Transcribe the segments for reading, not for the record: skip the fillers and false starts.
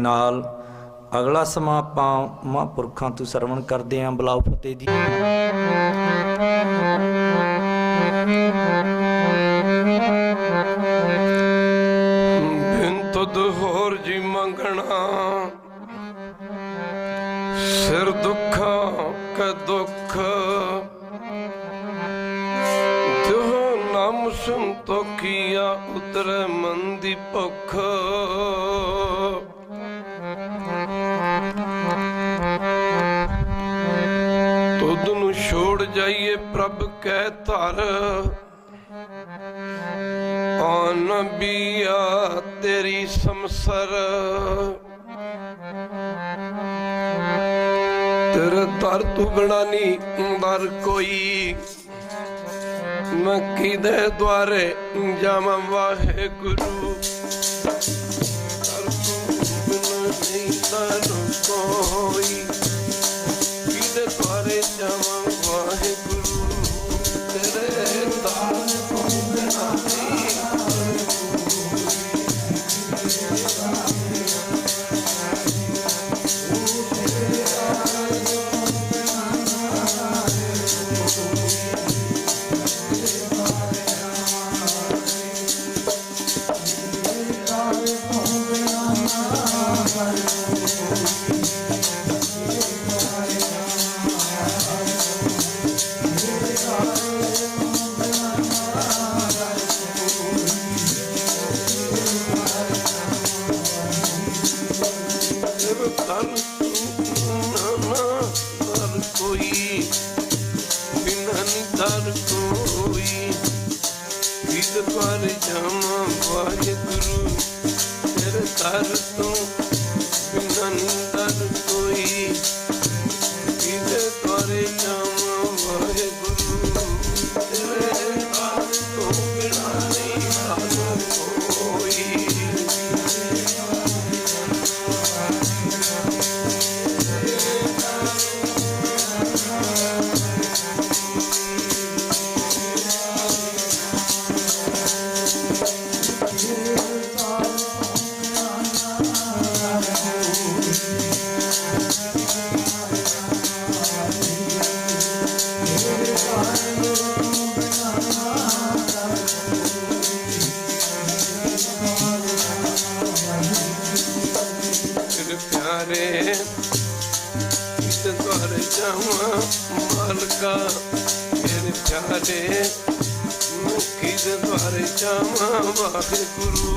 नाल अगला समा आपां महापुरखां तों सरवण करदे हां। बुलाओ फतेह जी। बिन तुद होर जी मंगना सिर दुखा के दुख जो नाम सुन तो किया उतरे मन दी भुख। तुद नू छोड़ जाइए प्रभ कै धर आन बिया तेरी समसर। तेरे दर तू बिना नहीं दर कोई मैं किदे द्वारे जावा वाहे गुरु। दर तू बिना नहीं दर कोई किदे द्वारे जावा वाहे गुरु। तेरे दर तू बिना नहीं मालका मेरे प्यारे मुखी दे द्वारे जावा वाहे गुरु।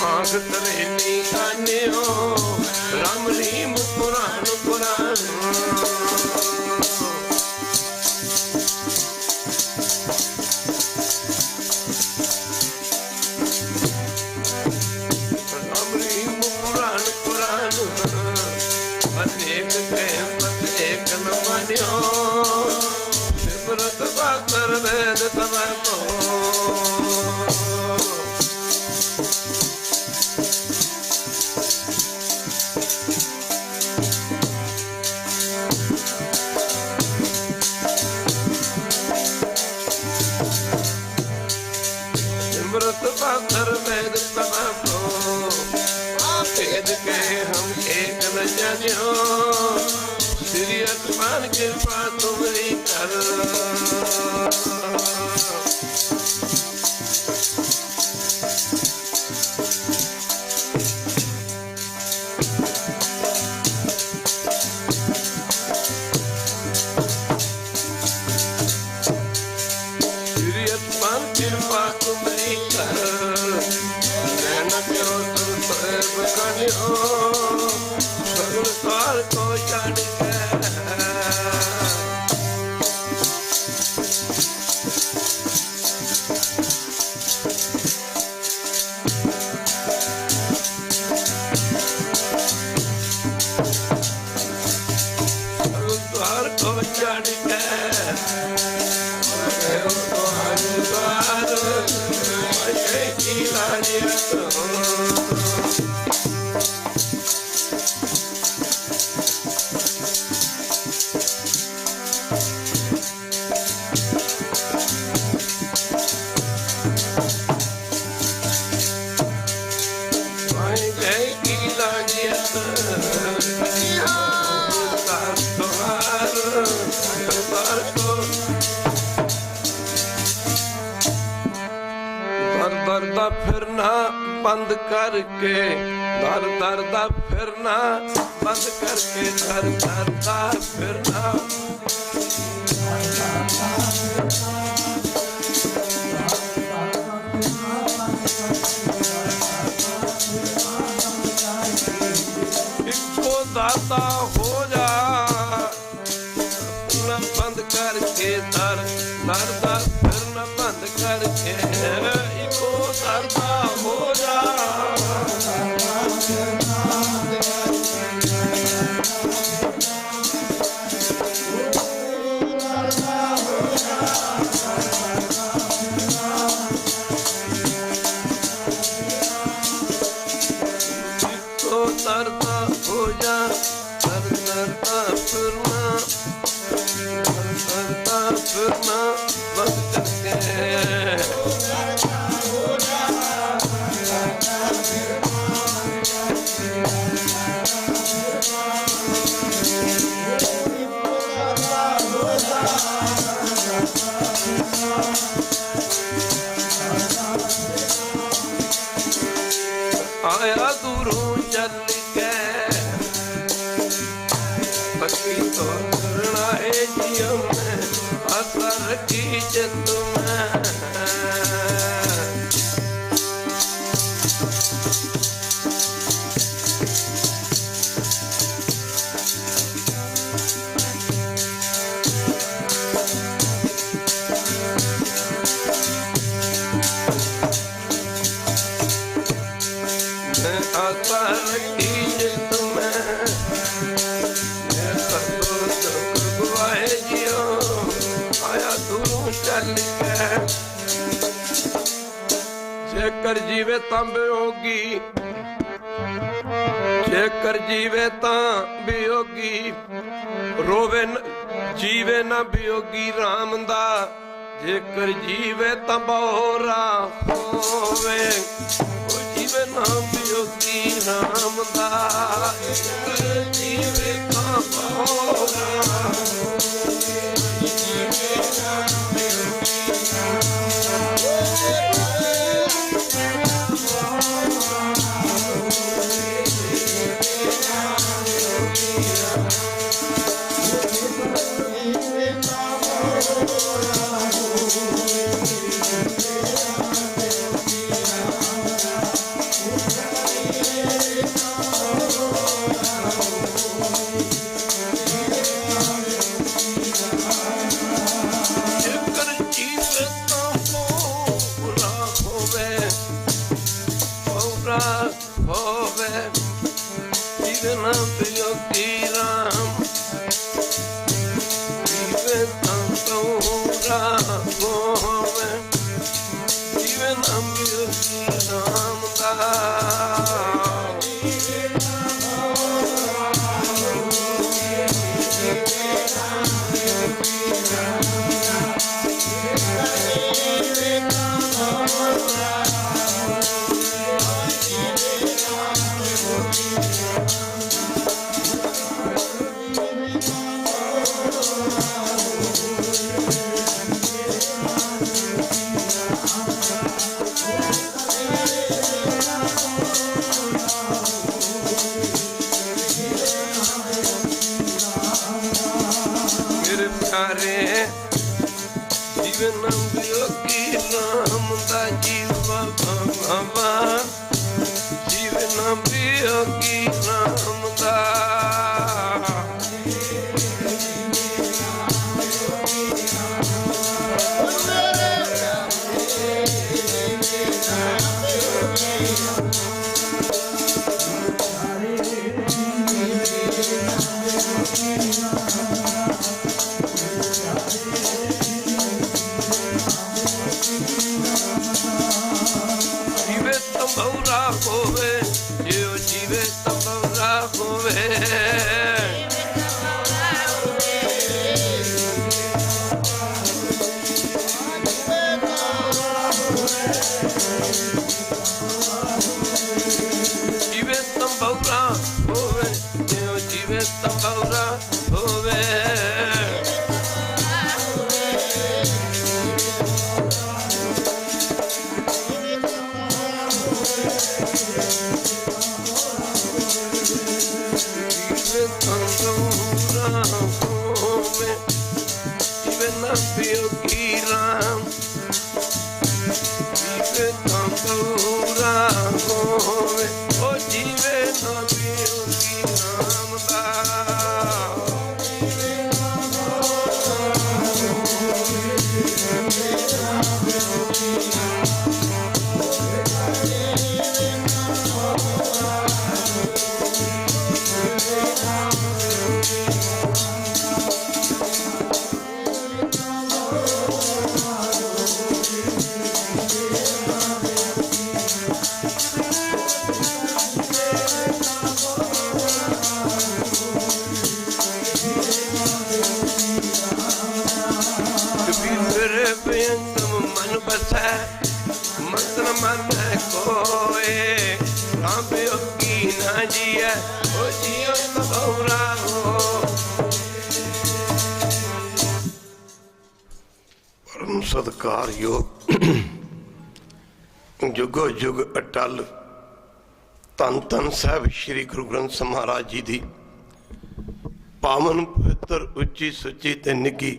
आँख तरे नी आन्यो राम रीम पुराण पुराण राम रीम पुराण पुराण अनेक कह मत एक न मान्यो सिमरत बाकर वेद तब को पाथर वेद तबको भेद के हम एक न जानियो श्री आत्मान कृपा तुम्हारी कर श्री आत्मान कृपा तुम्हारी सगुण काल को जान के सगुण द्वार को जान के तो हर द्वार की लानी दर फिरना बंद करके दर दा फिरना बंद करके दर दा फिरना इको दाता हो जा बंद करके दर दा फिरना बंद करके इको दाता हो जा इको दाता हो जा दरदा फिरना बंद करके आया दूरों चल के पक्की तो करना है जियो में असर की जत में जेकर जीवे तां बियोगी जेकर जीवे तां बियोगी रोवे जीवे ना बियोगी राम दा जेकर जीवे तां बहोरा होवे जीवे ਨਾਮ ਜੋਗੀ ਰਾਮ ਦਾ ਜੀਵੇ ਤਾਂ ਭੋਰਾ ਹੋਵੇ ਜੀਵਨ ਜੋਗੀ ਰਾਮ ਜੀਵਨ ਤੰਤੂਰਾ ਹੋਵੇ ਜੀਵਨ ਜੋਗੀ ਰਾਮ ਦਾ ਜੀਵਨ ਜੋਗੀ ਰਾਮ ਦਾ ਜੀਵਾ ਬਾਬਾ ਜੀਵਨ ਜੋਗੀ ਰਾਮ ਦਾ ਤੰਬੌਰਾ ਹੋਵੇ ਜਿਉ ਜੀਵੇ ਤੰਬੌਰਾ ਹੋਵੇ ਜੀਵੇ ਤੰਬੌਰਾ ਹੋਵੇ ਜਿਉ ਜੀਵੇ ਤੰਬੌਰਾ ਹੋਵੇ ਜੋਗੀ ਰਾਮ ਜੀਵੇ ਤੰਬੌਰਾ ਹੋਵੇ ਓ ਜੀਵੇ ਨਾ ਜੋਗੀ ਰਾਮ ਦਾ ਮਨ ਬਸੈ ਮਤਨ ਮਨ ਕੋਏ ਰਾਮ ਜੋਗੀ ਨਾ ਜੀਐ ਓ ਜੀਉ ਤੰਬੌਰਾ ਹੋ ਪਰਮ ਸਤਿਕਾਰਯੋਗ ਜੁਗੋ ਜੁਗ ਅਟਲ ਧੰਨ ਧੰਨ ਸਾਹਿਬ ਸ੍ਰੀ ਗੁਰੂ ਗ੍ਰੰਥ ਸਾਹਿਬ ਮਹਾਰਾਜ ਜੀ ਦੀ ਪਾਵਨ ਪਵਿੱਤਰ ਉੱਚੀ ਸੁੱਚੀ ਤੇ ਨਿੱਘੀ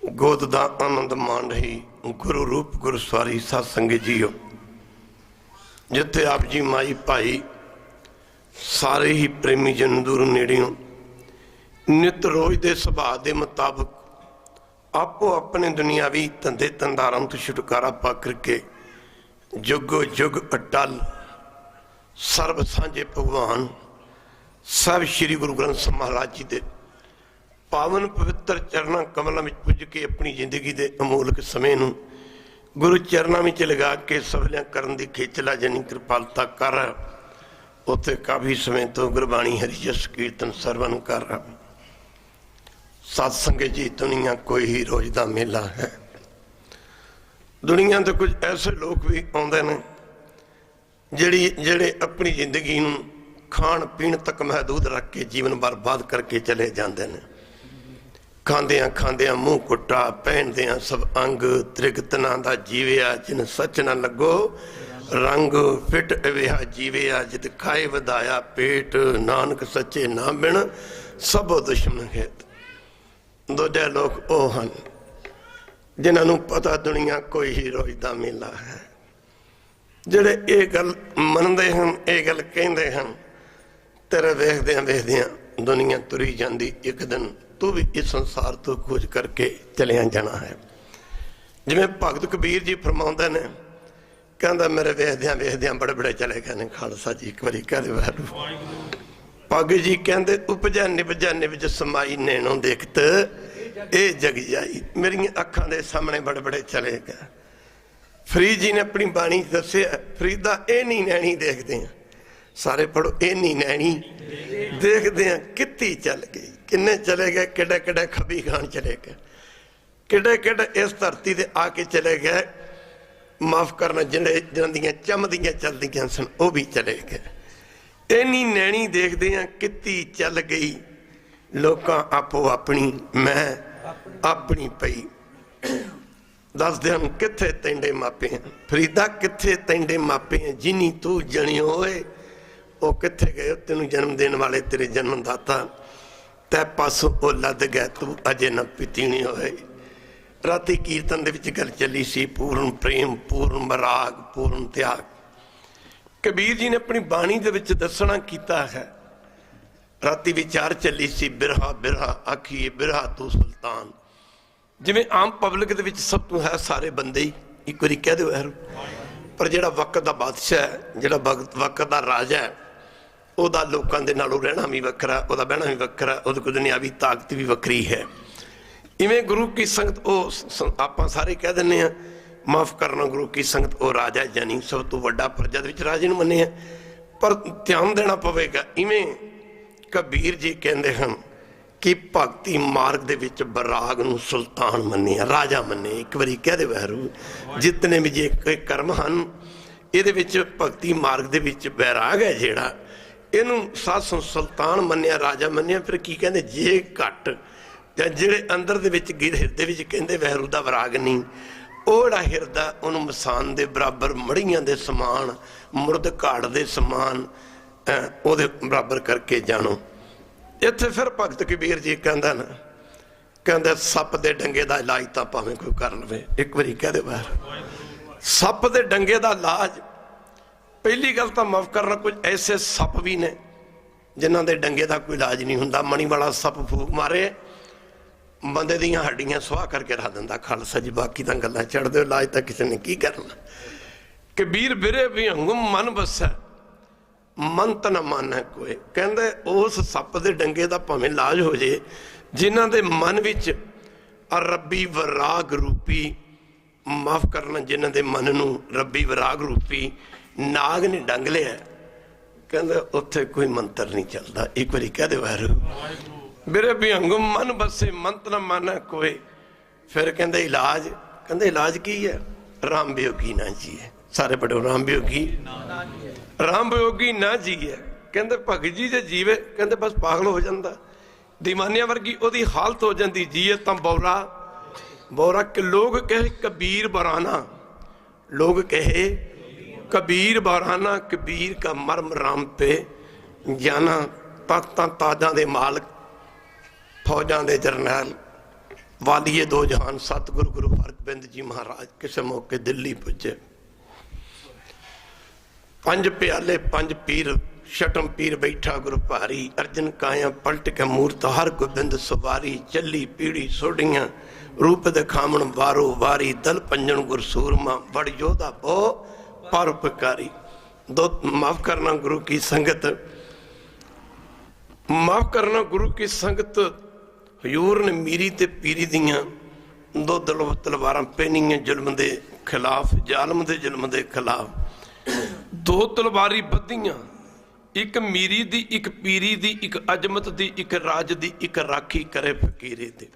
ਗੋਦ ਦਾ ਆਨੰਦ ਮਾਣ ਰਹੀ ਗੁਰੂ ਰੂਪ ਗੁਰਸਵਾਰੀ ਸਾਧ ਸੰਗਤ ਜੀਓ ਜਿੱਥੇ ਆਪ ਜੀ ਮਾਈ ਭਾਈ ਸਾਰੇ ਹੀ ਪ੍ਰੇਮੀ ਜਨ ਦੂਰ ਨੇੜਿਓਂ ਨਿਤ ਰੋਜ਼ ਦੇ ਸੁਭਾਅ ਦੇ ਮੁਤਾਬਕ ਆਪੋ ਆਪਣੇ ਦੁਨੀਆਵੀ ਧੰਦੇ ਧੰਦਾਰਾਂ ਤੋਂ ਛੁਟਕਾਰਾ ਪਾ ਕਰਕੇ ਜੁਗੋ ਜੁਗ ਅਟਲ ਸਰਬ ਸਾਂਝੇ ਭਗਵਾਨ ਸਾਹਿਬ ਸ੍ਰੀ ਗੁਰੂ ਗ੍ਰੰਥ ਸਾਹਿਬ ਮਹਾਰਾਜ ਜੀ ਦੇ ਪਾਵਨ ਪਵਿੱਤਰ ਚਰਨਾਂ ਕਮਲਾਂ ਵਿੱਚ ਪੁੱਜ ਕੇ ਆਪਣੀ ਜ਼ਿੰਦਗੀ ਦੇ ਅਮੋਲਕ ਸਮੇਂ ਨੂੰ ਗੁਰੂ ਚਰਨਾਂ ਵਿੱਚ ਲਗਾ ਕੇ ਸਫਲਿਆਂ ਕਰਨ ਦੀ ਖੇਚਲਾ ਜਨੀ ਕਿਰਪਾਲਤਾ ਕਰ ਉੱਥੇ ਕਾਫੀ ਸਮੇਂ ਤੋਂ ਗੁਰਬਾਣੀ ਹਰੀ ਜਸ ਕੀਰਤਨ ਸਰਵਨ ਕਰ ਰਹਾ ਸਾਧ ਸੰਗਤ ਜੀ ਦੁਨੀਆ ਕੋਈ ਹੀ ਰੋਜ਼ ਦਾ ਮੇਲਾ ਹੈ ਦੁਨੀਆ ਤੇ ਕੁਝ ਐਸੇ ਲੋਕ ਵੀ ਆਉਂਦੇ ਨੇ ਜਿਹੜੇ ਆਪਣੀ ਜ਼ਿੰਦਗੀ ਨੂੰ ਖਾਣ ਪੀਣ ਤੱਕ ਮਹਦੂਦ ਰੱਖ ਕੇ ਜੀਵਨ ਬਰਬਾਦ ਕਰਕੇ ਚਲੇ ਜਾਂਦੇ ਨੇ। ਖਾਂਦਿਆਂ ਖਾਂਦਿਆਂ ਮੂੰਹ ਕੁੱਟਾ, ਪਹਿਨਦਿਆਂ ਸਭ ਅੰਗ ਤ੍ਰਿਗਤਨਾ ਦਾ ਜੀਵਿਆ, ਜਿਨ ਸੱਚ ਨਾ ਲੱਗੋ ਰੰਗ ਫਿੱਟ ਅਵੇਹਾ ਜੀਵਿਆ, ਜਿਤ ਖਾਏ ਵਧਾਇਆ ਪੇਟ, ਨਾਨਕ ਸੱਚੇ ਨਾ ਬਿਨ ਸਭੋ ਦੁਸ਼ਮਣ ਖੇਤ। ਦੂਜੇ ਲੋਕ ਉਹ ਹਨ ਜਿਨ੍ਹਾਂ ਨੂੰ ਪਤਾ ਦੁਨੀਆ ਕੋਈ ਹੀ ਰੋਜ਼ ਦਾ ਮੇਲਾ ਹੈ, ਜਿਹੜੇ ਇਹ ਗੱਲ ਮੰਨਦੇ ਹਨ, ਇਹ ਗੱਲ ਕਹਿੰਦੇ ਹਨ, ਤੇਰੇ ਵੇਖਦਿਆਂ ਵੇਖਦਿਆਂ ਦੁਨੀਆ ਤੁਰੀ ਜਾਂਦੀ, ਇੱਕ ਦਿਨ ਤੂੰ ਵੀ ਇਸ ਸੰਸਾਰ ਤੋਂ ਖੋਜ ਕਰਕੇ ਚਲਿਆ ਜਾਣਾ ਹੈ। ਜਿਵੇਂ ਭਗਤ ਕਬੀਰ ਜੀ ਫਰਮਾਉਂਦੇ ਨੇ, ਕਹਿੰਦਾ ਮੇਰੇ ਵੇਖਦਿਆਂ ਵੇਖਦਿਆਂ ਬੜੇ ਬੜੇ ਚਲੇ ਗਏ ਨੇ। ਖਾਲਸਾ ਜੀ ਇੱਕ ਵਾਰੀ ਕਹਦੇ ਵਾਹਿਗੁਰੂ। ਪੱਗ ਜੀ ਕਹਿੰਦੇ ਉਪਜਾ ਨਿਭਜਾ ਨਿਭਜ ਸਮਾਈ ਨੈਣੋਂ ਦੇਖਤ ਇਹ ਜਗ ਜਾਈ। ਮੇਰੀਆਂ ਅੱਖਾਂ ਦੇ ਸਾਹਮਣੇ ਬੜੇ ਬੜੇ ਚਲੇ ਗਏ। ਫਰੀਦ ਜੀ ਨੇ ਆਪਣੀ ਬਾਣੀ ਦੱਸਿਆ, ਫਰੀਦਾ ਇਹ ਨਹੀਂ ਨੈਣੀ ਦੇਖਦੇ ਆ, ਸਾਰੇ ਪੜੋ, ਇਹ ਨਹੀਂ ਨੈਣੀ ਦੇਖਦੇ ਆ ਕਿੱਤੀ ਚੱਲ ਗਈ। ਕਿੰਨੇ ਚਲੇ ਗਏ, ਕਿੱਡੇ ਕਿੱਡੇ ਖੱਬੀ ਖਾਨ ਚਲੇ ਗਏ, ਕਿੱਡੇ ਕਿੱਡੇ ਇਸ ਧਰਤੀ ਤੇ ਆ ਕੇ ਚਲੇ ਗਏ। ਮਾਫ ਕਰਨਾ, ਜਿਹਨਾਂ ਦੀਆਂ ਚਮਦੀਆਂ ਚੱਲਦੀਆਂ ਸਨ ਉਹ ਵੀ ਚਲੇ ਗਏ। ਇੰਨੀ ਨੈਣੀ ਦੇਖਦੇ ਆ ਕਿੱਤੀ ਚੱਲ ਗਈ। ਲੋਕਾਂ ਆਪੋ ਆਪਣੀ, ਮੈਂ ਆਪਣੀ ਪਈ। ਦੱਸਦੇ ਹਨ ਕਿੱਥੇ ਤੈਂਡੇ ਮਾਪੇ। ਫਰੀਦਾ ਕਿੱਥੇ ਤੈਂਡੇ ਮਾਪੇ, ਜਿਨੀ ਤੂੰ ਜਣਿਓ ਓਏ ਉਹ ਕਿੱਥੇ ਗਏ। ਤੈਨੂੰ ਜਨਮ ਦੇਣ ਵਾਲੇ ਤੇਰੇ ਜਨਮ ਦਾਤਾ ਤੈ ਪਾਸੋਂ ਉਹ ਲੱਦ ਗਿਆ, ਤੂੰ ਅਜੇ ਨਾ ਪੀਤੀਣੀ ਹੋਏ। ਰਾਤੀ ਕੀਰਤਨ ਦੇ ਵਿੱਚ ਗੱਲ ਚੱਲੀ ਸੀ, ਪੂਰਨ ਪ੍ਰੇਮ, ਪੂਰਨ ਬਰਾਗ, ਪੂਰਨ ਤਿਆਗ। ਕਬੀਰ ਜੀ ਨੇ ਆਪਣੀ ਬਾਣੀ ਦੇ ਵਿੱਚ ਦੱਸਣਾ ਕੀਤਾ ਹੈ। ਰਾਤੀ ਵਿਚਾਰ ਚੱਲੀ ਸੀ, ਬਿਰਹਾ ਬਿਰਹਾ ਆਖੀਏ ਬਿਰਹਾ ਤੂੰ ਸੁਲਤਾਨ। ਜਿਵੇਂ ਆਮ ਪਬਲਿਕ ਦੇ ਵਿੱਚ ਸਭ ਤੋਂ ਹੈ ਸਾਰੇ ਬੰਦੇ ਹੀ, ਇੱਕ ਵਾਰੀ ਕਹਿ ਦਿਓ ਯਾਰ, ਪਰ ਜਿਹੜਾ ਵਕਤ ਦਾ ਬਾਦਸ਼ਾਹ ਹੈ, ਜਿਹੜਾ ਵਕਤ ਦਾ ਰਾਜਾ ਹੈ, ਉਹਦਾ ਲੋਕਾਂ ਦੇ ਨਾਲੋਂ ਰਹਿਣਾ ਵੀ ਵੱਖਰਾ, ਉਹਦਾ ਬਹਿਣਾ ਵੀ ਵੱਖਰਾ, ਉਹਦੀ ਕੋਈ ਦੁਨਿਆਵੀ ਤਾਕਤ ਵੀ ਵੱਖਰੀ ਹੈ। ਇਵੇਂ ਗੁਰੂ ਕੀ ਸੰਗਤ, ਉਹ ਆਪਾਂ ਸਾਰੇ ਕਹਿ ਦਿੰਦੇ ਹਾਂ, ਮਾਫ ਕਰਨਾ, ਗੁਰੂ ਕੀ ਸੰਗਤ ਉਹ ਰਾਜਾ ਜਾਨੀ ਸਭ ਤੋਂ ਵੱਡਾ ਪ੍ਰਜਾ ਦੇ ਵਿੱਚ ਰਾਜੇ ਨੂੰ ਮੰਨਿਆ, ਪਰ ਧਿਆਨ ਦੇਣਾ ਪਵੇਗਾ। ਇਵੇਂ ਕਬੀਰ ਜੀ ਕਹਿੰਦੇ ਹਨ ਕਿ ਭਗਤੀ ਮਾਰਗ ਦੇ ਵਿੱਚ ਬਰਾਗ ਨੂੰ ਸੁਲਤਾਨ ਮੰਨਿਆ, ਰਾਜਾ ਮੰਨੇ। ਇੱਕ ਵਾਰੀ ਕਹਿ ਦੇ ਵੈਰੂ, ਜਿਤਨੇ ਵੀ ਜੇ ਕਰਮ ਹਨ ਇਹਦੇ ਵਿੱਚ ਭਗਤੀ ਮਾਰਗ ਦੇ ਵਿੱਚ ਬੈਰਾਗ ਹੈ ਜਿਹੜਾ, ਇਹਨੂੰ ਸਾਸੋਂ ਸੁਲਤਾਨ ਮੰਨਿਆ, ਰਾਜਾ ਮੰਨਿਆ। ਫਿਰ ਕੀ ਕਹਿੰਦੇ, ਜੇ ਘੱਟ ਜਾਂ ਜਿਹੜੇ ਅੰਦਰ ਦੇ ਵਿੱਚ ਹਿਰਦੇ ਵਿੱਚ ਕਹਿੰਦੇ ਵੈਰੂ ਦਾ ਬਰਾਗ ਨਹੀਂ, ਉਹ ਜਿਹੜਾ ਹਿਰਦਾ ਉਹਨੂੰ ਮਸਾਨ ਦੇ ਬਰਾਬਰ, ਮੜੀਆਂ ਦੇ ਸਮਾਨ, ਮੁਰਦ ਘਾੜ ਦੇ ਸਮਾਨ ਉਹਦੇ ਬਰਾਬਰ ਕਰਕੇ ਜਾਣੋ। ਇੱਥੇ ਫਿਰ ਭਗਤ ਕਬੀਰ ਜੀ ਕਹਿੰਦਾ ਨਾ, ਕਹਿੰਦਾ ਸੱਪ ਦੇ ਡੰਗੇ ਦਾ ਇਲਾਜ ਤਾਂ ਭਾਵੇਂ ਕੋਈ ਕਰ ਲਵੇ। ਇੱਕ ਵਾਰੀ ਕਹਿ ਦੇ ਬਾਹਰ, ਸੱਪ ਦੇ ਡੰਗੇ ਦਾ ਇਲਾਜ, ਪਹਿਲੀ ਗੱਲ ਤਾਂ ਮਾਫ ਕਰਨਾ, ਕੁਝ ਐਸੇ ਸੱਪ ਵੀ ਨੇ ਜਿਨ੍ਹਾਂ ਦੇ ਡੰਗੇ ਦਾ ਕੋਈ ਇਲਾਜ ਨਹੀਂ ਹੁੰਦਾ। ਮਣੀ ਵਾਲਾ ਸੱਪ ਫੂਕ ਮਾਰੇ ਬੰਦੇ ਦੀਆਂ ਹੱਡੀਆਂ ਸੁਆਹ ਕਰਕੇ ਰੱਖ ਦਿੰਦਾ। ਖਾਲਸਾ ਜੀ ਬਾਕੀ ਤਾਂ ਗੱਲਾਂ ਛੱਡ ਦਿਓ, ਇਲਾਜ ਤਾਂ ਕਿਸੇ ਨੇ ਕੀ ਕਰਨਾ। ਕਬੀਰ ਬਿਰੇ ਵਿਹੰਗਮ ਮਨ ਵਸੈ ਮੰਤ ਨਾ ਮਾਨੈ ਕੋਏ। ਕਹਿੰਦੇ ਉਸ ਸੱਪ ਦੇ ਡੰਗੇ ਦਾ ਭਾਵੇਂ ਇਲਾਜ ਹੋ ਜੇ, ਜਿਨ੍ਹਾਂ ਦੇ ਮਨ ਵਿੱਚ ਰੱਬੀ ਵਿਰਾਗ ਰੂਪੀ, ਮਾਫ ਕਰਨਾ, ਜਿਨ੍ਹਾਂ ਦੇ ਮਨ ਨੂੰ ਰੱਬੀ ਵਿਰਾਗ ਰੂਪੀ ਨਾਗ ਨੇ ਡੰਗ ਲਿਆ, ਕਹਿੰਦੇ ਉੱਥੇ ਕੋਈ ਮੰਤਰ ਨਹੀਂ ਚੱਲਦਾ। ਇੱਕ ਵਾਰੀ ਕਹਿ ਦੇ ਵਾਹਿਗੁਰੂ। ਮੇਰੇ ਵਿਹੰਗਮ ਮਨ ਬਸੇ ਮੰਤ ਨਾ ਮਾਨੈ ਕੋਏ। ਫਿਰ ਕਹਿੰਦੇ ਇਲਾਜ, ਕਹਿੰਦੇ ਇਲਾਜ ਕੀ ਹੈ, ਰਾਮ ਵਿਯੋਗੀ ਨਾ ਜੀਏ। ਸਾਰੇ ਪੜੋ, ਰਾਮ ਵਿਯੋਗੀ, ਰਾਮ ਵਿਯੋਗੀ ਨਾ ਜੀਏ। ਕਹਿੰਦੇ ਭਗਤ ਜੀ ਜੇ ਜੀਵੇ, ਕਹਿੰਦੇ ਬਸ ਪਾਗਲ ਹੋ ਜਾਂਦਾ, ਦੀਵਾਨਿਆਂ ਵਰਗੀ ਉਹਦੀ ਹਾਲਤ ਹੋ ਜਾਂਦੀ। ਜੀਏ ਤਾਂ ਬੌਰਾ ਬੌਰਾ ਕਿ ਲੋਗ ਕਹੇ ਕਬੀਰ ਬਰਾਨਾ, ਲੋਗ ਕਹੇ ਕਬੀਰ ਬਰਾਨਾ। ਕਬੀਰ का मर्म राम पे जाना। तख्तां ताजां दे मालक, फौजां दे जरनैल, वालिए दो जहान सतगुरु गुरु हरगोबिंद जी महाराज किसी मौके दिल्ली पुजे। पंज प्याले पंज पीर, शटम पीर बैठा गुरु भारी। अर्जन काया पलट के मूरत हर गोबिंद सवारी। चली पीढ़ी सोडियां रूप दिखावण वारो वारी। दल पंजन गुर सूरमा बड़ योधा बो परोपकारी। दो माफ करना गुरु की संगत, माफ करना गुरु की संगत। हजूर ने मीरी ते पीरी दियां दो तलवारां पहनियां जुल्म दे खिलाफ, जालम दे जुल्म दे खिलाफ। दो तलवारी बधियां, एक मीरी दी, एक पीरी दी, एक अजमत दी, एक राज दी, एक राखी करे फकीरे दे।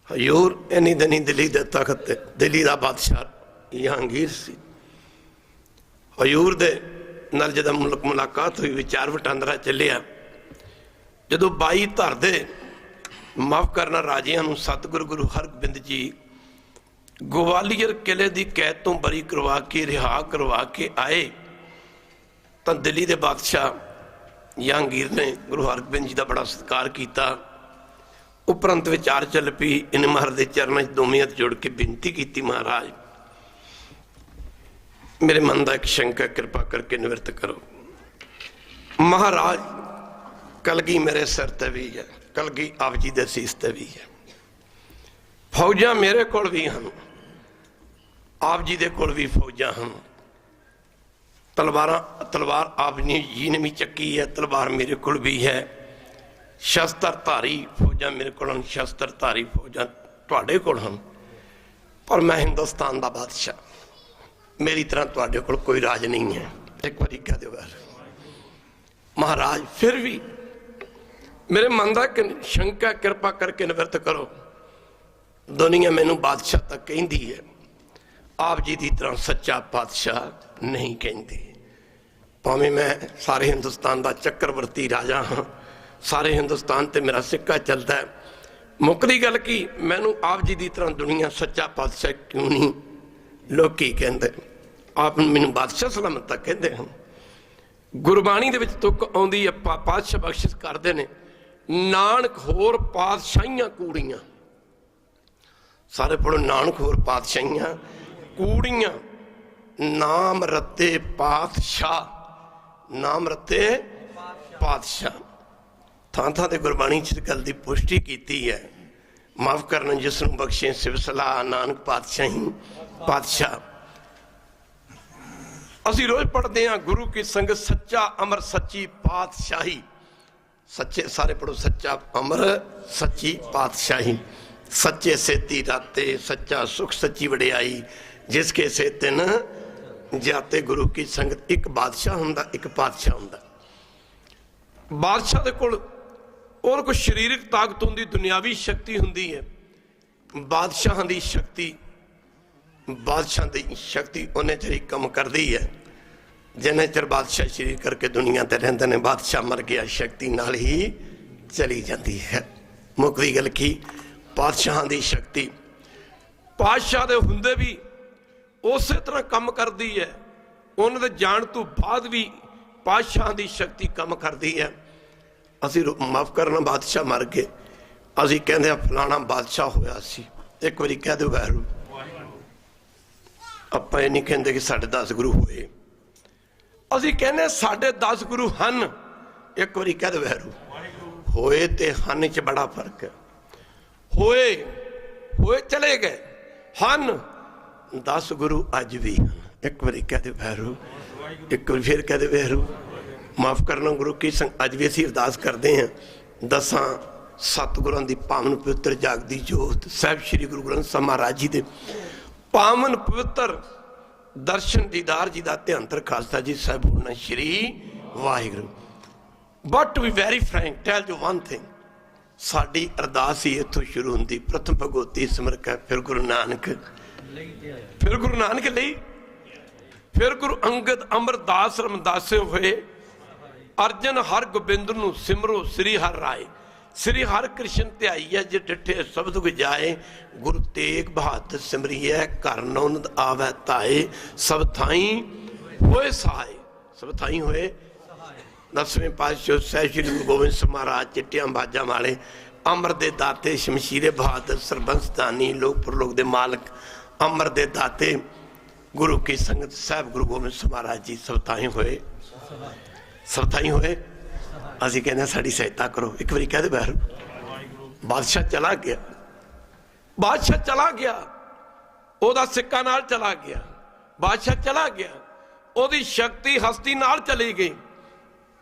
हजूर इन्नी दिनी दिल्ली दे तख्त, दिल्ली दा बादशाह जहांगीर सी। 5 प्याले 5 पीर, शटम पीर बैठा गुरु भारी। अर्जन काया पलट के मूरत हर गोबिंद सवारी। चली पीढ़ी सोडियां रूप दिखावण वारो वारी। दल पंजन गुर सूरमा बड़ योधा बो परोपकारी। दो माफ करना गुरु की संगत, माफ करना गुरु की संगत। हजूर ने मीरी ते पीरी दी, एक अजमत दी, एक राखी करे फकीरे दे। हजूर इन्नी दिनी दिल्ली दे तख्त, दिल्ली दा बादशाह जहांगीर सी। ਹਜ਼ੂਰ ਦੇ ਨਾਲ ਜਦੋਂ ਮੁਲਾਕਾਤ ਹੋਈ, ਵਿਚਾਰ ਵਟਾਂਦਰਾ ਚੱਲਿਆ। ਜਦੋਂ 22 ਧਰ ਦੇ ਮਾਫ ਕਰਨਾ ਰਾਜਿਆਂ ਨੂੰ ਸਤਿਗੁਰੂ ਗੁਰੂ ਹਰਗੋਬਿੰਦ ਜੀ ਗਵਾਲੀਅਰ ਕਿਲੇ ਦੀ ਕੈਦ ਤੋਂ ਬਰੀ ਕਰਵਾ ਕੇ, ਰਿਹਾ ਕਰਵਾ ਕੇ ਆਏ, ਤਾਂ ਦਿੱਲੀ ਦੇ ਬਾਦਸ਼ਾਹ ਜਹਾਂਗੀਰ ਨੇ ਗੁਰੂ ਹਰਗੋਬਿੰਦ ਜੀ ਦਾ ਬੜਾ ਸਤਿਕਾਰ ਕੀਤਾ। ਉਪਰੰਤ ਵਿਚਾਰ ਚੱਲ ਪਈ। ਇਹਨੇ ਮਹਾਰਾਜ ਦੇ ਚਰਨਾਂ 'ਚ ਦੋਵੇਂ ਹੱਥ ਜੋੜ ਕੇ ਬੇਨਤੀ ਕੀਤੀ, ਮਹਾਰਾਜ ਮੇਰੇ ਮਨ ਦਾ ਇੱਕ ਸ਼ੰਕਾ ਕਿਰਪਾ ਕਰਕੇ ਨਿਵਰਤ ਕਰੋ। ਮਹਾਰਾਜ ਕਲਗੀ ਮੇਰੇ ਸਿਰ ਤੇ ਵੀ ਹੈ, ਕਲਗੀ ਆਪ ਜੀ ਦੇ ਸੀਸ ਤੇ ਵੀ ਹੈ, ਫੌਜਾਂ ਮੇਰੇ ਕੋਲ ਵੀ ਹਨ, ਆਪ ਜੀ ਦੇ ਕੋਲ ਵੀ ਫੌਜਾਂ ਹਨ, ਤਲਵਾਰ ਆਪ ਜੀ ਨੇ ਵੀ ਚੱਕੀ ਹੈ, ਤਲਵਾਰ ਮੇਰੇ ਕੋਲ ਵੀ ਹੈ, ਸ਼ਸਤਰ ਧਾਰੀ ਫੌਜਾਂ ਮੇਰੇ ਕੋਲ ਹਨ, ਸ਼ਸਤਰ ਧਾਰੀ ਫੌਜਾਂ ਤੁਹਾਡੇ ਕੋਲ ਹਨ, ਪਰ ਮੈਂ ਹਿੰਦੁਸਤਾਨ ਦਾ ਬਾਦਸ਼ਾਹ, ਮੇਰੀ ਤਰ੍ਹਾਂ ਤੁਹਾਡੇ ਕੋਲ ਕੋਈ ਰਾਜ ਨਹੀਂ ਹੈ। ਇੱਕ ਵਾਰੀ ਕਹਿ ਦਿਓ ਮਹਾਰਾਜ ਫਿਰ ਵੀ ਮੇਰੇ ਮਨ ਦਾ ਸ਼ੰਕਾ ਕਿਰਪਾ ਕਰਕੇ ਨਿਵਰਤ ਕਰੋ। ਦੁਨੀਆ ਮੈਨੂੰ ਬਾਦਸ਼ਾਹ ਤਾਂ ਕਹਿੰਦੀ ਹੈ, ਆਪ ਜੀ ਦੀ ਤਰ੍ਹਾਂ ਸੱਚਾ ਬਾਦਸ਼ਾਹ ਨਹੀਂ ਕਹਿੰਦੀ। ਭਾਵੇਂ ਮੈਂ ਸਾਰੇ ਹਿੰਦੁਸਤਾਨ ਦਾ ਚੱਕਰਵਰਤੀ ਰਾਜਾ ਹਾਂ, ਸਾਰੇ ਹਿੰਦੁਸਤਾਨ ਤੇ ਮੇਰਾ ਸਿੱਕਾ ਚੱਲਦਾ ਹੈ, ਮੁੱਕਦੀ ਗੱਲ ਕੀ, ਮੈਨੂੰ ਆਪ ਜੀ ਦੀ ਤਰ੍ਹਾਂ ਦੁਨੀਆ ਸੱਚਾ ਬਾਦਸ਼ਾਹ ਕਿਉਂ ਨਹੀਂ? ਲੋਕੀ ਕਹਿੰਦੇ ਆਪ ਮੈਨੂੰ ਬਾਦਸ਼ਾਹ ਸਲਾਮਤ ਤਾਂ ਕਹਿੰਦੇ ਹਨ। ਗੁਰਬਾਣੀ ਦੇ ਵਿੱਚ ਤੁਕ ਆਉਂਦੀ ਹੈ, ਪਾਤਸ਼ਾਹ ਬਖਸ਼ਿਸ਼ ਕਰਦੇ ਨੇ, ਨਾਨਕ ਹੋਰ ਪਾਤਸ਼ਾਹੀਆਂ ਕੂੜੀਆਂ, ਸਾਰੇ ਪੜੋ, ਨਾਨਕ ਹੋਰ ਪਾਤਸ਼ਾਹੀਆਂ ਕੂੜੀਆਂ, ਨਾਮ ਰਤੇ ਪਾਤਸ਼ਾਹ, ਨਾਮ ਰਤੇ ਪਾਤਸ਼ਾਹ। ਥਾਂ ਥਾਂ ਤੇ ਗੁਰਬਾਣੀ 'ਚ ਗੱਲ ਦੀ ਪੁਸ਼ਟੀ ਕੀਤੀ ਹੈ। ਮਾਫ ਕਰਨਾ ਜਿਸ ਨੂੰ ਬਖਸ਼ੇ ਸਿਵ ਸਲਾਹ, ਨਾਨਕ ਪਾਤਸ਼ਾਹੀ ਪਾਤਸ਼ਾਹ। ਅਸੀਂ ਰੋਜ਼ ਪੜ੍ਹਦੇ ਹਾਂ ਗੁਰੂ ਕੀ ਸੰਗਤ ਸੱਚਾ ਅਮਰ ਸੱਚੀ ਪਾਤਸ਼ਾਹੀ, ਸੱਚੇ ਸਾਰੇ ਪੜੋ, ਸੱਚਾ ਅਮਰ ਸੱਚੀ ਪਾਤਸ਼ਾਹੀ, ਸੱਚੇ ਸੇਤੀ ਰਾਤੇ ਸੱਚਾ ਸੁਖ ਸੱਚੀ ਵਡਿਆਈ, ਜਿਸ ਕੇ ਸੇ ਤਿਨ ਜਾਤੇ। ਗੁਰੂ ਕੀ ਸੰਗਤ ਇੱਕ ਬਾਦਸ਼ਾਹ ਹੁੰਦਾ, ਇੱਕ ਪਾਤਸ਼ਾਹ ਹੁੰਦਾ। ਬਾਦਸ਼ਾਹ ਦੇ ਕੋਲ ਉਹਨਾਂ ਕੋਲ ਸਰੀਰਕ ਤਾਕਤ ਹੁੰਦੀ, ਦੁਨਿਆਵੀ ਸ਼ਕਤੀ ਹੁੰਦੀ ਹੈ। ਬਾਦਸ਼ਾਹਾਂ ਦੀ ਸ਼ਕਤੀ, ਬਾਦਸ਼ਾਹ ਦੀ ਸ਼ਕਤੀ ਉਹਨੇ ਚਿਰ ਕੰਮ ਕਰਦੀ ਹੈ ਜਿੰਨੇ ਚਿਰ ਬਾਦਸ਼ਾਹ ਸਰੀਰ ਕਰਕੇ ਦੁਨੀਆ ਤੇ ਰਹਿੰਦੇ ਨੇ। ਬਾਦਸ਼ਾਹ ਮਰ ਗਿਆ, ਸ਼ਕਤੀ ਨਾਲ ਹੀ ਚਲੀ ਜਾਂਦੀ ਹੈ। ਮੁੱਕਦੀ ਗੱਲ ਕੀ, ਪਾਤਸ਼ਾਹਾਂ ਦੀ ਸ਼ਕਤੀ ਪਾਤਸ਼ਾਹ ਦੇ ਹੁੰਦੇ ਵੀ ਉਸੇ ਤਰ੍ਹਾਂ ਕੰਮ ਕਰਦੀ ਹੈ, ਉਹਨਾਂ ਦੇ ਜਾਣ ਤੋਂ ਬਾਅਦ ਵੀ ਪਾਤਸ਼ਾਹਾਂ ਦੀ ਸ਼ਕਤੀ ਕੰਮ ਕਰਦੀ ਹੈ। ਅਸੀਂ ਮਾਫ ਕਰਨਾ, ਬਾਦਸ਼ਾਹ ਮਰ ਗਏ, ਅਸੀਂ ਕਹਿੰਦੇ ਆ ਫਲਾਣਾ ਬਾਦਸ਼ਾਹ ਹੋਇਆ ਸੀ। ਇੱਕ ਵਾਰੀ ਕਹਿ ਦਿਓ ਵਾਹਿਗੁਰੂ। ਆਪਾਂ ਇਹ ਨਹੀਂ ਕਹਿੰਦੇ ਕਿ ਸਾਡੇ 10 ਗੁਰੂ ਹੋਏ, ਅਸੀਂ ਕਹਿੰਦੇ ਸਾਡੇ 10 ਗੁਰੂ ਹਨ। ਇੱਕ ਵਾਰੀ ਕਹਿ ਦਿਓ ਵਾਹਿਗੁਰੂ। ਹੋਏ ਤੇ ਹਨ 'ਚ ਬੜਾ ਫਰਕ ਹੈ। ਹੋਏ ਚਲੇ ਗਏ, ਹਨ 10 ਗੁਰੂ ਅੱਜ ਵੀ ਹਨ। ਇੱਕ ਵਾਰੀ ਕਹਿ ਦਿਓ ਵਾਹਿਗੁਰੂ। ਇੱਕ ਵਾਰੀ ਫਿਰ ਕਹਿ ਦਿਓ ਵਾਹਿਗੁਰੂ। ਮਾਫ ਕਰਨਾ, ਗੁਰੂ ਕੀ ਸੰਗ ਅੱਜ ਵੀ ਅਸੀਂ ਅਰਦਾਸ ਕਰਦੇ ਹਾਂ, 10 ਸਤਿਗੁਰਾਂ ਦੀ ਪਾਵਨ ਪਵਿੱਤਰ ਜਾਗਦੀ ਜੋਤ ਸਾਹਿਬ ਸ੍ਰੀ ਗੁਰੂ ਗ੍ਰੰਥ ਸਾਹਿਬ ਮਹਾਰਾਜ ਜੀ ਦੇ ਪਾਵਨ ਪਵਿੱਤਰ ਦਰਸ਼ਨ ਦੀਦਾਰ ਜੀ ਦਾ ਧਿਆਨ ਤਰ ਖਾਲਸਾ ਜੀ ਸਾਹਿਬ ਬੋਲਣਾ Shri Waheguru. But we very frank tell you one thing, ਸਾਡੀ ਅਰਦਾਸ ਹੀ ਇੱਥੋਂ ਸ਼ੁਰੂ ਹੁੰਦੀ। ਪ੍ਰਥਮ ਭਗਵਤੀ ਸਿਮਰ ਕੇ, ਫਿਰ ਗੁਰੂ ਨਾਨਕ, ਫਿਰ ਗੁਰੂ ਨਾਨਕ ਲਈ, ਫਿਰ ਗੁਰੂ ਅੰਗਦ ਅਮਰਦਾਸ ਰਮਦਾਸੇ ਹੋਏ। ਅਰਜਨ ਹਰ ਗੋਬਿੰਦ ਨੂੰ ਸਿਮਰੋ ਸ੍ਰੀ ਹਰਿ ਰਾਏ, ਸ੍ਰੀ ਹਰਿ ਕ੍ਰਿਸ਼ਨ ਧਿਆਈਐ ਜੇ ਡਿਠੇ ਸ਼ਬਦ ਗੁਜਾਏ। ਗੁਰੂ ਤੇਗ ਬਹਾਦਰ ਸਿਮਰੀਐ ਘਰ ਨੌਨਦ ਆਵੈ ਧਾਏ, ਸਭ ਥਾਈ ਹੋਏ ਸਹਾਏ, ਸਭ ਥਾਈ ਹੋਏ। 10ਵੇਂ ਪਾਤਸ਼ਾਹ ਸਾਹਿਬ ਸ੍ਰੀ ਗੁਰੂ ਗੋਬਿੰਦ ਸਿੰਘ ਮਹਾਰਾਜ ਚਿੱਟੀਆਂ ਬਾਜਾਂ ਵਾਲੇ, ਅਮਰ ਦੇ ਦਾਤੇ ਸ਼ਮਸ਼ੀਰੇ ਬਹਾਦਰ ਸਰਬੰਸ ਦਾਨੀ, ਲੋਕ ਪਰਲੋਕ ਦੇ ਮਾਲਕ, ਅਮਰ ਦੇ ਦਾਤੇ ਗੁਰੂ ਕੀ ਸੰਗਤ ਸਾਹਿਬ ਗੁਰੂ ਗੋਬਿੰਦ ਸਿੰਘ ਮਹਾਰਾਜ ਜੀ ਸਭ ਥਾਈ ਹੋਏ, ਸਭ ਥਾਈ ਹੋਏ। ਅਸੀਂ ਕਹਿੰਦੇ ਸਾਡੀ ਸਹਾਇਤਾ ਕਰੋ। ਇੱਕ ਵਾਰੀ ਕਹਿ ਦੇ ਬਾਹਰ। ਬਾਦਸ਼ਾਹ ਚਲਾ ਗਿਆ, ਬਾਦਸ਼ਾਹ ਚਲਾ ਗਿਆ, ਉਹਦਾ ਸਿੱਕਾ ਨਾਲ ਚਲਾ ਗਿਆ, ਬਾਦਸ਼ਾਹ ਚਲਾ ਗਿਆ, ਉਹਦੀ ਸ਼ਕਤੀ ਹਸਤੀ ਨਾਲ ਚਲੀ ਗਈ।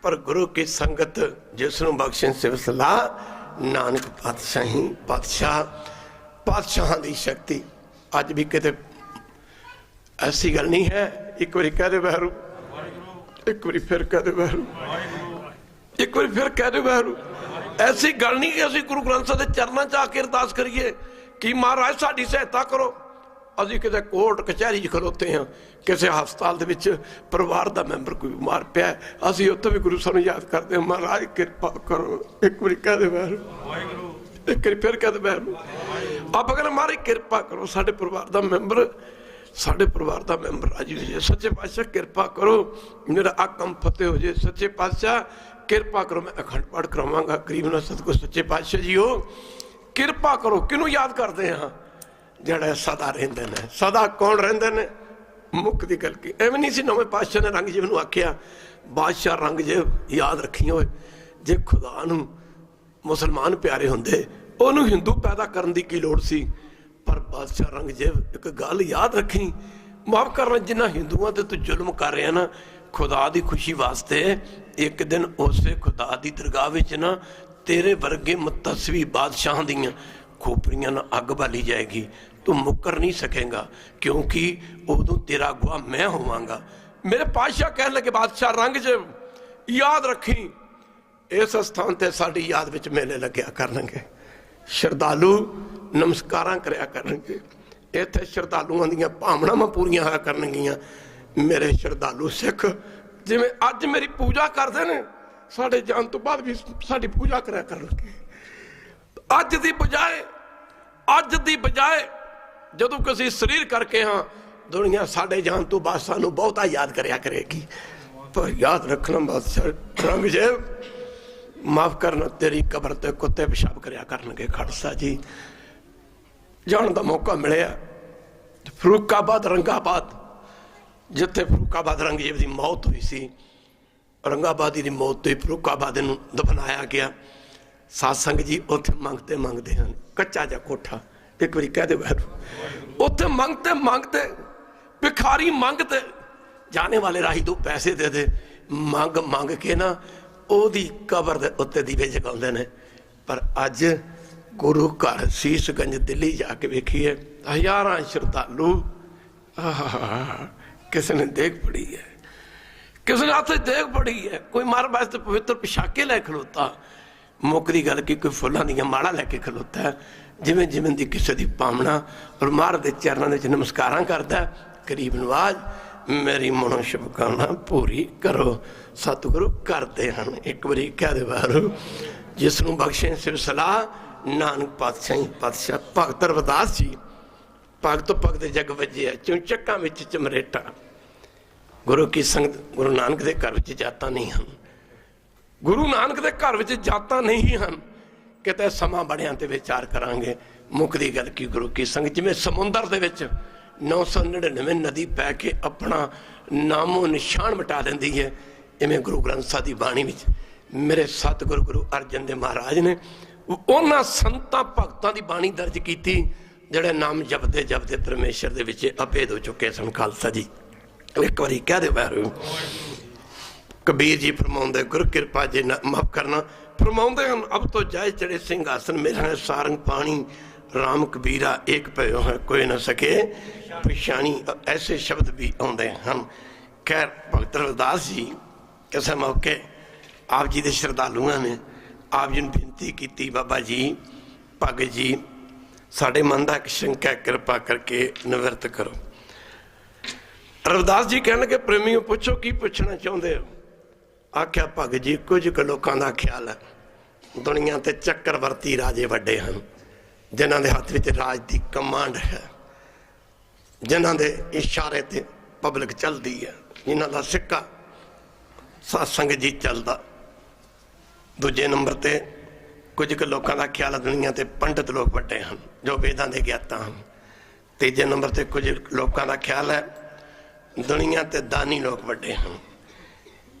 ਪਰ ਗੁਰੂ ਕੀ ਸੰਗਤ ਜਿਸ ਨੂੰ ਬਖਸ਼ਣ ਸਿਵ ਸਲਾਹ, ਨਾਨਕ ਪਾਤਸ਼ਾਹੀ ਪਾਤਸ਼ਾਹ, ਪਾਤਸ਼ਾਹਾਂ ਦੀ ਸ਼ਕਤੀ ਅੱਜ ਵੀ ਕਿਤੇ ਐਸੀ ਗੱਲ ਨਹੀਂ ਹੈ। ਇੱਕ ਵਾਰੀ ਕਹਿ ਦੇ ਬਾਹਰ, ਇੱਕ ਵਾਰੀ ਫਿਰ ਕਹਿ ਦੇ ਬਾਹਰ, ਇੱਕ ਵਾਰੀ ਫਿਰ ਕਹਿ ਦੇ ਬਾਹਰ। ਐਸੀ ਗੱਲ ਨਹੀਂ ਕਿ ਅਸੀਂ ਗੁਰੂ ਗ੍ਰੰਥ ਸਾਹਿਬ ਦੇ ਚਰਨਾਂ 'ਚ ਆ ਕੇ ਅਰਦਾਸ ਕਰੀਏ ਕਿ ਮਹਾਰਾਜ ਸਾਡੀ ਸਹਾਇਤਾ ਕਰੋ। ਅਸੀਂ ਕਿਤੇ ਕੋਰਟ ਕਚਹਿਰੀ 'ਚ ਖਲੋਤੇ ਹਾਂ ਕਿਸੇ ਹਸਪਤਾਲ ਦੇ ਵਿੱਚ ਪਰਿਵਾਰ ਦਾ ਮੈਂਬਰ ਕੋਈ ਬਿਮਾਰ ਪਿਆ, ਅਸੀਂ ਉੱਥੇ ਵੀ ਗੁਰੂ ਸਾਹਿਬ ਨੂੰ ਯਾਦ ਕਰਦੇ ਹਾਂ, ਮਹਾਰਾਜ ਕਿਰਪਾ ਕਰੋ। ਇੱਕ ਵਾਰੀ ਕਹਿ ਦੇ ਵੈਰ, ਇੱਕ ਵਾਰੀ ਫਿਰ ਕਹਿ ਦੇ ਵੈਰ, ਆਪਾਂ ਕਹਿੰਦੇ ਮਹਾਰਾਜ ਕਿਰਪਾ ਕਰੋ, ਸਾਡੇ ਪਰਿਵਾਰ ਦਾ ਮੈਂਬਰ ਰਾਜੀ ਹੋ ਜਾਏ। ਸੱਚੇ ਪਾਤਸ਼ਾਹ ਕਿਰਪਾ ਕਰੋ, ਮੇਰਾ ਆ ਕੰਮ ਫਤਿਹ ਹੋ ਜਾਏ। ਸੱਚੇ ਪਾਤਸ਼ਾਹ ਕਿਰਪਾ ਕਰੋ, ਮੈਂ ਅਖੰਡ ਪਾਠ ਕਰਾਵਾਂਗਾ। ਗਰੀਬ ਨਾਲ ਸਤਿਗੁਰ ਸੱਚੇ ਪਾਤਸ਼ਾਹ ਜੀ ਹੋ ਕਿਰਪਾ ਕਰੋ। ਕਿਹਨੂੰ ਯਾਦ ਕਰਦੇ ਹਾਂ? ਜਿਹੜੇ ਸਦਾ ਰਹਿੰਦੇ ਨੇ। ਸਦਾ ਕੌਣ ਰਹਿੰਦੇ ਨੇ? ਮੁੱਖ ਦੀ ਗੱਲ ਕੀ, ਐਵੇਂ ਨਹੀਂ ਸੀ ਨਵੇਂ ਪਾਤਸ਼ਾਹ ਨੇ ਰੰਗਜੀਤ ਨੂੰ ਆਖਿਆ, ਬਾਦਸ਼ਾਹ ਰੰਗਜੀਤ ਯਾਦ ਰੱਖੀ ਹੋਏ, ਜੇ ਖੁਦਾ ਨੂੰ ਮੁਸਲਮਾਨ ਪਿਆਰੇ ਹੁੰਦੇ ਉਹਨੂੰ ਹਿੰਦੂ ਪੈਦਾ ਕਰਨ ਦੀ ਕੀ ਲੋੜ ਸੀ? ਪਰ ਬਾਦਸ਼ਾਹ ਰੰਗਜੀਤ ਇੱਕ ਗੱਲ ਯਾਦ ਰੱਖੀ, ਮਾਫ ਕਰਨਾ, ਜਿੰਨਾ ਹਿੰਦੂਆਂ ਤੇ ਤੂੰ ਜ਼ੁਲਮ ਕਰ ਰਿਹਾ ਨਾ, ਖੁਦਾ ਦੀ ਖੁਸ਼ੀ ਵਾਸਤੇ ਇੱਕ ਦਿਨ ਉਸੇ ਖੁਦਾ ਦੀ ਦਰਗਾਹ ਵਿੱਚ ਨਾ ਤੇਰੇ ਵਰਗੇ ਮੁਤਸਵੀ ਬਾਦਸ਼ਾਹਾਂ ਦੀਆਂ ਖੋਪੜੀਆਂ ਨਾਲ ਅੱਗ ਬਾਲੀ ਜਾਏਗੀ। ਤੂੰ ਮੁੱਕਰ ਨਹੀਂ ਸਕੇਗਾ, ਕਿਉਂਕਿ ਉਦੋਂ ਤੇਰਾ ਅਗਵਾ ਮੈਂ ਹੋਵਾਂਗਾ। ਮੇਰੇ ਪਾਤਸ਼ਾਹ ਕਹਿਣ ਲੱਗੇ, ਬਾਦਸ਼ਾਹ ਰੰਗਜੀਤ ਯਾਦ ਰੱਖੀ, ਇਸ ਸਥਾਨ ਤੇ ਸਾਡੀ ਯਾਦ ਵਿੱਚ ਮੇਲੇ ਲੱਗਿਆ ਕਰਨਗੇ, ਸ਼ਰਧਾਲੂ ਨਮਸਕਾਰਾਂ ਕਰਿਆ ਕਰਨਗੇ, ਇੱਥੇ ਸ਼ਰਧਾਲੂਆਂ ਦੀਆਂ ਭਾਵਨਾਵਾਂ ਪੂਰੀਆਂ ਹੋਇਆ ਕਰਨਗੀਆਂ। ਮੇਰੇ ਸ਼ਰਧਾਲੂ ਸਿੱਖ ਜਿਵੇਂ ਅੱਜ ਮੇਰੀ ਪੂਜਾ ਕਰਦੇ ਨੇ, ਸਾਡੇ ਜਾਣ ਤੋਂ ਬਾਅਦ ਵੀ ਸਾਡੀ ਪੂਜਾ ਕਰਿਆ ਕਰਨਗੇ। ਅੱਜ ਦੀ ਬਜਾਏ ਜਦੋਂ ਕਿਸੇ ਸਰੀਰ ਕਰਕੇ ਹਾਂ, ਦੁਨੀਆ ਸਾਡੇ ਜਾਣ ਤੋਂ ਬਾਅਦ ਸਾਨੂੰ ਬਹੁਤਾ ਯਾਦ ਕਰਿਆ ਕਰੇਗੀ। ਪਰ ਯਾਦ ਰੱਖਣਾ ਬਾਦਸ਼ਾਹ ਰੰਗਜੀਤ, ਮਾਫ ਕਰਨਾ, ਤੇਰੀ ਕਬਰ ਤੇ ਕੁੱਤੇ ਪਿਸ਼ਾਬ ਕਰਿਆ ਕਰਨਗੇ। ਖਾਲਸਾ ਜੀ ਜਾਣ ਦਾ ਮੌਕਾ ਮਿਲਿਆ ਫਰੂਕਾਬਾਦ, ਰੰਗਾਬਾਦ, ਜਿੱਥੇ ਫਰੂਕਾਬਾਦ ਰੰਗਜੀਤ ਦੀ ਮੌਤ ਹੋਈ ਸੀ। ਰੰਗਾਬਾਦੀ ਦੀ ਮੌਤ ਤੋਂ ਫਰੂਕਾਬਾਦ ਨੂੰ ਦਫਨਾਇਆ ਗਿਆ। ਸਾਧ ਸੰਗਤ ਜੀ ਉੱਥੇ ਮੰਗਦੇ ਹਨ, ਕੱਚਾ ਜਿਹਾ ਕੋਠਾ, ਇੱਕ ਵਾਰੀ ਕਹਿ ਦੇ ਬੈਠੋ, ਉੱਥੇ ਮੰਗਤੇ ਭਿਖਾਰੀ ਮੰਗਤੇ ਜਾਣੇ ਵਾਲੇ ਰਾਹੀ ਤੋਂ ਪੈਸੇ ਦੇ ਮੰਗ ਕੇ ਨਾ ਉਹਦੀ ਕਬਰ ਦੇ ਉੱਤੇ ਦੀਵੇ ਜਗਾਉਂਦੇ ਨੇ। ਪਰ ਅੱਜ ਗੁਰੂ ਘਰ ਸੀਸਗੰਜ ਦਿੱਲੀ ਜਾ ਕੇ ਵੇਖੀਏ, ਹਜ਼ਾਰਾਂ ਸ਼ਰਧਾਲੂ, ਕਿਸੇ ਨੇ ਦੇਖ ਪੜੀ ਹੈ, ਕਿਸੇ ਨੇ ਹੱਥ ਦੇਖ ਪੜੀ ਹੈ, ਕੋਈ ਮਾਰ ਵਾਸਤੇ ਪਵਿੱਤਰ ਪਿਸ਼ਾਕੇ ਲੈ ਖਲੋਤਾ। ਮੁੱਕ ਦੀ ਗੱਲ ਕੀ, ਕੋਈ ਫੁੱਲਾਂ ਦੀਆਂ ਮਾਲਾ ਲੈ ਕੇ ਖਲੋਤਾ ਹੈ, ਜਿਵੇਂ ਦੀ ਕਿਸੇ ਦੀ ਭਾਵਨਾ, ਔਰ ਮਾਰ ਦੇ ਚਰਨਾਂ ਦੇ ਵਿੱਚ ਨਮਸਕਾਰਾਂ ਕਰਦਾ। ਗਰੀਬ ਨਵਾਜ ਮੇਰੀ ਮਨੋ ਸ਼ੁਭਕਾਮਨਾ ਪੂਰੀ ਕਰੋ। ਸਤਿਗੁਰੂ ਕਰਦੇ ਹਨ। ਇੱਕ ਵਾਰੀ ਕਹਿ ਦੇ ਬਾਹਰੋਂ, ਜਿਸ ਨੂੰ ਬਖਸ਼ੇ ਸਿਰ ਸਲਾਹ ਨਾਨਕ ਪਾਤਸ਼ਾਹ ਭਗਤ ਰਵਿਦਾਸ ਜੀ, ਭਗਤ ਜਗ ਵੱਜਿਆ ਚੁੰਚਕਾਂ ਵਿੱਚ ਚਮਰੇਟਾ। ਗੁਰੂ ਕੀ ਸੰਗਤ, ਗੁਰੂ ਨਾਨਕ ਦੇ ਘਰ ਵਿੱਚ ਜਾਤਾਂ ਨਹੀਂ ਹਨ, ਗੁਰੂ ਨਾਨਕ ਦੇ ਘਰ ਵਿੱਚ ਜਾਤਾਂ ਨਹੀਂ ਹਨ। ਕਿਤੇ ਸਮਾਂ ਬੜਿਆਂ ਤੇ ਵਿਚਾਰ ਕਰਾਂਗੇ। ਮੁੱਖ ਦੀ ਗੱਲ ਕੀ, ਗੁਰੂ ਕੀ ਸੰਗਤ ਜਿਵੇਂ ਸਮੁੰਦਰ ਦੇ ਵਿੱਚ 999 ਨਦੀ ਪੈ ਕੇ ਆਪਣਾ ਨਾਮੋ ਨਿਸ਼ਾਨ ਮਿਟਾ ਦਿੰਦੀ ਹੈ, ਇਵੇਂ ਗੁਰੂ ਗ੍ਰੰਥ ਸਾਹਿਬ ਦੀ ਬਾਣੀ ਵਿੱਚ ਮੇਰੇ ਸਤਿਗੁਰੂ ਗੁਰੂ ਅਰਜਨ ਦੇਵ ਮਹਾਰਾਜ ਨੇ ਉਹਨਾਂ ਸੰਤਾਂ ਭਗਤਾਂ ਦੀ ਬਾਣੀ ਦਰਜ ਕੀਤੀ ਜਿਹੜੇ ਨਾਮ ਜਪਦੇ ਪਰਮੇਸ਼ਰ ਦੇ ਵਿੱਚ ਅਭੇਦ ਹੋ ਚੁੱਕੇ ਸਨ। ਖਾਲਸਾ ਜੀ ਇੱਕ ਵਾਰੀ ਕਹਿ ਦੇ ਬਾਹਰ, ਕਬੀਰ ਜੀ ਫਰਮਾਉਂਦੇ, ਗੁਰ ਕਿਰਪਾ ਜੇ ਮਾਫ ਕਰਨਾ, ਫਰਮਾਉਂਦੇ ਹਨ, ਅਬ ਤੋਂ ਜਾਏ ਚੜੇ ਸਿੰਘਾਸਨ ਮੇਰਾ ਸਾਰੰਗ ਪਾਣੀ, ਰਾਮ ਕਬੀਰਾ ਏਕ ਭਇਓ ਹੈ ਕੋਈ ਨਾ ਸਕੇ ਪਛਾਣੀ। ਐਸੇ ਸ਼ਬਦ ਵੀ ਆਉਂਦੇ ਹਨ। ਖੈਰ ਭਗਤ ਰਵਿਦਾਸ ਜੀ ਕਿਸੇ ਮੌਕੇ ਆਪ ਜੀ ਦੇ ਸ਼ਰਧਾਲੂਆਂ ਨੇ ਆਪ ਜੀ ਨੂੰ ਬੇਨਤੀ ਕੀਤੀ, ਬਾਬਾ ਜੀ, ਭਗਤ ਜੀ, ਸਾਡੇ ਮਨ ਦਾ ਇੱਕ ਸ਼ੰਕਾ ਕਿਰਪਾ ਕਰਕੇ ਨਿਵਰਤ ਕਰੋ। ਰਵਿਦਾਸ ਜੀ ਕਹਿਣਗੇ, ਪ੍ਰੇਮੀਓ ਪੁੱਛੋ ਕੀ ਪੁੱਛਣਾ ਚਾਹੁੰਦੇ ਹੋ? ਆਖਿਆ, ਭਗਤ ਜੀ, ਕੁਝ ਕੁ ਲੋਕਾਂ ਦਾ ਖਿਆਲ ਹੈ ਦੁਨੀਆ ਤੇ ਚੱਕਰਵਰਤੀ ਰਾਜੇ ਵੱਡੇ ਹਨ, ਜਿਨ੍ਹਾਂ ਦੇ ਹੱਥ ਵਿੱਚ ਰਾਜ ਦੀ ਕਮਾਂਡ ਹੈ, ਜਿਨ੍ਹਾਂ ਦੇ ਇਸ਼ਾਰੇ ਤੇ ਪਬਲਿਕ ਚੱਲਦੀ ਹੈ, ਜਿਨ੍ਹਾਂ ਦਾ ਸਿੱਕਾ ਸਾਧ ਸੰਗਤ ਜੀ ਚੱਲਦਾ। ਦੂਜੇ ਨੰਬਰ ਤੇ ਕੁਝ ਕੁ ਲੋਕਾਂ ਦਾ ਖਿਆਲ ਦੁਨੀਆ ਤੇ ਪੰਡਿਤ ਲੋਕ ਵੱਡੇ ਹਨ ਜੋ ਵੇਦਾਂ ਦੇ ਗਿਆਤਾ ਹਨ। ਤੀਜੇ ਨੰਬਰ ਤੇ ਕੁਝ ਲੋਕਾਂ ਦਾ ਖਿਆਲ ਹੈ ਦੁਨੀਆ ਤੇ ਦਾਨੀ ਲੋਕ ਵੱਡੇ ਹਨ।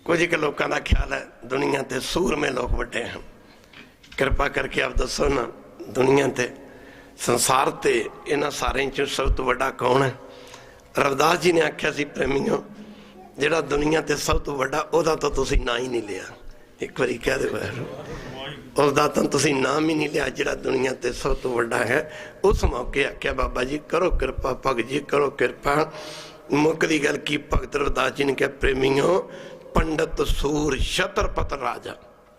ਕੁਝ ਕੁ ਲੋਕਾਂ ਦਾ ਖਿਆਲ ਹੈ ਦੁਨੀਆ ਤੇ ਸੂਰਮੇ ਲੋਕ ਵੱਡੇ ਹਨ। ਕਿਰਪਾ ਕਰਕੇ ਆਪ ਦੱਸੋ ਨਾ, ਦੁਨੀਆ ਤੇ ਸੰਸਾਰ ਤੇ ਇਹਨਾਂ ਸਾਰਿਆਂ ਚੋਂ ਸਭ ਤੋਂ ਵੱਡਾ ਕੌਣ ਹੈ? ਰਵਿਦਾਸ ਜੀ ਨੇ ਆਖਿਆ ਸੀ, ਪ੍ਰੇਮੀਓ, ਜਿਹੜਾ ਦੁਨੀਆ ਤੇ ਸਭ ਤੋਂ ਵੱਡਾ, ਉਹਦਾ ਤਾਂ ਤੁਸੀਂ ਨਾਂ ਹੀ ਨਹੀਂ ਲਿਆ। ਇੱਕ ਵਾਰੀ ਕਹਿ ਦੇ ਬਾਹਰ, ਉਸਦਾ ਤਾਂ ਤੁਸੀਂ ਨਾਮ ਹੀ ਨਹੀਂ ਲਿਆ ਜਿਹੜਾ ਦੁਨੀਆ ਤੇ ਸਭ ਤੋਂ ਵੱਡਾ ਹੈ। ਉਸ ਮੌਕੇ ਆਖਿਆ, ਬਾਬਾ ਜੀ ਕਰੋ ਕਿਰਪਾ, ਭਗਤ ਜੀ ਕਰੋ ਕਿਰਪਾ। ਮੁੱਖ ਦੀ ਗੱਲ ਕੀ, ਭਗਤ ਰਵਿਦਾਸ ਜੀ ਨੇ ਕਿਹਾ, ਪ੍ਰੇਮੀਓ, ਪੰਡਤ ਸੂਰ ਛਤਰਪਤ ਰਾਜਾ,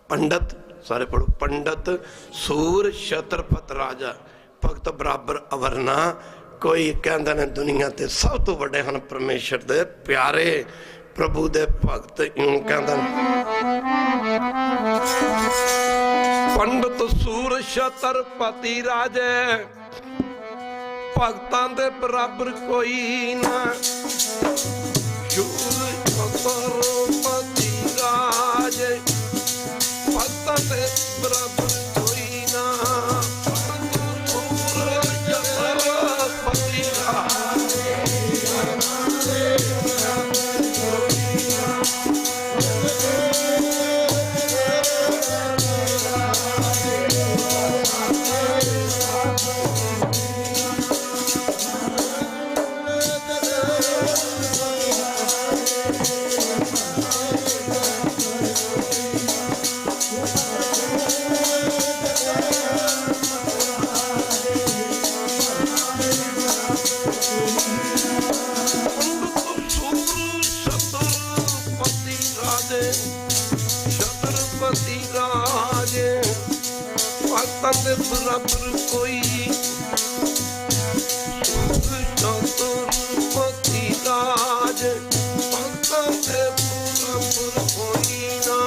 ਪੰਡਤ ਸਾਰੇ ਪੜੋ, ਪੰਡਤ ਸੂਰ ਛਤਰਪਤ ਰਾਜਾ, ਭਗਤ ਬਰਾਬਰ ਅਵਰਨਾ कोई कहते ने दुनिया ते सब तो बड़े हैं परमेश्वर दे प्यारे प्रभु दे भगत यूं कहते पंडित सूर छत्रपति राजे भगतां दे बराबर कोई ना छत्रपति राजे भगतां दे बराबर कोई ना छत्रपति राजे भगतां दे बराबर कोई छत्रपति राजे भगतां दे बराबर कोई ना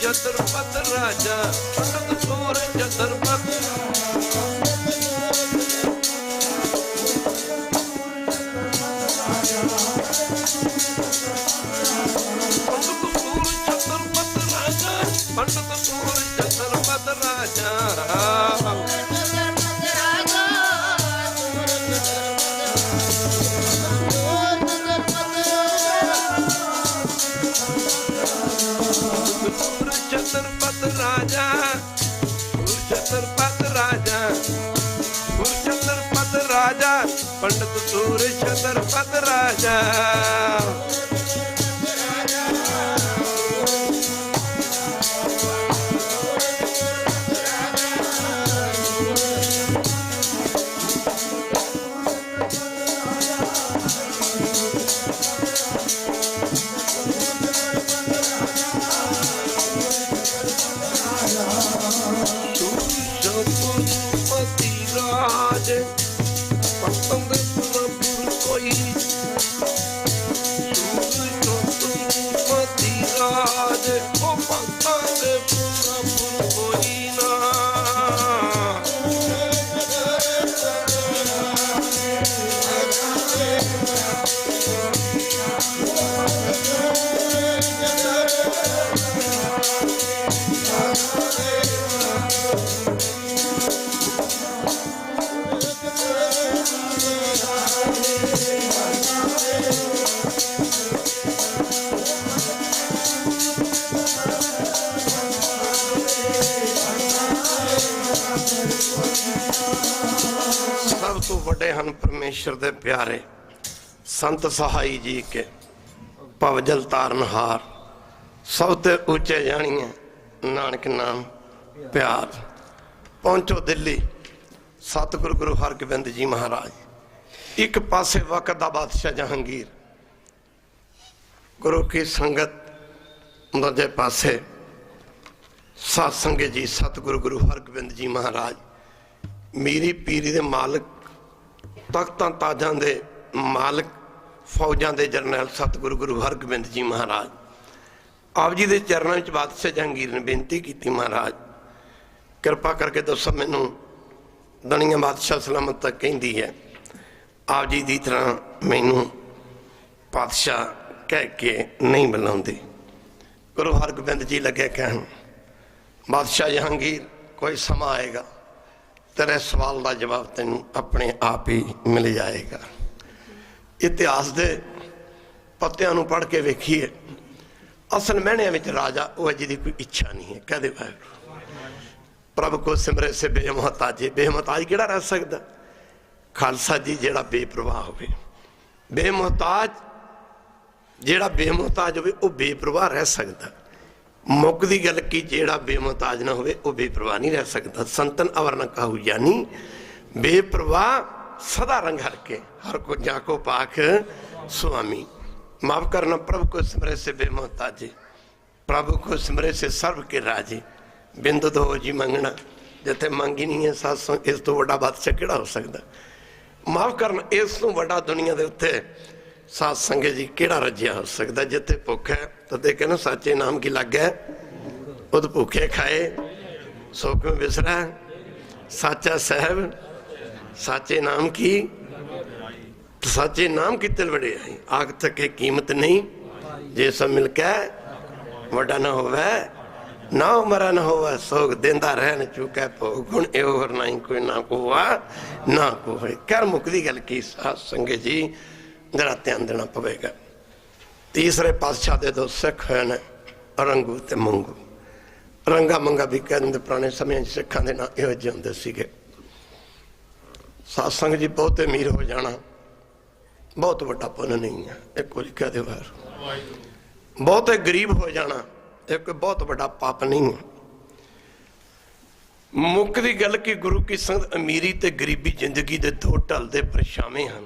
छत्रपति राजा पंडित सूर छत्रपति पंडित सूर छत्रपति राजा छत्रपति राजा छत्रपति राजा छत्रपति राजा पंडित सूर छत्रपति राजा सब तो बड़े हैं परमेश्वर दे प्यारे संत सहाई जी के भवजल तारनहार सब ते ऊंचे जानिए नानक नाम प्यार। पहुंचो दिल्ली सतगुरु गुरु हरगोबिंद जी महाराज, एक पासे वक्त दा बादशाह जहांगीर, गुरु की संगत दूजे पासे सत्संग जी सतगुरु गुरु हरगोबिंद जी महाराज, मीरी पीरी दे मालिक, तख्तां ताजां दे मालिक, फौजां दे जरनैल सतगुरु गुरु हरगोबिंद जी महाराज आप जी के चरणों में बादशाह जहांगीर ने बेनती की, महाराज कृपा करके दसो मैनू दुनिया बादशाह सलामत तक कहती है, आप जी की तरह मैनू पातशाह कह के नहीं बुलाते। गुरु हरगोबिंद जी लगे कहन, बादशाह जहांगीर कोई समा आएगा तेरे सवाल का जवाब तेन अपने आप ही मिल जाएगा। इतिहास के पत्तियां नूं पढ़ के वेखिए, असल मैणिया विच राजा वो जी की कोई इच्छा नहीं है। कह दे वाहिगुरू, प्रभु को सिमरे से बेमहताजे, बेमहताज किहड़ा रह सकदा? खालसा जी जिहड़ा बेप्रवाह होवे, बेमुहताज जिहड़ा बेमुहताज होवे वो बेप्रवाह रह सकदा। मुक दी गल की जिहड़ा बेमुहताज ना होवे वो बेप्रवाह नहीं रह सकदा। संतन अवर न कहू यानी बेप्रवाह सदा रंग हर के, हर को जाको पाख स्वामी। माफ करना, प्रभु को सिमरे से बेमुहताजे, प्रभु को सिमरे से सर्व के राजे। बिंद दो जी मंगना, जिथे मंगी नहीं है सासों, इस तो बड़ा बादशाह किहड़ा हो सकदा? माफ करना, इस तो बड़ा दुनिया के उत्ते सात संगे जी किहड़ा रजिया हो सकदा? जिथे भुख है तो देखे ना साचे नाम की लग है, उद भूखे खाए सो क्यों बिसरा, साचा साहब साचे नाम की, साचे नाम की तिल बड़े आई। आग थके कीमत नहीं, जे सब मिलके वड्डा न होवे, ना उमरा न होवे, सोग देंदा रह न चुके भोग, गुण एहो होर नहीं कोई ना कोवा ना कोई। कर मुकदी गल की सात संगे जी, जरा ध्यान देना पवेगा। तीसरे पातशाह दे दो सिख है ने रंगू ते मंगू। रंगा मंगा भी कह दिंदे पुराने समय सिखां दे नां इहो ਜਿਹੇ ਹੁੰਦੇ ਸੀਗੇ। सत्संग जी बहुत अमीर हो जाना बहुत वड्डा पुण्य नहीं है, एक बार कह दे बाहर। बहुत गरीब हो जाना एक बहुत बड़ा पाप नहीं है। मुक दी गल की गुरु की संगत अमीरी ते गरीबी जिंदगी दे दो ढलदे परछावें हैं।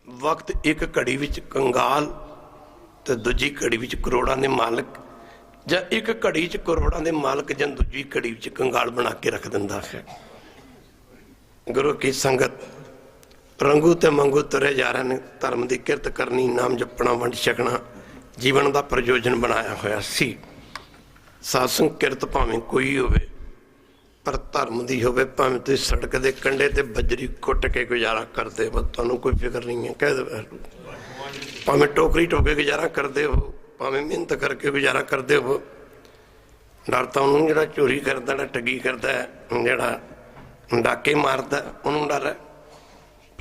वक्त एक घड़ी विच कंगाल ते दूजी घड़ी विच करोड़ां दे मालक, जां एक घड़ी च करोड़ां दे मालक जां दूजी घड़ी विच कंगाल बना के रख दिंदा है। गुरु की संगत रंगू ते मंगू तुरे जा रहे ने। धर्म की किरत करनी, नाम जपना, वंड छकना जीवन का प्रयोजन बनाया होया सी। सत्संग किरत भावें कोई होवे पर धर्म की होवे, भावें तुसीं सड़क के कंढे ते बजरी कुट के गुजारा करते हो, तुहानूं कोई फिक्र नहीं है। कह दो भावें टोकरी टोके गुजारा करते हो, भावें मेहनत करके गुजारा करते हो। डर तो उन्होंने जिहड़ा चोरी करता है, ठगी करता है, जिहड़ा डाके मारता उन्होंने डर है।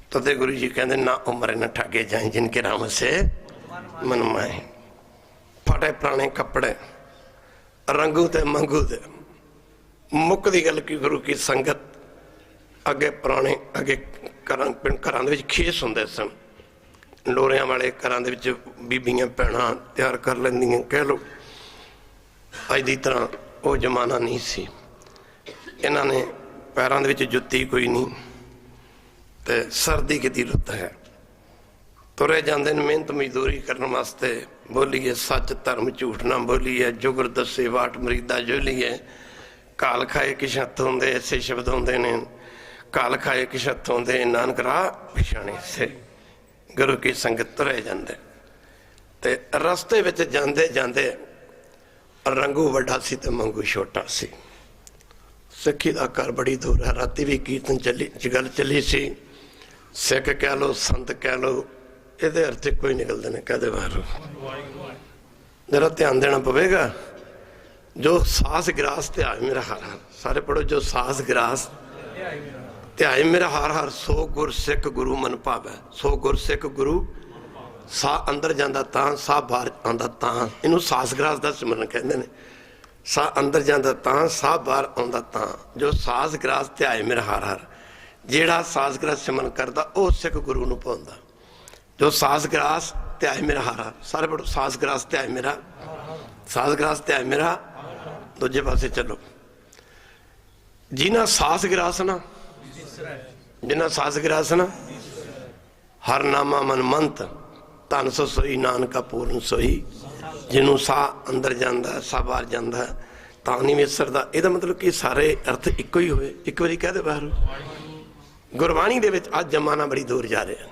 तदे गुरु जी कहते ना उम्र न ठगे जाए जिनके राम से मन माए। फटे पुराने कपड़े रंगू ते मंगू दे। मुक दी गल की गुरु की संगत अगे पुराने अगे घरां दे विच खेस हुंदे सन। डोरियां वाले घरां दे विच बीबियां भैणां तैयार कर लैंदियां। कह लो अज दी तरह वो जमाना नहीं सी। इन्हां ने पैरों के जुत्ती कोई नहीं, तो सर्दी की रुत है, तुरे जाते मेहनत मजदूरी करने वास्ते। बोलीए सच धर्म झूठ ना बोलीए, जुगर दसे वाट मरीदा जोलीए। काल खाए किश हथ होंदे, ऐसे शब्द होंदे ने। काल खाए किश हथ होंदे, नानक राह पिछाने से। गुरु की संगत तुरे जाते, ते रस्ते विच जांदे जांदे रंगू वड्डा सी ते मंगू छोटा सी। सिक्खी का घर बड़ी दूर है। राती भी कीर्तन चली गल चली सी। सिख कह लो, संत कह लो, ये अर्थ कोई निकलते हैं। कहते बाहर जरा ध्यान देना पवेगा। जो सास गिरास ध्याए मेरा हर हर, सारे पढ़ो। जो सास गिरास ध्याए मेरा हर हर, सो गुर सिख गुरु मन भावै। सो गुर सिख गुरु, सा अंदर जाता तां, सा बाहर आंदा तां। इनू सास गिरास का सिमरन कहते हैं। सा अंदर जाता तां, सा बाहर आंदा तां। जो सास गिरास ध्याए मेरा हर हर, जेड़ा सास गिरास सिमरन करता वह सिख गुरु नूं पाउंदा। जो सास गिरास ध्याए मेरा हर हर, सारे पढ़ो। सास गिरास ध्याए मेरा, सास गिरास ध्याए मेरा। दूजे पासे चलो। जिन्हां सास गिरास ना, जिन्हां सास गिरास ना, हर नामा मन मंत, धन सो सोई नानका पूर्ण सोई। जिन्हों साह अंदर जाता साह बाहर जाता तां नहीं विसरदा। ਇਹਦਾ मतलब कि सारे अर्थ इको ही होए। एक बारी कह दे बाहर। गुरबाणी दे विच अज जमाना बड़ी दूर जा रहा।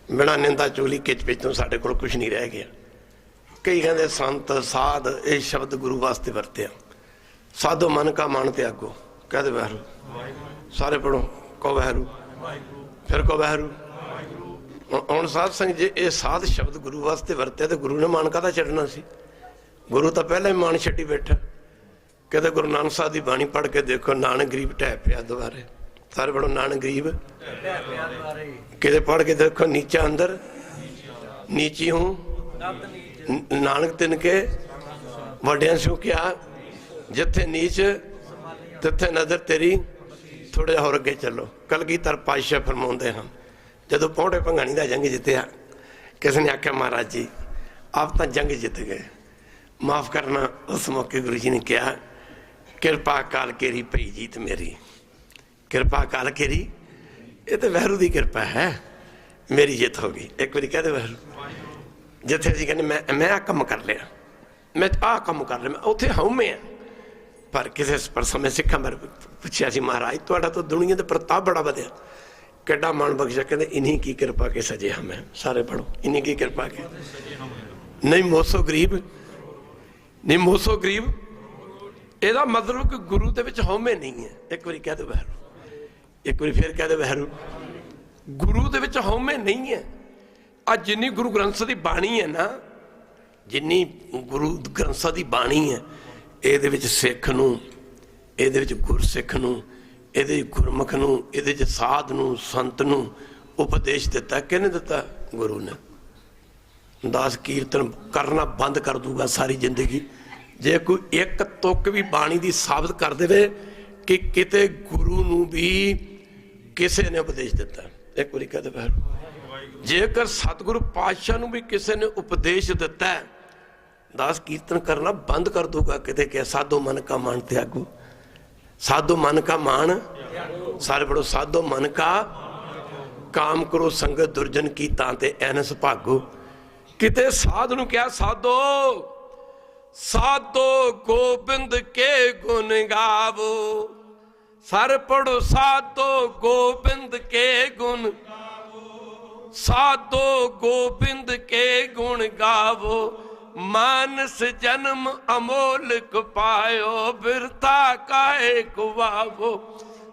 बिना निंदा चोली किच पिच तो साढ़े कोल कुछ नहीं रह गया। कई कहते संत साध ये शब्द गुरु वास्ते वरत्या। साधो मन का मान त्यागो, कह दे वाहरू, सारे पढ़ो को वाहरू, फिर को वाहरू। हुण साध संग जे ये साध शब्द गुरु वास्ते वरत्या तो गुरु ने मान काहदा छड्डना सी? गुरु तो पहले ही मान छड्डी बैठा। कहते गुरु नानक साहब की बाणी पढ़ के देखो, नानक गरीब ढह पिया दुआरे। सारे पढ़ो नानक गरीब। कहते पढ़ के देखो, नीचा अंदर नीची हूं, नानक तिनके वड्डियां सू क्या, जिथे नीच तिथे नजर तेरी, थोड़े होर अगे चलो। कलगीधर पातशाह फरमाउंदे हैं, जदों पौड़े भंगाणी दा जंग जितया, किसी ने आख्या महाराज जी आप तो जंग जित गए, माफ करना। उस मौके गुरु जी ने कहा, किरपा काल केरी पई जीत मेरी। किरपा काल केरी, ये तो वहरू की किरपा है, मेरी जित हो गई। एक बार कहते वहरू जिथे असीं कहने मैं आ कम कर लिया, मैं आ कम कर लिया, मैं उत्थे हऊमे आ। पर किसी परसों मैं सिखा मेरे पूछा सी, महाराज तुहाडा तो दुनिया का प्रताप बड़ा वधिया, किड्डा मान बख्शा। कहते इन्हीं की कृपा के सजे हम हैं। सारे पढ़ो, इन्हीं की कृपा के। नहीं मोसो गरीब, नहीं मोसो गरीब, ਇਹਦਾ मतलब कि गुरु ਦੇ ਵਿੱਚ ਹਉਮੈ नहीं है। एक बार कह दो वहरू, एक बार फिर कह दो वहरू, गुरु ਦੇ ਵਿੱਚ ਹਉਮੈ नहीं है। आ जिन्नी गुरु ग्रंथ ਸਾਹਿਬ ਦੀ ਬਾਣੀ है ना, जिन्नी गुरु ग्रंथ ਸਾਹਿਬ ਦੀ ਬਾਣੀ है, ਇਹਦੇ ਵਿੱਚ ਸਿੱਖ ਨੂੰ, ਇਹਦੇ ਵਿੱਚ ਗੁਰਸਿੱਖ ਨੂੰ, ਇਹਦੇ ਗੁਰਮੁਖ ਨੂੰ, ਇਹਦੇ ਚ ਸਾਧ ਨੂੰ, ਸੰਤ ਨੂੰ ਉਪਦੇਸ਼ ਦਿੱਤਾ। ਕਿਹਨੇ ਦਿੱਤਾ? ਗੁਰੂ ਨੇ। ਦਾਸ ਕੀਰਤਨ करना बंद कर दूगा सारी जिंदगी जे कोई एक तुक भी बाणी की साबित कर दे कि किते गुरु नूं भी किसी ने उपदेश दिता। एक बार कहते वहरू, जेकर सतगुरु पातशाह नूं भी किसी ने उपदेश दिता है, दास कीर्तन करना बंद कर दूगा। किते क्या, साधो मन का मान त्यागो, साधो मन का मान। सारे पढ़ो, साधो मन का काम करो, संगत दुर्जन की तांते एनस भागो। किते साध नूं क्या, साधो साधो गोबिंद के गुण गावो। सर पढ़ो, साधो गोबिंद के गुण, साधो गोबिंद के गुण गावो। मानस जन्म अमोलक पायो, बिरथा काहे कुवावो।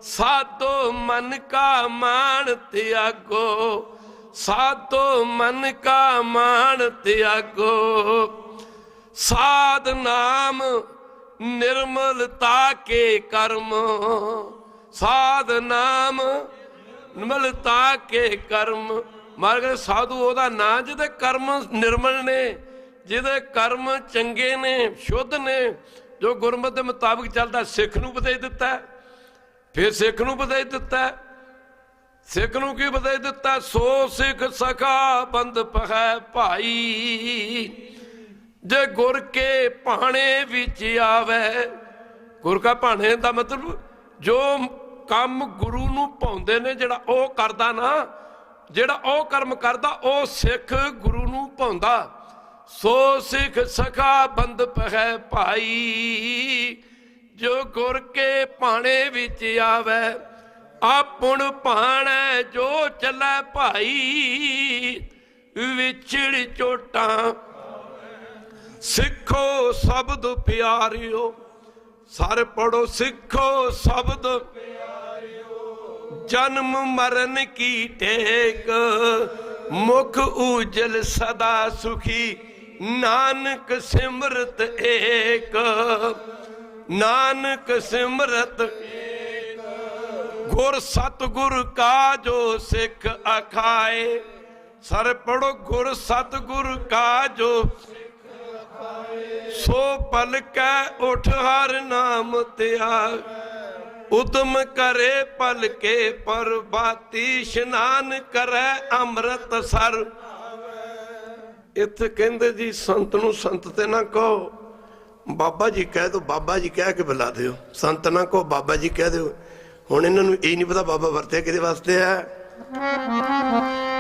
साधो मन का मान त्यागो, साधो मन का मान त्यागो। साध नाम निर्मलता के कर्म, साध नाम निर्मलता के कर्म। मारे साधु ओदा ना जिहदे कर्म निर्मल ने, जिहदे कर्म चंगे ने, शुद्ध ने, जो गुरमत के मुताबिक चलता। सिख नूं उपदेश दिता, फिर सिख नूं उपदेश दिता। सिख नूं की उपदेश दिता? सो सिख सखा बंद पहै भाई। जे गुर के भाणे विच आवे, गुर का भाणे का मतलब जो काम गुरु नूं भाउंदे ने, जिहड़ा ओह करदा ना, जिहड़ा ओह कर्म करदा, ओह सिख गुरु नूं भाउंदा। सो सिख सखा बंद पहै भाई। जो गुर के भाणे विच आवे, आपुण भाणै जो चलै भाई। विछड़ चोटां सिखो शब्द प्यारियो। सारे पढ़ो, सिखो शब्द जन्म मरण की टेक। मुख उजल सदा सुखी, नानक सिमरत एक। नानक सिमरत गुर सतगुर का जो सिख अखाए। सारे पढ़ो, गुर सतगुर का जो सो पल कै उठ हर नाम त्याग। उदम करे पल के परबाती, स्नान करे अमृत सर। इत्थे कहंदे जी संत नूं संत ते ना कहो, बाबा जी कह दो, बाबा जी कह के बुला दिओ। संत ना कहो, बाबा जी कह दो। हुण इन्हां नूं ये नहीं पता बाबा वरते किहदे वास्ते है।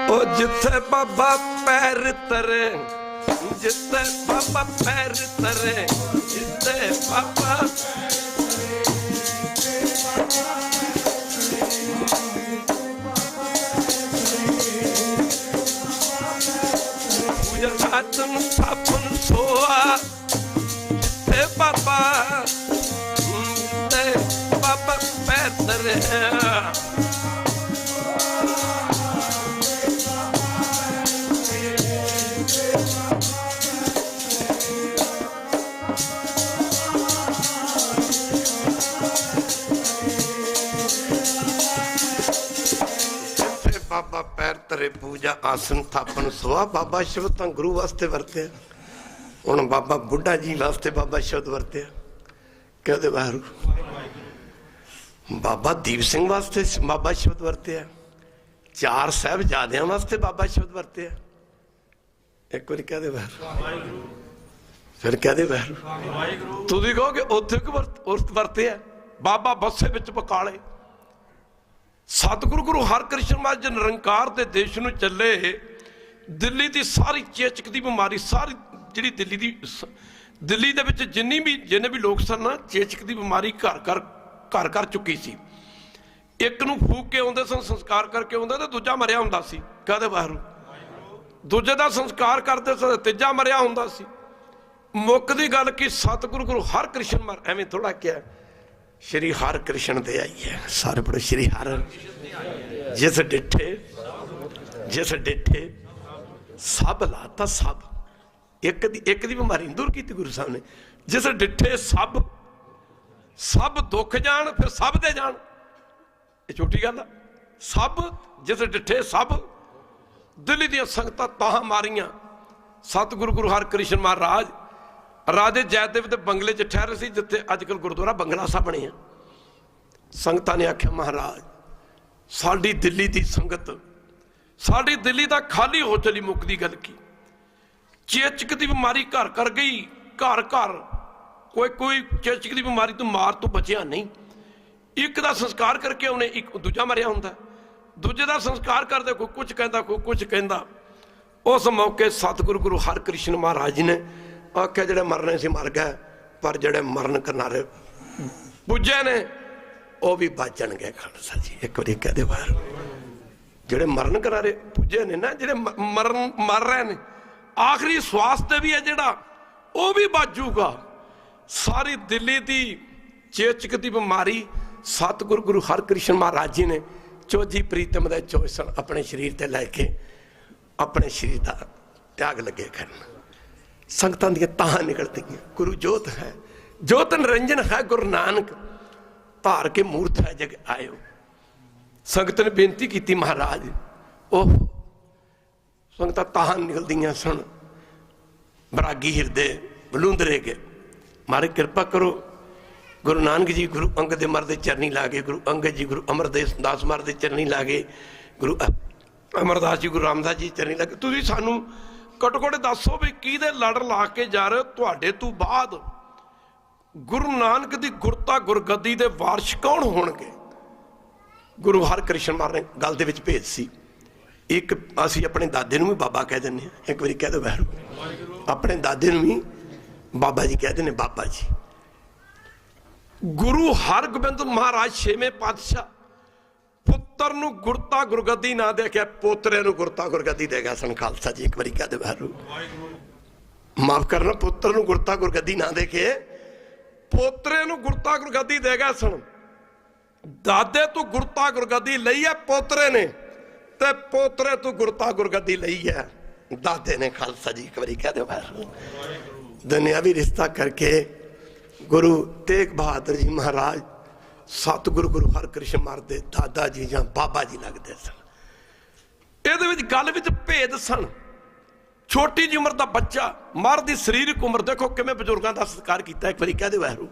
ओ जिथे बाबा पैर तरे, जिथे बाबा पैर तरे, जिथे बाबा ਆਤਮ ਸਥਾਪਨ ਸੋਆ ਤੇ ਬਾਬਾ ਤੇ ਬਾਬਾ ਪੈਰ ਧਰਿਆ। ਬਾਬਾ ਪੈਰ ਧਰੇ ਪੂਜਾ ਆਸਨ ਥਾਪਨ ਸੋਆ। ਬਾਬਾ ਸ਼ਬਦ ਤਾਂ ਗੁਰੂ ਵਾਸਤੇ ਵਰਤਿਆ, ਹੁਣ ਬਾਬਾ ਬੁੱਢਾ ਜੀ ਵਾਸਤੇ ਬਾਬਾ ਸ਼ਬਦ ਵਰਤਿਆ। ਕਹਿੰਦੇ ਵਾਹਿਗੁਰੂ। ਬਾਬਾ ਦੀਪ ਸਿੰਘ ਵਾਸਤੇ ਬਾਬਾ ਸ਼ਬਦ ਵਰਤਿਆ, 4 ਸਾਹਿਬਜ਼ਾਦਿਆਂ ਵਾਸਤੇ ਬਾਬਾ ਸ਼ਬਦ ਵਰਤਿਆ। ਇੱਕ ਵਾਰੀ ਕਹਦੇ ਵਾਹਿਗੁਰੂ, ਫਿਰ ਕਹਦੇ ਵਾਹਿਗੁਰੂ। ਤੁਸੀਂ ਕਹੋਗੇ ਉੱਥੇ ਵਰਤਿਆ ਬਾਬਾ ਬੱਸੇ ਵਿੱਚ ਬਕਾਲੇ। ਸਤਿਗੁਰੂ ਗੁਰੂ ਹਰਕ੍ਰਿਸ਼ਨ ਮਹਾਰਾਜ ਨਿਰੰਕਾਰ ਦੇ ਦੇਸ਼ ਨੂੰ ਚੱਲੇ। ਦਿੱਲੀ ਦੀ ਸਾਰੀ ਚੇਚਕ ਦੀ ਬਿਮਾਰੀ, ਸਾਰੀ ਜਿਹੜੀ ਦਿੱਲੀ ਦੇ ਵਿੱਚ ਜਿੰਨੇ ਵੀ ਲੋਕ ਸਨ ਨਾ, ਚੇਚਕ ਦੀ ਬਿਮਾਰੀ ਘਰ ਕਰ ਚੁੱਕੀ ਸੀ। ਇੱਕ ਨੂੰ ਫੂਕ ਕੇ ਆਉਂਦੇ ਸਨ, ਸੰਸਕਾਰ ਕਰਕੇ ਆਉਂਦੇ, ਤੇ ਦੂਜਾ ਮਰਿਆ ਹੁੰਦਾ ਸੀ। ਕਹਦੇ ਵਾਹਿਗੁਰੂ। ਦੂਜੇ ਦਾ ਸੰਸਕਾਰ ਕਰਦੇ ਸਨ, ਤੀਜਾ ਮਰਿਆ ਹੁੰਦਾ ਸੀ। ਮੁੱਕਦੀ ਗੱਲ ਕਿ ਸਤਿਗੁਰੂ ਗੁਰੂ ਹਰਕ੍ਰਿਸ਼ਨ ਮਹਾਰਾਜ ਐਵੇਂ ਥੋੜਾ ਕਿਹਾ, ਸ਼੍ਰੀ ਹਰਿ ਕ੍ਰਿਸ਼ਨ ਤੇ ਆਈ ਹੈ। ਸਾਰੇ ਪੜੋ ਸ਼੍ਰੀ ਹਰਿ। ਜਿਸ ਡਿੱਠੇ ਸਭ ਲਾਤਾ। ਸਭ ਇੱਕ ਦੀ ਬਿਮਾਰੀ ਦੂਰ ਕੀਤੀ ਗੁਰੂ ਸਾਹਿਬ ਨੇ। ਜਿਸ ਡਿੱਠੇ ਸਭ ਦੁੱਖ ਜਾਣ, ਫਿਰ ਸਭ ਦੇ ਜਾਣ। ਇਹ ਛੋਟੀ ਗੱਲ ਆ। ਸਭ ਜਿਸ ਡਿੱਠੇ ਸਭ। ਦਿੱਲੀ ਦੀਆਂ ਸੰਗਤਾਂ ਤਾਹਾਂ ਮਾਰੀਆਂ। ਸਤਿਗੁਰੂ ਗੁਰੂ ਹਰਕ੍ਰਿਸ਼ਨ ਮਹਾਰਾਜ ਰਾਜੇ ਜੈਦੇਵ ਦੇ ਬੰਗਲੇ 'ਚ ਠਹਿਰੇ ਸੀ, ਜਿੱਥੇ ਅੱਜ ਕੱਲ੍ਹ ਗੁਰਦੁਆਰਾ ਬੰਗਲਾ ਸਾਹਿਬ ਬਣਿਆ। ਸੰਗਤਾਂ ਨੇ ਆਖਿਆ, ਮਹਾਰਾਜ ਸਾਡੀ ਦਿੱਲੀ ਦੀ ਸੰਗਤ, ਸਾਡੀ ਦਿੱਲੀ ਦਾ ਖਾਲੀ ਹੋ ਚਲੀ। ਮੁੱਕਦੀ ਗੱਲ ਕੀ, ਚੇਚਕ ਦੀ ਬਿਮਾਰੀ ਘਰ ਗਈ। ਘਰ ਕੋਈ ਚੇਚਕ ਦੀ ਬਿਮਾਰੀ ਤੋਂ ਮਾਰ ਤੋਂ ਬਚਿਆ ਨਹੀਂ। ਇੱਕ ਦਾ ਸੰਸਕਾਰ ਕਰਕੇ ਉਹਨੇ ਇੱਕ ਦੂਜਾ ਮਰਿਆ ਹੁੰਦਾ, ਦੂਜੇ ਦਾ ਸੰਸਕਾਰ ਕਰਦੇ ਕੋਈ ਕੁਝ ਕਹਿੰਦਾ, ਕੋਈ ਕੁਝ ਕਹਿੰਦਾ। ਉਸ ਮੌਕੇ ਸਤਿਗੁਰੂ ਗੁਰੂ ਹਰਕ੍ਰਿਸ਼ਨ ਮਹਾਰਾਜ ਜੀ ਨੇ ਆਖਿਆ, ਜਿਹੜੇ ਮਰਨੇ ਸੀ ਮਰ ਗਏ, ਪਰ ਜਿਹੜੇ ਮਰਨ ਕਿਨਾਰੇ ਪੁੱਜੇ ਨੇ ਉਹ ਵੀ ਬਚਣਗੇ। ਖਾਲਸਾ ਜੀ ਇੱਕ ਵਾਰੀ ਕਹਦੇ ਬਾਹਰ, ਜਿਹੜੇ ਮਰਨ ਕਿਨਾਰੇ ਪੁੱਜੇ ਨੇ ਨਾ, ਜਿਹੜੇ ਮਰ ਰਹੇ ਨੇ, ਆਖਰੀ ਸਵਾਸ ਤੇ ਵੀ ਹੈ ਜਿਹੜਾ, ਉਹ ਵੀ ਬਚ ਜੂਗਾ। ਸਾਰੀ ਦਿੱਲੀ ਦੀ ਚੇਚਕ ਦੀ ਬਿਮਾਰੀ ਸਤਿਗੁਰੂ ਗੁਰੂ ਹਰਕ੍ਰਿਸ਼ਨ ਮਹਾਰਾਜ ਜੀ ਨੇ ਚੋਜੀ ਪ੍ਰੀਤਮ ਦੇ ਚੋਸਣ ਆਪਣੇ ਸਰੀਰ ਤੇ ਲੈ ਕੇ ਆਪਣੇ ਸਰੀਰ ਦਾ ਤਿਆਗ ਲੱਗੇ ਕਰਨ। ਸੰਗਤਾਂ ਦੀਆਂ ਤਾਹਾਂ ਨਿਕਲਦੀਆਂ। ਗੁਰੂ ਜੋਤ ਹੈ, ਜੋਤ ਨਿਰੰਜਨ ਹੈ, ਗੁਰੂ ਨਾਨਕ ਧਾਰ ਕੇ ਮੂਰਤ ਹੈ ਜਗ ਆਇਓ। ਸੰਗਤ ਨੇ ਬੇਨਤੀ ਕੀਤੀ, ਮਹਾਰਾਜ ਉਹ ਸੰਗਤਾਂ ਤਾਹਾਂ ਨਿਕਲਦੀਆਂ ਸਨ। ਬਰਾਗੀ ਹਿਰਦੇ ਬਲੂੰਦਰੇ ਗਏ, ਮਾਰੇ ਕਿਰਪਾ ਕਰੋ। ਗੁਰੂ ਨਾਨਕ ਜੀ ਗੁਰੂ ਅੰਗਦ ਦੇ ਮਰ ਦੇ ਚਰਨੀ ਲਾ ਗਏ, ਗੁਰੂ ਅੰਗਦ ਜੀ ਗੁਰੂ ਅਮਰਦਾਸ ਮਰ ਦੇ ਚਰਨੀ ਲਾ ਗਏ, ਗੁਰੂ ਅਮਰਦਾਸ ਜੀ ਗੁਰੂ ਰਾਮਦਾਸ ਜੀ ਚਰਨੀ ਲਾ ਗਏ। ਤੁਸੀਂ ਸਾਨੂੰ ਘੱਟੋ ਘੱਟ ਦੱਸੋ ਵੀ ਕਿਹਦੇ ਲੜ ਲਾ ਕੇ ਜਾ ਰਹੇ ਹੋ? ਤੁਹਾਡੇ ਤੋਂ ਬਾਅਦ ਗੁਰੂ ਨਾਨਕ ਦੀ ਗੁਰਤਾ ਗੁਰਗੱਦੀ ਦੇ ਵਾਰਿਸ ਕੌਣ ਹੋਣਗੇ? ਗੁਰੂ ਹਰਕ੍ਰਿਸ਼ਨ ਮਹਾਰਾਜ ਨੇ ਗੱਲ ਦੇ ਵਿੱਚ ਭੇਦ ਸੀ। ਇੱਕ ਅਸੀਂ ਆਪਣੇ ਦਾਦੇ ਨੂੰ ਵੀ ਬਾਬਾ ਕਹਿ ਦਿੰਦੇ ਹਾਂ। ਇੱਕ ਵਾਰੀ ਕਹਿ ਦਿਓ ਵਾਹਿਗੁਰੂ। ਆਪਣੇ ਦਾਦੇ ਨੂੰ ਵੀ ਬਾਬਾ ਜੀ ਕਹਿ ਦਿੰਦੇ, ਬਾਬਾ ਜੀ। ਗੁਰੂ ਹਰਗੋਬਿੰਦ ਮਹਾਰਾਜ 6ਵੇਂ ਪਾਤਸ਼ਾਹ ਪੁੱਤਰ ਨੂੰ ਗੁਰਤਾ ਗੁਰਗੱਦੀ ਨਾ ਦੇ ਕੇ ਪੋਤਰੇ ਨੂੰ ਗੁਰਤਾ ਗੁਰਗੱਦੀ ਦੇ ਗਿਆ ਸਨ। ਖਾਲਸਾ ਜੀ ਇੱਕ ਵਾਰੀ ਕਹਿ ਦਿਓ ਵਾਹਿਗੁਰੂ। ਮਾਫ ਕਰਨਾ, ਪੁੱਤਰ ਨੂੰ ਗੁਰਤਾ ਗੁਰਗੱਦੀ ਨਾ ਦੇ ਕੇ ਪੋਤਰੇ ਨੂੰ ਗੁਰਤਾ ਗੁਰਗੱਦੀ ਦੇ ਗਿਆ ਸਨ। ਦਾਦੇ ਤੋਂ ਗੁਰਤਾ ਗੁਰਗੱਦੀ ਲਈ ਹੈ ਪੋਤਰੇ ਨੇ, ਤੇ ਪੋਤਰੇ ਤੋਂ ਗੁਰਤਾ ਗੁਰਗੱਦੀ ਲਈ ਹੈ ਦਾਦੇ ਨੇ। ਖਾਲਸਾ ਜੀ ਇੱਕ ਵਾਰੀ ਕਹਿ ਦਿਓ ਵਾਹਿਗੁਰੂ। ਦੁਨਿਆਵੀ ਰਿਸ਼ਤਾ ਕਰਕੇ ਗੁਰੂ ਤੇਗ ਬਹਾਦਰ ਜੀ ਮਹਾਰਾਜ ਸਤਿਗੁਰੂ ਗੁਰੂ ਹਰਕ੍ਰਿਸ਼ਨ ਮਹਾਰਾਜ ਦੇ ਦਾਦਾ ਜੀ ਜਾਂ ਬਾਬਾ ਜੀ ਲੱਗਦੇ ਸਨ। ਇਹਦੇ ਵਿੱਚ ਗੱਲ ਵਿੱਚ ਭੇਦ ਸਨ। ਛੋਟੀ ਜਿਹੀ ਉਮਰ ਦਾ ਬੱਚਾ, ਮਹਾਰਾਜ ਦੀ ਸਰੀਰਕ ਉਮਰ ਦੇਖੋ ਕਿਵੇਂ ਬਜ਼ੁਰਗਾਂ ਦਾ ਸਤਿਕਾਰ ਕੀਤਾ। ਇੱਕ ਵਾਰੀ ਕਹਿ ਦਿਓ ਵਾਹਿਗੁਰੂ।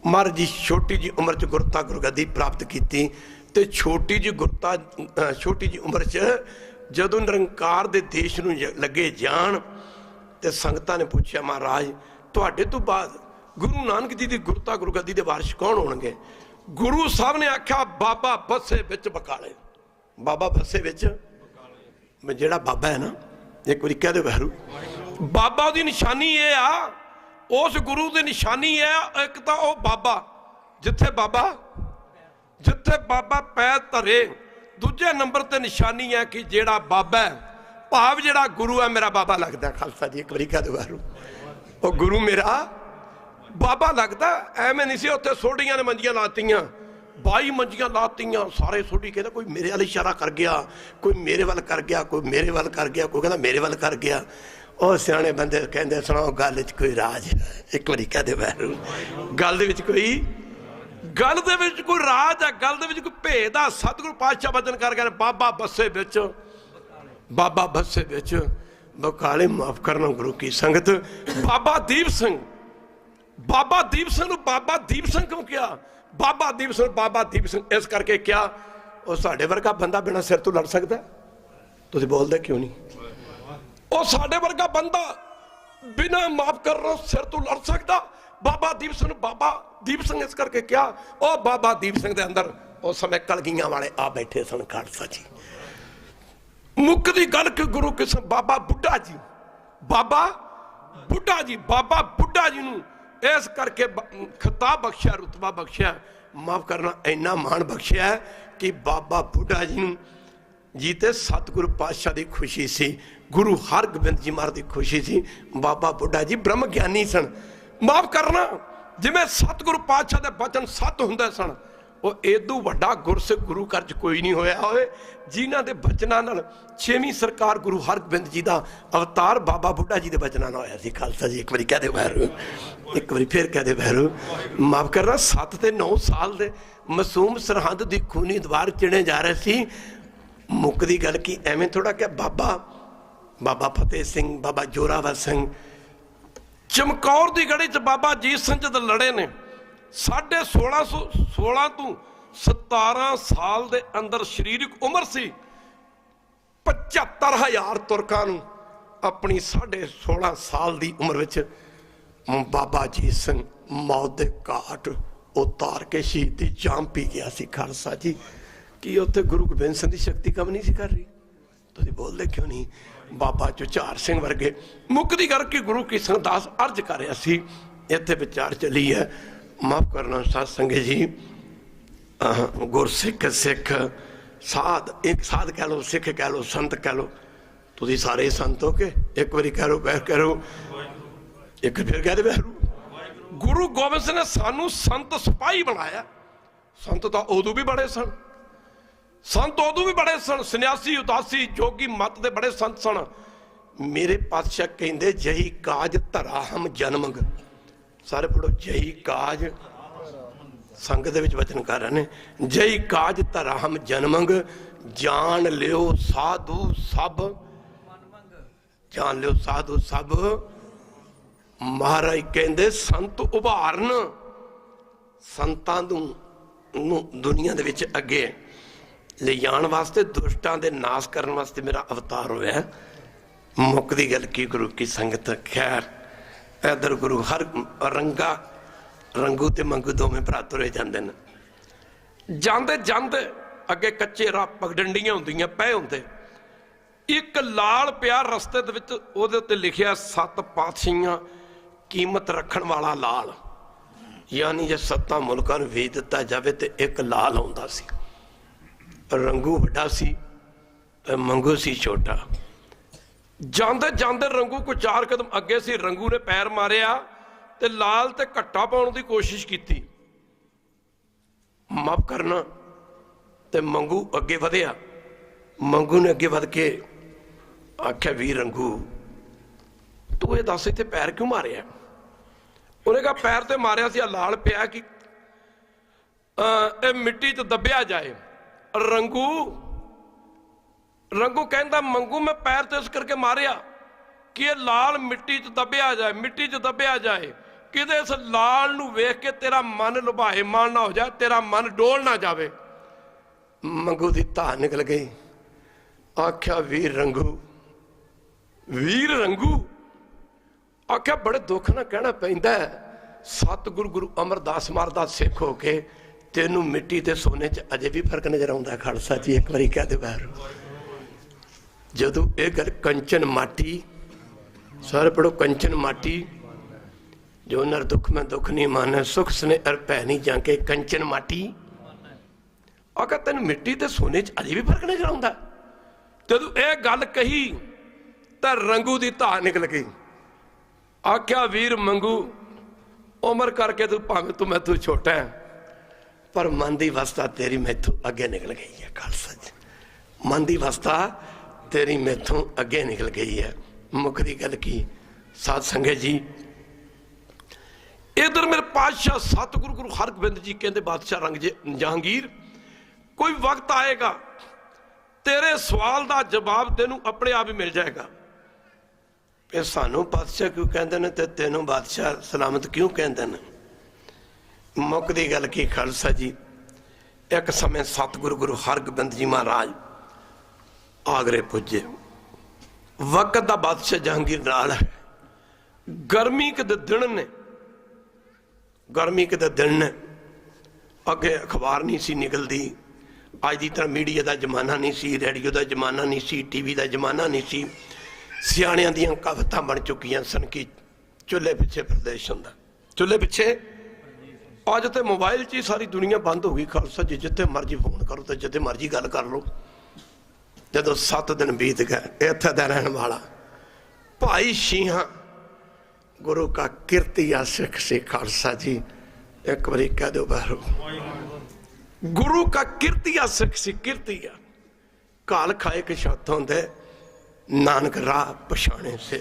ਮਹਾਰਾਜ ਜੀ ਛੋਟੀ ਜਿਹੀ ਉਮਰ 'ਚ ਗੁਰਤਾ ਗੁਰਗੱਦੀ ਪ੍ਰਾਪਤ ਕੀਤੀ, ਤੇ ਛੋਟੀ ਜਿਹੀ ਉਮਰ 'ਚ ਜਦੋਂ ਨਿਰੰਕਾਰ ਦੇ ਦੇਸ਼ ਨੂੰ ਲੱਗੇ ਜਾਣ, ਤੇ ਸੰਗਤਾਂ ਨੇ ਪੁੱਛਿਆ, ਮਹਾਰਾਜ ਤੁਹਾਡੇ ਤੋਂ ਬਾਅਦ ਗੁਰੂ ਨਾਨਕ ਜੀ ਦੀ ਗੁਰਤਾ ਗੁਰਗੱਦੀ ਦੇ ਵਾਰਿਸ ਕੌਣ ਹੋਣਗੇ? ਗੁਰੂ ਸਾਹਿਬ ਨੇ ਆਖਿਆ, ਬਾਬਾ ਬੱਸੇ ਵਿੱਚ ਬਕਾਲੇ। ਬਾਬਾ ਬੱਸੇ ਵਿੱਚ, ਜਿਹੜਾ ਬਾਬਾ ਹੈ ਨਾ, ਇੱਕ ਵਾਰੀ ਕਹਿ ਦਿਓ ਵਾਹਿਗੁਰੂ। ਬਾਬਾ ਦੀ ਨਿਸ਼ਾਨੀ ਇਹ ਆ, ਉਸ ਗੁਰੂ ਦੀ ਨਿਸ਼ਾਨੀ ਇਹ, ਇੱਕ ਤਾਂ ਉਹ ਬਾਬਾ ਜਿੱਥੇ ਬਾਬਾ ਪੈਰ ਧਰੇ। ਦੂਜੇ ਨੰਬਰ ਤੇ ਨਿਸ਼ਾਨੀ ਹੈ ਕਿ ਜਿਹੜਾ ਬਾਬਾ ਭਾਵ ਜਿਹੜਾ ਗੁਰੂ ਹੈ ਮੇਰਾ ਬਾਬਾ ਲੱਗਦਾ। ਖਾਲਸਾ ਜੀ ਇੱਕ ਵਾਰੀ ਕਹਿ ਦਿਓ ਬਾਹਰੋਂ, ਉਹ ਗੁਰੂ ਮੇਰਾ ਬਾਬਾ ਲੱਗਦਾ। ਐਵੇਂ ਨਹੀਂ ਸੀ ਉੱਥੇ ਸੋਢੀਆਂ ਨੇ ਮੰਜੀਆਂ ਲਾਤੀਆਂ, 22 ਮੰਜੀਆਂ ਲਾਤੀਆਂ, ਸਾਰੇ ਸੋਢੀ ਕਹਿੰਦਾ ਕੋਈ ਮੇਰੇ ਵੱਲ ਇਸ਼ਾਰਾ ਕਰ ਗਿਆ, ਕੋਈ ਮੇਰੇ ਵੱਲ ਕਰ ਗਿਆ, ਕੋਈ ਮੇਰੇ ਵੱਲ ਕਰ ਗਿਆ, ਕੋਈ ਕਹਿੰਦਾ ਮੇਰੇ ਵੱਲ ਕਰ ਗਿਆ। ਉਹ ਸਿਆਣੇ ਬੰਦੇ ਕਹਿੰਦੇ ਸੁਣੋ ਗੱਲ 'ਚ ਕੋਈ ਰਾਜ ਹੈ। ਇੱਕ ਵਾਰੀ ਕਹਿ ਦਿਓ ਬਾਹਰੋਂ, ਗੱਲ ਦੇ ਵਿੱਚ ਕੋਈ ਰਾਜ ਹੈ, ਗੱਲ ਦੇ ਵਿੱਚ ਕੋਈ ਭੇਦ ਆ। ਸਤਿਗੁਰੂ ਪਾਤਸ਼ਾਹ ਬਚਨ ਕਰ ਗਏ ਬਾਬਾ ਬੱਸੇ ਵਿੱਚ, ਬਾਬਾ ਬੱਸੇ ਵਿੱਚ ਬਕਾਲੇ ਮਾਫ ਕਰਨਾ ਗੁਰੂ ਕੀ ਸੰਗਤ। ਬਾਬਾ ਦੀਪ ਸਿੰਘ ਨੂੰ ਬਾਬਾ ਦੀਪ ਸਿੰਘ ਕਿਉਂ ਕਿਹਾ? ਬਾਬਾ ਦੀਪ ਸਿੰਘ ਇਸ ਕਰਕੇ ਕਿਹਾ ਉਹ ਸਾਡੇ ਵਰਗਾ ਬੰਦਾ ਬਿਨਾਂ ਸਿਰ ਤੋਂ ਲੜ ਸਕਦਾ? ਤੁਸੀਂ ਬੋਲਦੇ ਕਿਉਂ ਨਹੀਂ? ਉਹ ਸਾਡੇ ਵਰਗਾ ਬੰਦਾ ਬਿਨਾਂ ਮਾਫ ਕਰਨਾ ਸਿਰ ਤੋਂ ਲੜ ਸਕਦਾ? ਬਾਬਾ ਦੀਪ ਸਿੰਘ ਇਸ ਕਰਕੇ ਕਿਹਾ। ਉਹ ਬਾਬਾ ਦੀਪ ਸਿੰਘ ਦੇ ਅੰਦਰ ਉਸ ਸਮੇਂ ਕਲਗੀਆਂ ਵਾਲੇ ਆ ਬੈਠੇ ਸਨ। ਖਾਲਸਾ ਜੀ ਮੁੱਕਦੀ ਗੱਲ ਕਿ ਗੁਰੂ ਕਿਸਮ ਬਾਬਾ ਬੁੱਢਾ ਜੀ ਨੂੰ ਇਸ ਕਰਕੇ ਖਿਤਾਬ ਬਖਸ਼ਿਆ, ਰੁਤਬਾ ਬਖਸ਼ਿਆ, ਮਾਫ ਕਰਨਾ ਇੰਨਾ ਮਾਣ ਬਖਸ਼ਿਆ ਕਿ ਬਾਬਾ ਬੁੱਢਾ ਜੀ ਨੂੰ ਜੀ ਤੇ ਸਤਿਗੁਰੂ ਪਾਤਸ਼ਾਹ ਦੀ ਖੁਸ਼ੀ ਸੀ, ਗੁਰੂ ਹਰਗੋਬਿੰਦ ਜੀ ਮਹਾਰਾਜ ਦੀ ਖੁਸ਼ੀ ਸੀ। ਬਾਬਾ ਬੁੱਢਾ ਜੀ ਬ੍ਰਹਮ ਗਿਆਨੀ ਸਨ। ਮਾਫ ਕਰਨਾ ਜਿਵੇਂ ਸਤਿਗੁਰੂ ਪਾਤਸ਼ਾਹ ਦੇ ਬਚਨ ਸੱਤ ਹੁੰਦੇ ਸਨ, ਉਹ ਏਦੂ ਵੱਡਾ ਗੁਰਸਿੱਖ ਗੁਰੂ ਘਰ 'ਚ ਕੋਈ ਨਹੀਂ ਹੋਇਆ ਹੋਵੇ ਜਿਨ੍ਹਾਂ ਦੇ ਬਚਨਾਂ ਨਾਲ 6ਵੀਂ ਸਰਕਾਰ ਗੁਰੂ ਹਰਗੋਬਿੰਦ ਜੀ ਦਾ ਅਵਤਾਰ ਬਾਬਾ ਬੁੱਢਾ ਜੀ ਦੇ ਬਚਨਾਂ ਨਾਲ ਹੋਇਆ ਸੀ। ਖਾਲਸਾ ਜੀ ਇੱਕ ਵਾਰੀ ਕਹਿ ਦਿਓ ਬਾਹਰੋਂ, ਇੱਕ ਵਾਰੀ ਫਿਰ ਕਹਿ ਦਿਓ ਬਾਹਰੋਂ। ਮਾਫ ਕਰਨਾ 7 ਤੇ 9 ਸਾਲ ਦੇ ਮਾਸੂਮ ਸਰਹੰਦ ਦੀ ਖੂਨੀ ਦੀਵਾਰ ਚਿਣੇ ਜਾ ਰਹੇ ਸੀ। ਮੁੱਕਦੀ ਗੱਲ ਕੀ ਐਵੇਂ ਥੋੜਾ ਕਿ ਬਾਬਾ ਫਤਿਹ ਸਿੰਘ, ਬਾਬਾ ਜੋਰਾਵਰ ਸਿੰਘ, ਚਮਕੌਰ ਦੀ ਗੜੀ 'ਚ ਬਾਬਾ ਅਜੀਤ ਸਿੰਘ ਜਦ ਲੜੇ ਨੇ 16 ਤੋਂ 17 ਸਾਲ ਦੇ ਅੰਦਰ ਸਰੀਰਕ ਉਮਰ ਸੀ 75,000 ਤੁਰਕਾਂ ਨੂੰ ਆਪਣੀ 16.5 ਸਾਲ ਦੀ ਉਮਰ ਵਿੱਚ ਬਾਬਾ ਅਜੀਤ ਸਿੰਘ ਮੌਤ ਦੇ ਘਾਟ ਉਤਾਰ ਕੇ ਸ਼ਹੀਦੀ ਜਾਮ ਪੀ ਗਿਆ ਸੀ। ਖਾਲਸਾ ਜੀ ਕੀ ਉੱਥੇ ਗੁਰੂ ਗੋਬਿੰਦ ਸਿੰਘ ਦੀ ਸ਼ਕਤੀ ਕਮ ਨਹੀਂ ਸੀ ਕਰ ਰਹੀ? ਤੁਸੀਂ ਬੋਲਦੇ ਕਿਉਂ ਨਹੀਂ? ਬਾਬਾ ਝੁਝਾਰ ਸਿੰਘ ਵਰਗੇ। ਮੁੱਕਦੀ ਗੱਲ ਕਿ ਗੁਰੂ ਕੀ ਸੰਦਾਸ ਅਰਜ ਕਰ ਰਿਹਾ ਸੀ। ਇੱਥੇ ਵਿਚਾਰ ਚੱਲੀ ਹੈ, ਮਾਫ ਕਰਨਾ ਸਾਧ ਸੰਗਤ ਜੀ, ਗੁਰਸਿੱਖ ਸਿੱਖ ਸਾਧ, ਇੱਕ ਸਾਧ ਕਹਿ ਲਓ, ਸਿੱਖ ਕਹਿ ਲਓ, ਸੰਤ ਕਹਿ ਲਓ, ਤੁਸੀਂ ਸਾਰੇ ਸੰਤ ਹੋ ਕੇ ਇੱਕ ਵਾਰੀ ਕਹਿ ਲਓ, ਬਹਿ ਕਰੋ, ਇੱਕ ਫਿਰ ਕਹਿ ਦੇ ਬਹਿਰੂ। ਗੁਰੂ ਗੋਬਿੰਦ ਸਿੰਘ ਨੇ ਸਾਨੂੰ ਸੰਤ ਸਿਪਾਹੀ ਬਣਾਇਆ। ਸੰਤ ਤਾਂ ਉਦੋਂ ਵੀ ਬੜੇ ਸਨ, ਸੰਨਿਆਸੀ, ਉਦਾਸੀ, ਜੋਗੀ ਮੱਤ ਦੇ ਬੜੇ ਸੰਤ ਸਨ। ਮੇਰੇ ਪਾਤਸ਼ਾਹ ਕਹਿੰਦੇ ਜਹੀ ਕਾਜ ਧਰਾ ਹਮ ਜਨਮੰਗ। ਸਾਰੇ ਪੜੋ, ਜਹੀ ਕਾਜ, ਸੰਗਤ ਦੇ ਵਿੱਚ ਵਚਨ ਕਰ ਰਹੇ ਨੇ, ਜਹੀ ਕਾਜ ਧਰਾ ਹਮ ਜਨਮੰਗ, ਜਾਣ ਲਿਓ ਸਾਧੂ ਸਭ, ਜਾਣ ਲਿਓ ਸਾਧੂ ਸਭ। ਮਹਾਰਾਜ ਕਹਿੰਦੇ ਸੰਤ ਉਭਾਰਨ, ਸੰਤਾਂ ਨੂੰ ਦੁਨੀਆ ਦੇ ਵਿੱਚ ਅੱਗੇ ਲਿਜਾਣ ਵਾਸਤੇ, ਦੁਸ਼ਟਾਂ ਦੇ ਨਾਸ਼ ਕਰਨ ਵਾਸਤੇ ਮੇਰਾ ਅਵਤਾਰ ਹੋਇਆ। ਮੁੱਕਦੀ ਗੱਲ ਕੀ ਗੁਰੂ ਕੀ ਸੰਗਤ। ਖੈਰ ਇਧਰ ਗੁਰੂ ਹਰ ਰੰਗੂ ਤੇ ਮੰਗੂ ਦੋਵੇਂ ਭਰਾ ਤੁਰੇ ਜਾਂਦੇ ਨੇ। ਜਾਂਦੇ ਅੱਗੇ ਕੱਚੇ ਰਾਹ ਪਗਡੰਡੀਆਂ ਹੁੰਦੀਆਂ, ਪਏ ਹੁੰਦੇ, ਇੱਕ ਲਾਲ ਪਿਆ ਰਸਤੇ ਦੇ ਵਿੱਚ, ਉਹਦੇ ਉੱਤੇ ਲਿਖਿਆ 7 ਪਾਤਸ਼ਾਹੀਆਂ ਕੀਮਤ ਰੱਖਣ ਵਾਲਾ ਲਾਲ। ਯਾਨੀ ਜੇ 7 ਮੁਲਕਾਂ ਨੂੰ ਵੇਚ ਦਿੱਤਾ ਜਾਵੇ ਤੇ ਇੱਕ ਲਾਲ ਆਉਂਦਾ ਸੀ। ਰੰਗੂ ਵੱਡਾ ਸੀ, ਮੰਗੂ ਸੀ ਛੋਟਾ। ਜਾਂਦੇ ਰੰਗੂ ਕੋਈ 4 ਕਦਮ ਅੱਗੇ ਸੀ, ਰੰਗੂ ਨੇ ਪੈਰ ਮਾਰਿਆ ਤੇ ਲਾਲ ਤੇ ਘੱਟਾ ਪਾਉਣ ਦੀ ਕੋਸ਼ਿਸ਼ ਕੀਤੀ। ਮਾਫ ਕਰਨਾ ਤੇ ਮੰਗੂ ਅੱਗੇ ਵਧਿਆ। ਮੰਗੂ ਨੇ ਅੱਗੇ ਵਧ ਕੇ ਆਖਿਆ ਵੀਰ ਰੰਗੂ ਤੂੰ ਇਹ ਦੱਸ ਇੱਥੇ ਪੈਰ ਕਿਉਂ ਮਾਰਿਆ? ਉਹਨੇ ਕਿਹਾ ਪੈਰ ਤੇ ਮਾਰਿਆ ਸੀ, ਆ ਲਾਲ ਪਿਆ ਕਿ ਇਹ ਮਿੱਟੀ 'ਚ ਦੱਬਿਆ ਜਾਏ। ਰੰਗੂ ਕਹਿੰਦਾ ਮੰਗੂ ਮੈਂ ਪੈਰ ਤੇ ਇਸ ਕਰਕੇ ਮਾਰਿਆ ਕਿ ਇਹ ਲਾਲ ਮਿੱਟੀ 'ਚ ਦੱਬਿਆ ਜਾਏ, ਕਿਤੇ ਇਸ ਲਾਲ ਨੂੰ ਵੇਖ ਕੇ ਤੇਰਾ ਮਨ ਲੁਭਾਏ ਮਾਨ ਨਾ ਹੋ ਜਾਏ, ਤੇਰਾ ਮਨ ਡੋਲ ਨਾ ਜਾਵੇ। ਮੰਗੂ ਦੀ ਧਾਰ ਨਿਕਲ ਗਈ। ਆਖਿਆ ਵੀਰ ਰੰਗੂ ਆਖਿਆ ਬੜੇ ਦੁੱਖ ਨਾਲ ਕਹਿਣਾ ਪੈਂਦਾ, ਸਤਿਗੁਰੂ ਗੁਰੂ ਅਮਰਦਾਸ ਮਹਾਰਾਜ ਦਾ ਸਿੱਖ ਹੋ ਕੇ ਤੈਨੂੰ ਮਿੱਟੀ ਤੇ ਸੋਨੇ 'ਚ ਅਜੇ ਵੀ ਫਰਕ ਨਜ਼ਰ ਆਉਂਦਾ। ਖਾਲਸਾ ਜੀ ਇੱਕ ਵਾਰੀ ਕਹਿ ਦੇ ਬਾਹਰ। ਜਦੋਂ ਇਹ ਗੱਲ ਕੰਚਨ ਮਾਟੀ, ਸਾਰੇ ਪੜੋ, ਕੰਚਨ ਮਾਟੀ, ਜੋ ਨਰ ਦੁੱਖ ਮੈਂ ਦੁੱਖ ਨਹੀਂ ਮਾਨੇ, ਸੁਖ ਸਨੇ ਅਰ ਭੈ ਨਹੀਂ ਜਾਂਕੇ, ਕੰਚਨ ਮਾਟੀ। ਆਖਿਆ ਤੈਨੂੰ ਮਿੱਟੀ ਤੇ ਸੋਨੇ 'ਚ ਅਜੇ ਵੀ ਫਰਕ ਨਜ਼ਰ ਆਉਂਦਾ। ਜਦੋਂ ਇਹ ਗੱਲ ਕਹੀ ਤਾਂ ਰੰਗੂ ਦੀ ਧਾ ਨਿਕਲ ਗਈ। ਆਖਿਆ ਵੀਰ ਮੰਗੂ, ਉਮਰ ਕਰਕੇ ਤੂੰ ਭਾਵੇਂ ਤੂੰ ਮੈਥੋਂ ਛੋਟਾ ਹੈ, ਪਰ ਮਨ ਦੀ ਅਵਸਥਾ ਤੇਰੀ ਮੈਥੋਂ ਅੱਗੇ ਨਿਕਲ ਗਈ ਹੈ। ਖਾਲਸਾ ਜੀ, ਮਨ ਦੀ ਅਵਸਥਾ ਤੇਰੀ ਮੈਥੋਂ ਅੱਗੇ ਨਿਕਲ ਗਈ ਹੈ। ਮੁੱਕਦੀ ਗੱਲ ਕੀ ਸਾਧ ਸੰਗਤ ਜੀ, ਇਧਰ ਮੇਰੇ ਪਾਤਸ਼ਾਹ ਸਤਿਗੁਰੂ ਗੁਰੂ ਹਰਗੋਬਿੰਦ ਜੀ ਕਹਿੰਦੇ ਬਾਦਸ਼ਾਹ ਜਹਾਂਗੀਰ, ਕੋਈ ਵਕਤ ਆਏਗਾ तेरे सवाल का जवाब तेनू अपने आप ही मिल जाएगा। फिर सानू बादशाह क्यों कहते हैं, तेनों बादशाह सलामत क्यों कहते हैं? मुकदी गल की खालसा जी, एक समय सतगुरु गुरु हरगोबिंद जी महाराज आगरे पुजे। वक्त का बादशाह जहांगीर नाल है। गर्मी के दिन ने, गर्मी के दिन ने, अगे अखबार नहीं सी निकलती, अज की तरह मीडिया का जमाना नहीं सी, रेडियो का जमाना नहीं सी, टीवी का जमाना नहीं सी। सियाणियां दियां कहावतां बन चुकियां सन कि चुल्हे पिछे प्रदेश हुंदा, चुल्हे पिछे। अज तो मोबाइल च ही सारी दुनिया बंद हो गई। खालसा जी, जिथे मर्जी फोन करो तो जिथे मर्जी गल कर लो। जदों 7 दिन बीत गए, इत्थे दा रहने वाला भाई शीहा गुरु का कीर्तिया सिख से। खालसा जी, एक बारी कह दो बाहरों, गुरु का कीर्तिया सिख सी। कीर्तिया काल खाए के शब्द होंदे, नानक राह पछाणे से।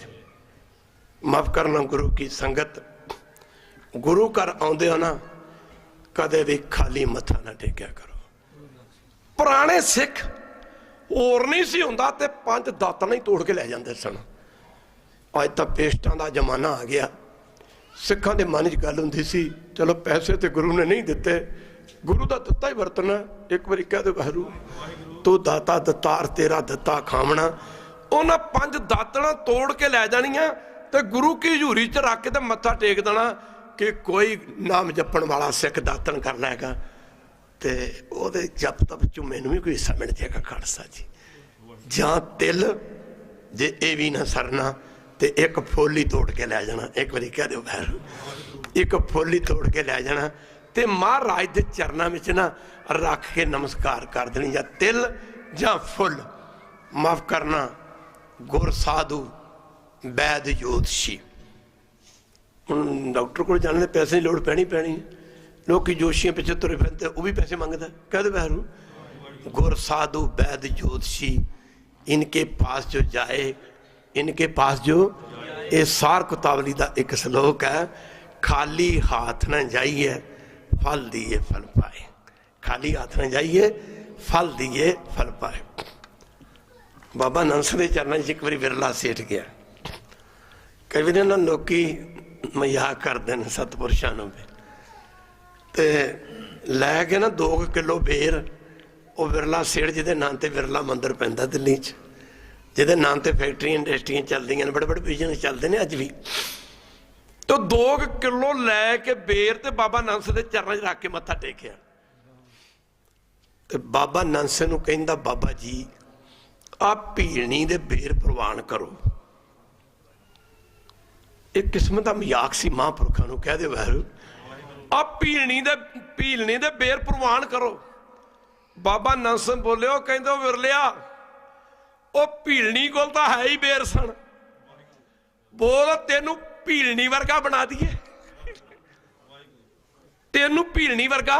माफ करना गुरु की संगत, गुरु घर आउंदे हो ना, कदे भी खाली मत्था ना टेकिया करो। पुराने सिख होर नहीं सी हुंदा ते 5 दातां ही तोड़ के लै जांदे सन। अज तां पेस्टां दा जमाना आ गया। सिखां दे मन च गल हुंदी सी, चलो पैसे ते गुरु ने नहीं दिते, गुरु का दिता ही वरतना। एक बारी कह दो वाहिगुरू, तू दाता दतार तेरा दता खावना। उन्हें 5 दातना तोड़ के लै जानियां ते गुरु की हजूरी च रख के ते मत्था टेक देना कि कोई नाम जपण वाला सिख दातन कर लेगा ते ओहदे जप तप चों मैनूं भी कोई हिस्सा मिल जाएगा। खालसा जी, जां तिल जे ये भी ना सरना ते एक फुल ही तोड़ के लै जाना। एक बारी कह दो वाहिगुरू, एक फुल ही तोड़ के लै जाना ते महाराज के चरणों में ना रख के नमस्कार कर देनी, या तिल या फुल। माफ करना, गुर साधु वैद ज्योतिषी। डॉक्टर को जाने के पैसे की लोड़ पैनी पैनी, लोग जोशियां पिछे तुरे फिरते, वो भी पैसे मंगता। कह दो वाहिगुरू, गुर साधु वैद ज्योतिषी, इनके पास जो जाए, इनके पास जो, ये सार कुतावली का एक श्लोक है, खाली हाथ न जाइए फल दिए फल पाए। खाली हाथ न जाइए, फल दिए फल पाए। बाबा नानक के चरणों एक बार विरला सेठ गया। कई बार ना लोग मजाक करते हैं सतपुरुषों में, तो लैके ना 2 किलो बेर, वो विरला सेठ जिदे नाम से विरला मंदिर पैंदा दिल्ली च, जिदे नाम से फैक्ट्रियां इंडस्ट्रियां चलदियां, बड़े बड़े बिजनेस चलते हैं अज भी। तो 2 किलो लैके बेर ते बाबा नानक के चरणों च रख के मत्था टेकिया। ते बाबा नानक नूं कहंदा, बाबा जी आ भीलनी दे बेर प्रवान करो। एक किस्म का मजाक सी महापुरखों नूं। कह दे वाहिगुरू, आ भीलनी दे बेर प्रवान करो। बाबा नानक बोले, वो कहंदे विरलिया, वो भीलनी कोल तां है ही बेर सन, बोल तेनू भीलनी वर्गा बना दिए, तेनू भीलनी वर्गा,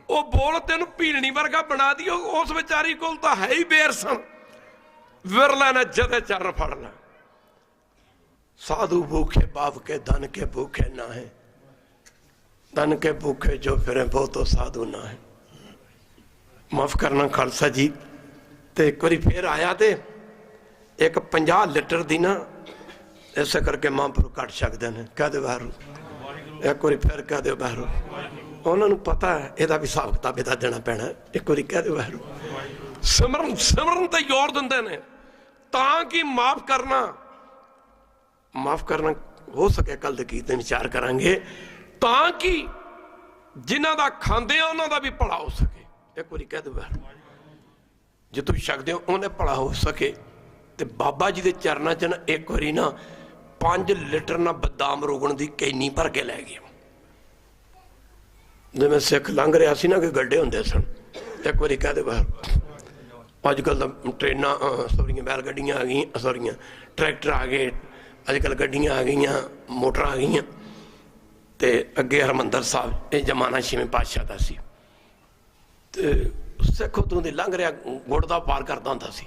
वो बोल तेनू भीलनी वर्गा बना दिए। उस बेचारी कोल तां है ही बेर सन। विरला ने जदे चरण फड़ ला। साधु भूखे बाप के धन के भूखे ना है, धन के भूखे जो फिरे वो तो साधु ना है। माफ करना खालसा जी, तो एक बार फिर आया तो एक 50 लीटर दी ना इस करके महापुरुष कट सकते हैं। कह दो वाहिगुरू, एक बार फिर कह दो वाहिगुरू, उन्होंने पता है यदा भी हिसाब किताब इदा देना पैना। एक बार कह दो वाहिगुरू, सिमरन सिमरन ते जोर दिंदे ने ताकि माफ करना हो सके। कल के कीर्तन विचार करांगे ताकि जिन्हां दा खांदे आ उन्हां दा भी भला हो सके। एक बार कह दो वाहिगुरू, जे तुसीं छकदे हो उन्हें भला हो सके। ते बाबा जी के चरणों च ना एक बारी ना 5 लीटर ना बदाम रोगण की कैनी भर के लै गया। जिवें सिख लंघ रहा सी ना कि गड्ढे होंदे सन। एक बारी कह दे बाहर अजकल ट्रेनां सॉरी बैल गड्डियां आ गई, सॉरी ट्रैक्टर आ गए, अजकल गड्डियां आ गई, मोटर आ गई। तो अगे हरमंदर साहब ये जमाना 6वें पातशाह का सी, तो सिख उतों की लंघ रहा गुड़ का पार करता होंदा सी,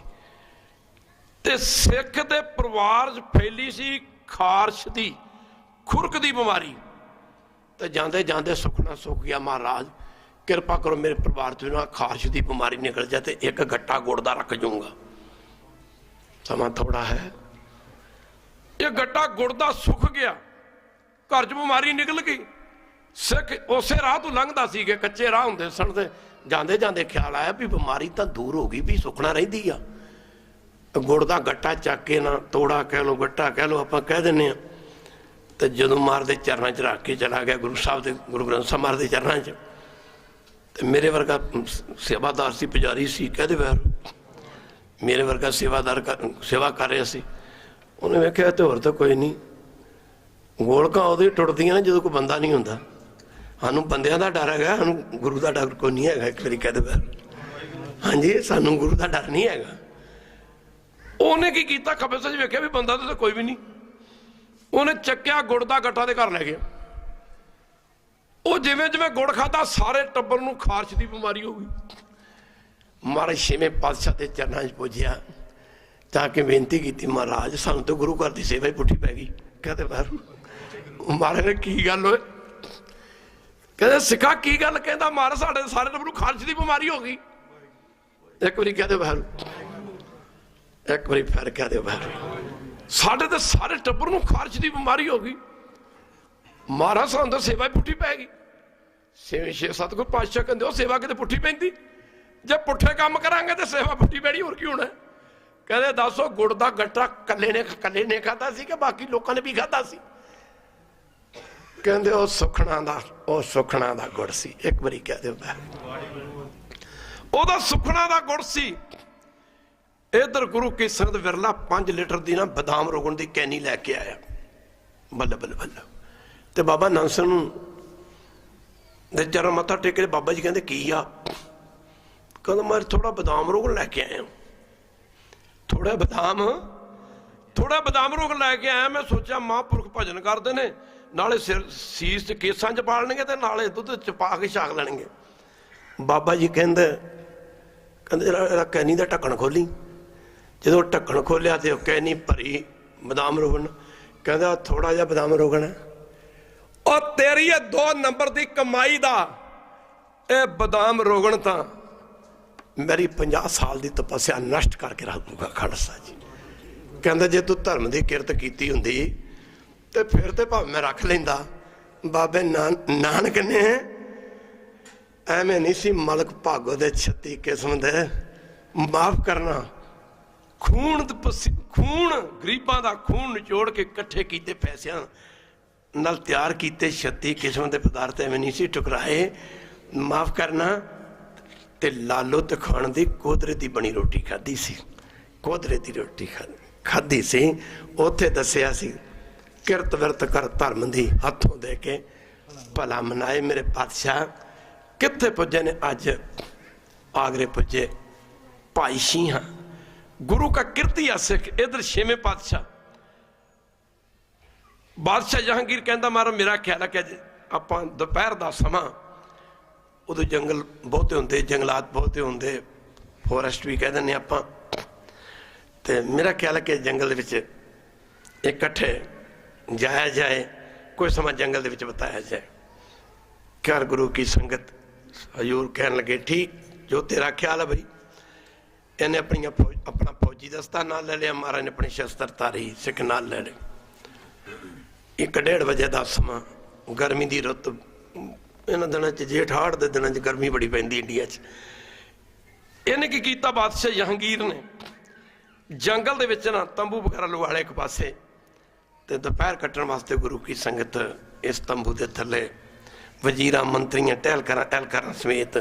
ते सिख दे परिवार फैली सी खारश की खुरक की बीमारी। तो जाते जाते सुखना सुख गया, महाराज कृपा करो मेरे परिवार चो ना खारश की बीमारी निकल जाए, तो एक गट्टा गुड़ का रख जाऊंगा। समा थोड़ा है, ये गट्टा गुड़ का सुख गया, घर च बीमारी निकल गई। सिख उस राह तो लंघदा सी, कच्चे राह होंदे सन, ते जाते जाते ख्याल आया भी बीमारी तो दूर हो गई, भी सुखना रहिंदी आ। गुड़ का गट्टा चक के ना, तोड़ा कह लो गट्टा कह लो, आप कह दें, तो जो महाराज के चरणों च रख के चला गया गुरु साहब के, गुरु ग्रंथ साहब महाराज के चरणों च। तो मेरे वर्गा सेवादार सी, पुजारी सी, कहते बैर मेरे वर्गा सेवादार सेवा कर रहा सी। उन्हें वेख्या तो होर तो कोई नहीं, गोलकां उदों ही टुटदियां ने जो कोई बंदा नहीं होंदा। सानू बंदियां दा डर है, सानू गुरु का डर कोई नहीं है। एक बारी कहते बैर हाँ जी, सानू गुरु का डर नहीं है। उन्हें की किया, खब्बे सच वेख्या भी बंदा तो कोई भी नहीं। उन्हें चक्या गुड़ का गट्टा दे घर लै गया। वो जिवें जिवें गुड़ खाता सारे टब्बर नूं खारश की बीमारी हो गई। महाराज 6वें पातशाह के चरणों च पुज्या, जाके बेनती की, महाराज सानू तो गुरु घर की सेवा ही पुठी पै गई। कहते बाहर महाराज ने की गल होए, कहते सिखा की गल, कहता महाराज साढ़े सारे टब्बर नूं खारश की बीमारी हो गई। एक बारी कहते बाहर, एक बारी फिर कहते बाहर, साढ़े तो सारे टब्बर नूं खारश की बीमारी हो गई। महाराज सानू तो सेवा ही पुठी पै गई। 6 सतगुर पातशाह कहते हो सेवा किते पुठी पैंदी, जे पुठे काम करांगे तो सेवा पुठी पैनी, होर की होना। कहते दसो गुड़ का गट्टा कल्ले ने खाधा सी कि बाकी लोगों ने भी खाधा सी। कहते वो सुखना दा गुड़ सी। एक बारी कह दो ओदा सुखना दा गुड़ सी। इधर गुरु की संगत विरला 5 लीटर की ना बदाम रोगन की कैनी लैके आया, बल्ले बल्ले बल्ले। तो बाबा नंद सिंह दे चरण मत्था टेके, बाबा जी कहते की आ? कहते मैं थोड़ा बदाम रोगन लैके आया, थोड़ा बदाम रोग लैके आया। मैं सोचा महापुरख भजन करते हैं, नाले सिर सीस च केसां च पा लेंगे, तो नाले दुध च पा के छाक लेंगे। बाबा जी कहते कैनी का ढक्कन खोली। जो ढक्कन खोलिया तो कैनी भरी बदाम रोगन। कहता थोड़ा जहा बदाम रोगन है, और तेरी 2 नंबर की कमाई का यह बदाम रोगन तो मेरी 50 साल की तपस्या नष्ट करके रख दूंगा खालसा जी। कहता जे तू धर्म की किरत की होंगी तो फिर तो भाव मैं रख लेंदा। बाबे नानक ने एवें नहीं सी मलक भागो दे 36 किस्म दे माफ करना, खून गरीबां दा खून निचोड़ के इकट्ठे किए पैसों नाल तैयार किए 36 किस्म के पदार्थ एवें नहीं सी टुकराए। माफ करना, ते लालो ते खाण दी कोदरे दी बनी रोटी खाधी सी, कोदरे दी रोटी खाधी सी। उत्थे दसिया सी किरत विरत कर धर्म दी हथों दे के भला मनाए मेरे पातशाह। कित्थे पुजे ने अज? आगरे पुजे भाई शीहा, गुरु का कीर्तिया सिख। इधर 6वें पातशाह बादशाह जहांगीर कहता मारा मेरा ख्याल है कि आप दोपहर का समा, उदो जंगल बहुते होंगे, जंगलात बहुते होंगे, फॉरेस्ट भी कह दें आप। तो मेरा ख्याल है कि जंगल इकट्ठे जाया जाए, कोई समा जंगल के बताया जाए। घर गुरु की संगत हजूर कह लगे ठीक जो तेरा ख्याल है भाई। इन्हें अपना फौजी दस्ता नाल ले लिया, महाराज ने अपनी शस्त्रधारी सिख नाल ले ले। 1-1.5 बजे का समा, गर्मी की रुत, इन्होंने दिनों जेठ हाड़ के दिनों गर्मी बड़ी पैंदी इंडिया च। इन्हें की किया बादशाह जहांगीर ने जंगल के विच ना तंबू वगैरह लवाले एक पासे, तो दोपहर कट्टण वास्ते गुरु की संगत इस तंबू के थले वजीर मंत्रियां टहलकारां समेत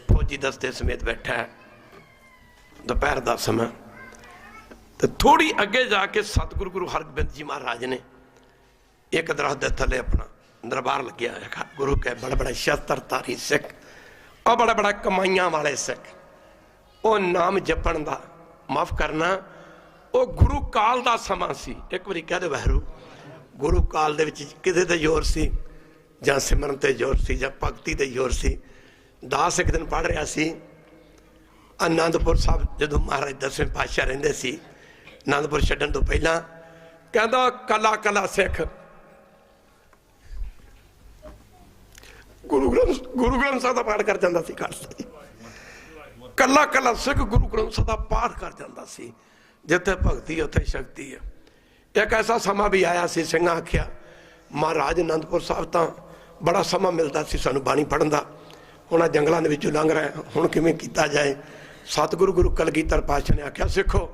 फौजी दस्ते समेत बैठा है। दोपहर का समय, तो थोड़ी अगे जाके सतगुरु गुरु हरगोबिंद जी महाराज ने एक दरख्त के थले अपना दरबार लग्या है। गुरु के बड़े बड़े शस्त्रधारी सिख और बड़े बड़े कमाइयां वाले सिख ਉਹ ਨਾਮ ਜਪਣ ਦਾ, ਮਾਫ ਕਰਨਾ, ਉਹ ਗੁਰੂ ਕਾਲ ਦਾ ਸਮਾਂ ਸੀ। ਇੱਕ ਵਾਰੀ ਕਹਿ ਦੇ ਵਾਹਿਗੁਰੂ। ਗੁਰੂ ਕਾਲ ਦੇ ਵਿੱਚ ਕਿਤੇ ਤੇ ਜ਼ੋਰ ਸੀ, ਜਾਂ ਸਿਮਰਨ ਤੇ ਜ਼ੋਰ ਸੀ, ਜਾਂ ਭਗਤੀ ਤੇ ਜ਼ੋਰ ਸੀ। ਦਾਸ ਇੱਕ ਦਿਨ ਪੜ੍ਹ ਰਿਹਾ ਸੀ ਆਨੰਦਪੁਰ ਸਾਹਿਬ, ਜਦੋਂ ਮਹਾਰਾਜ 10ਵੇਂ ਪਾਤਸ਼ਾਹ ਰਹਿੰਦੇ ਸੀ, ਆਨੰਦਪੁਰ ਛੱਡਣ ਤੋਂ ਪਹਿਲਾਂ, ਕਹਿੰਦਾ ਕੱਲਾ ਕੱਲਾ ਸਿੱਖ ਗੁਰੂ ਗ੍ਰੰਥ ਸਾਹਿਬ ਦਾ ਪਾਠ ਕਰ ਜਾਂਦਾ ਸੀ। ਖਾਲਸਾ ਜੀ, ਕੱਲਾ ਕੱਲਾ ਸਿੱਖ ਗੁਰੂ ਗ੍ਰੰਥ ਸਾਹਿਬ ਦਾ ਪਾਠ ਕਰ ਜਾਂਦਾ ਸੀ। ਜਿੱਥੇ ਭਗਤੀ ਉੱਥੇ ਸ਼ਕਤੀ ਹੈ। ਇੱਕ ਐਸਾ ਸਮਾਂ ਵੀ ਆਇਆ ਸੀ, ਸਿੰਘਾਂ ਆਖਿਆ ਮਹਾਰਾਜ ਆਨੰਦਪੁਰ ਸਾਹਿਬ ਤਾਂ ਬੜਾ ਸਮਾਂ ਮਿਲਦਾ ਸੀ ਸਾਨੂੰ ਬਾਣੀ ਪੜ੍ਹਨ ਦਾ, ਹੁਣ ਆ ਜੰਗਲਾਂ ਦੇ ਵਿੱਚੋਂ ਲੰਘ ਰਿਹਾ, ਹੁਣ ਕਿਵੇਂ ਕੀਤਾ ਜਾਏ। ਸਤਿਗੁਰੂ ਗੁਰੂ ਕਲਗੀਧਰ ਪਾਤਸ਼ਾਹ ਨੇ ਆਖਿਆ ਸਿੱਖੋ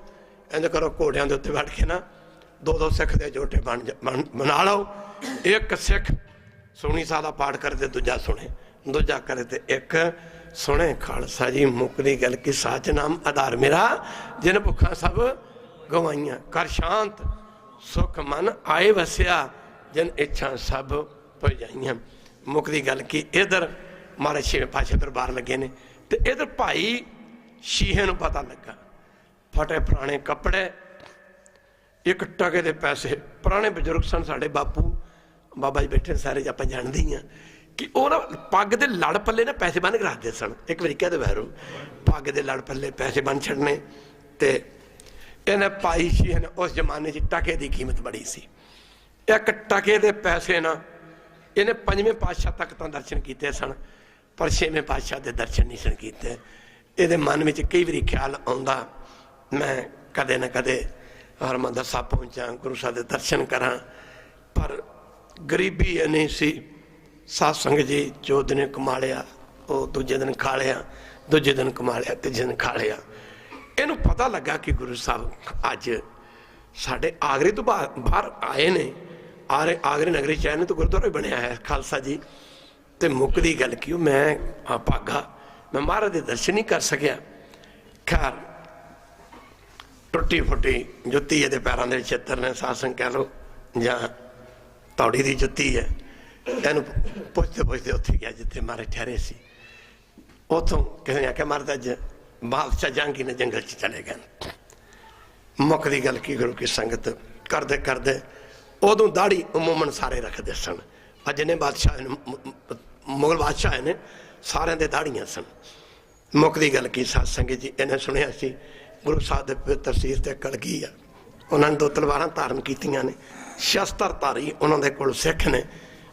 ਇੰਝ ਕਰੋ, ਘੋੜਿਆਂ ਦੇ ਉੱਤੇ ਬੈਠ ਕੇ ਨਾ 2-2 ਸਿੱਖ ਦੇ ਜੋਟੇ ਬਣਾ ਲਓ। ਇੱਕ ਸਿੱਖ ਸੋਹਣੀ ਸਾਹਿਬ ਦਾ ਪਾਠ ਕਰੇ ਤੇ ਦੂਜਾ ਸੁਣੇ, ਦੂਜਾ ਕਰੇ ਤੇ ਇੱਕ ਸੁਣੇ। ਖਾਲਸਾ ਜੀ, ਮੁੱਕਦੀ ਗੱਲ ਕਿ ਸਾਚ ਨਾਮ ਆਧਾਰ ਮੇਰਾ, ਜਿਨ ਭੁੱਖਾਂ ਸਭ ਗਵਾਈਆਂ। ਕਰ ਸ਼ਾਂਤ ਸੁਖ ਮਨ ਆਏ ਵਸਿਆ, ਜਿਨ ਇੱਛਾ ਸਭ ਭਜਾਈਆਂ। ਮੁੱਕਦੀ ਗੱਲ ਕਿ ਇਧਰ ਮਹਾਰਾਜ ਛੇਵੇਂ ਪਾਤਸ਼ਾਹ ਦਰਬਾਰ ਲੱਗੇ ਨੇ, ਤੇ ਇਧਰ ਭਾਈ ਸ਼ੀਹੇ ਨੂੰ ਪਤਾ ਲੱਗਾ। ਫਟੇ ਪੁਰਾਣੇ ਕੱਪੜੇ, ਇੱਕ ਟਕੇ ਦੇ ਪੈਸੇ। ਪੁਰਾਣੇ ਬਜ਼ੁਰਗ ਸਨ ਸਾਡੇ, ਬਾਪੂ ਬਾਬਾ ਜੀ ਬੈਠੇ ਸਾਰੇ, ਆਪਾਂ ਜਾਣਦੇ ਹੀ ਹਾਂ ਕਿ ਉਹ ਨਾ ਪੱਗ ਦੇ ਲੜ ਪੱਲੇ ਨਾ ਪੈਸੇ ਬੰਨ ਕੇ ਰੱਖਦੇ ਸਨ। ਇੱਕ ਵਾਰੀ ਕਹਿ ਦੇ ਵੈਰੂ, ਪੱਗ ਦੇ ਲੜ ਪੱਲੇ ਪੈਸੇ ਬੰਨ ਛੱਡਣੇ। ਤੇ ਇਹਨੇ ਭਾਈ ਸ਼ੀਹੇ ਨੇ, ਉਸ ਜ਼ਮਾਨੇ 'ਚ ਟਕੇ ਦੀ ਕੀਮਤ ਬੜੀ ਸੀ। ਇੱਕ ਟਕੇ ਦੇ ਪੈਸੇ ਨਾ ਇਹਨੇ 5ਵੇਂ ਪਾਤਸ਼ਾਹ ਤੱਕ ਤਾਂ ਦਰਸ਼ਨ ਕੀਤੇ ਸਨ, ਪਰ 6ਵੇਂ ਪਾਤਸ਼ਾਹ ਦੇ ਦਰਸ਼ਨ ਨਹੀਂ ਸਨ ਕੀਤੇ। ਇਹਦੇ ਮਨ ਵਿੱਚ ਕਈ ਵਾਰੀ ਖਿਆਲ ਆਉਂਦਾ, ਮੈਂ ਕਦੇ ਨਾ ਕਦੇ ਹਰਿਮੰਦਰ ਸਾਹਿਬ ਪਹੁੰਚਾਂ, ਗੁਰੂ ਸਾਹਿਬ ਦੇ ਦਰਸ਼ਨ ਕਰਾਂ। ਪਰ ਗਰੀਬੀ ਇੰਨੀ ਸੀ, ਸਾਧ ਸੰਗਤ ਜੀ ਜੋ ਦਿਨ ਕਮਾ ਲਿਆ ਉਹ ਦੂਜੇ ਦਿਨ ਖਾ ਲਿਆ, ਦੂਜੇ ਦਿਨ ਕਮਾ ਲਿਆ, ਤੀਜੇ ਦਿਨ ਖਾ ਲਿਆ। ਇਹਨੂੰ ਪਤਾ ਲੱਗਾ ਕਿ ਗੁਰੂ ਸਾਹਿਬ ਅੱਜ ਸਾਡੇ ਆਗਰੇ ਤੋਂ ਬਾਹਰ ਆਏ ਨੇ, ਆਗਰੇ ਨਗਰੀ ਚ ਆਏ ਨੇ, ਤਾਂ ਗੁਰਦੁਆਰਾ ਵੀ ਬਣਿਆ ਹੈ ਖਾਲਸਾ ਜੀ। ਤੇ ਮੁੱਕਦੀ ਗੱਲ ਕੀ, ਮੈਂ ਭਾਗਾ ਮੈਂ ਮਹਾਰਾਜ ਦੇ ਦਰਸ਼ਨ ਨਹੀਂ ਕਰ ਸਕਿਆ। ਖੈਰ ਟੁੱਟੀ ਫੁੱਟੀ ਜੁੱਤੀ ਇਹਦੇ ਪੈਰਾਂ ਦੇ ਛੇਤਰ ਨੇ, ਸਾਸੰਗ ਕਹਿ ਲਓ ਜਾਂ ਤੌੜੀ ਦੀ ਜੁੱਤੀ ਹੈ। ਇਹਨੂੰ ਪੁੱਛਦੇ ਪੁੱਛਦੇ ਉੱਥੇ ਗਿਆ ਜਿੱਥੇ ਮਾਰੇ ਠਹਿਰੇ ਸੀ। ਉੱਥੋਂ ਕਿਸੇ ਨੇ ਆਖਿਆ ਮਹਾਰਾਜ ਅੱਜ ਬਾਦਸ਼ਾਹ ਜਹਾਂਗੀਰ ਨੇ ਜੰਗਲ 'ਚ ਚਲੇ ਗਏ। ਮੁੱਕਦੀ ਗੱਲ ਕੀ, ਗੁਰੂ ਕੀ ਸੰਗਤ ਕਰਦੇ ਕਰਦੇ ਉਦੋਂ ਦਾੜੀ ਉਮੂਮਨ ਸਾਰੇ ਰੱਖਦੇ ਸਨ। ਅੱਜ ਨੇ ਬਾਦਸ਼ਾਹ ਮੁਗਲ ਬਾਦਸ਼ਾਹ ਆਏ ਨੇ, ਸਾਰਿਆਂ ਦੇ ਦਾੜੀਆਂ ਸਨ। ਮੁੱਕਦੀ ਗੱਲ ਕੀ ਸਾਧ ਸੰਗਤ ਜੀ, ਇਹਨੇ ਸੁਣਿਆ ਸੀ ਗੁਰੂ ਸਾਹਿਬ ਦੇ ਪਵਿੱਤਰ ਸੀਸ ਤੇ ਕਲਗੀ ਆ। ਉਹਨਾਂ ਨੇ 2 ਤਲਵਾਰਾਂ ਧਾਰਨ ਕੀਤੀਆਂ ਨੇ, ਸ਼ਸਤਰ ਧਾਰੀ ਉਹਨਾਂ ਦੇ ਕੋਲ ਸਿੱਖ ਨੇ,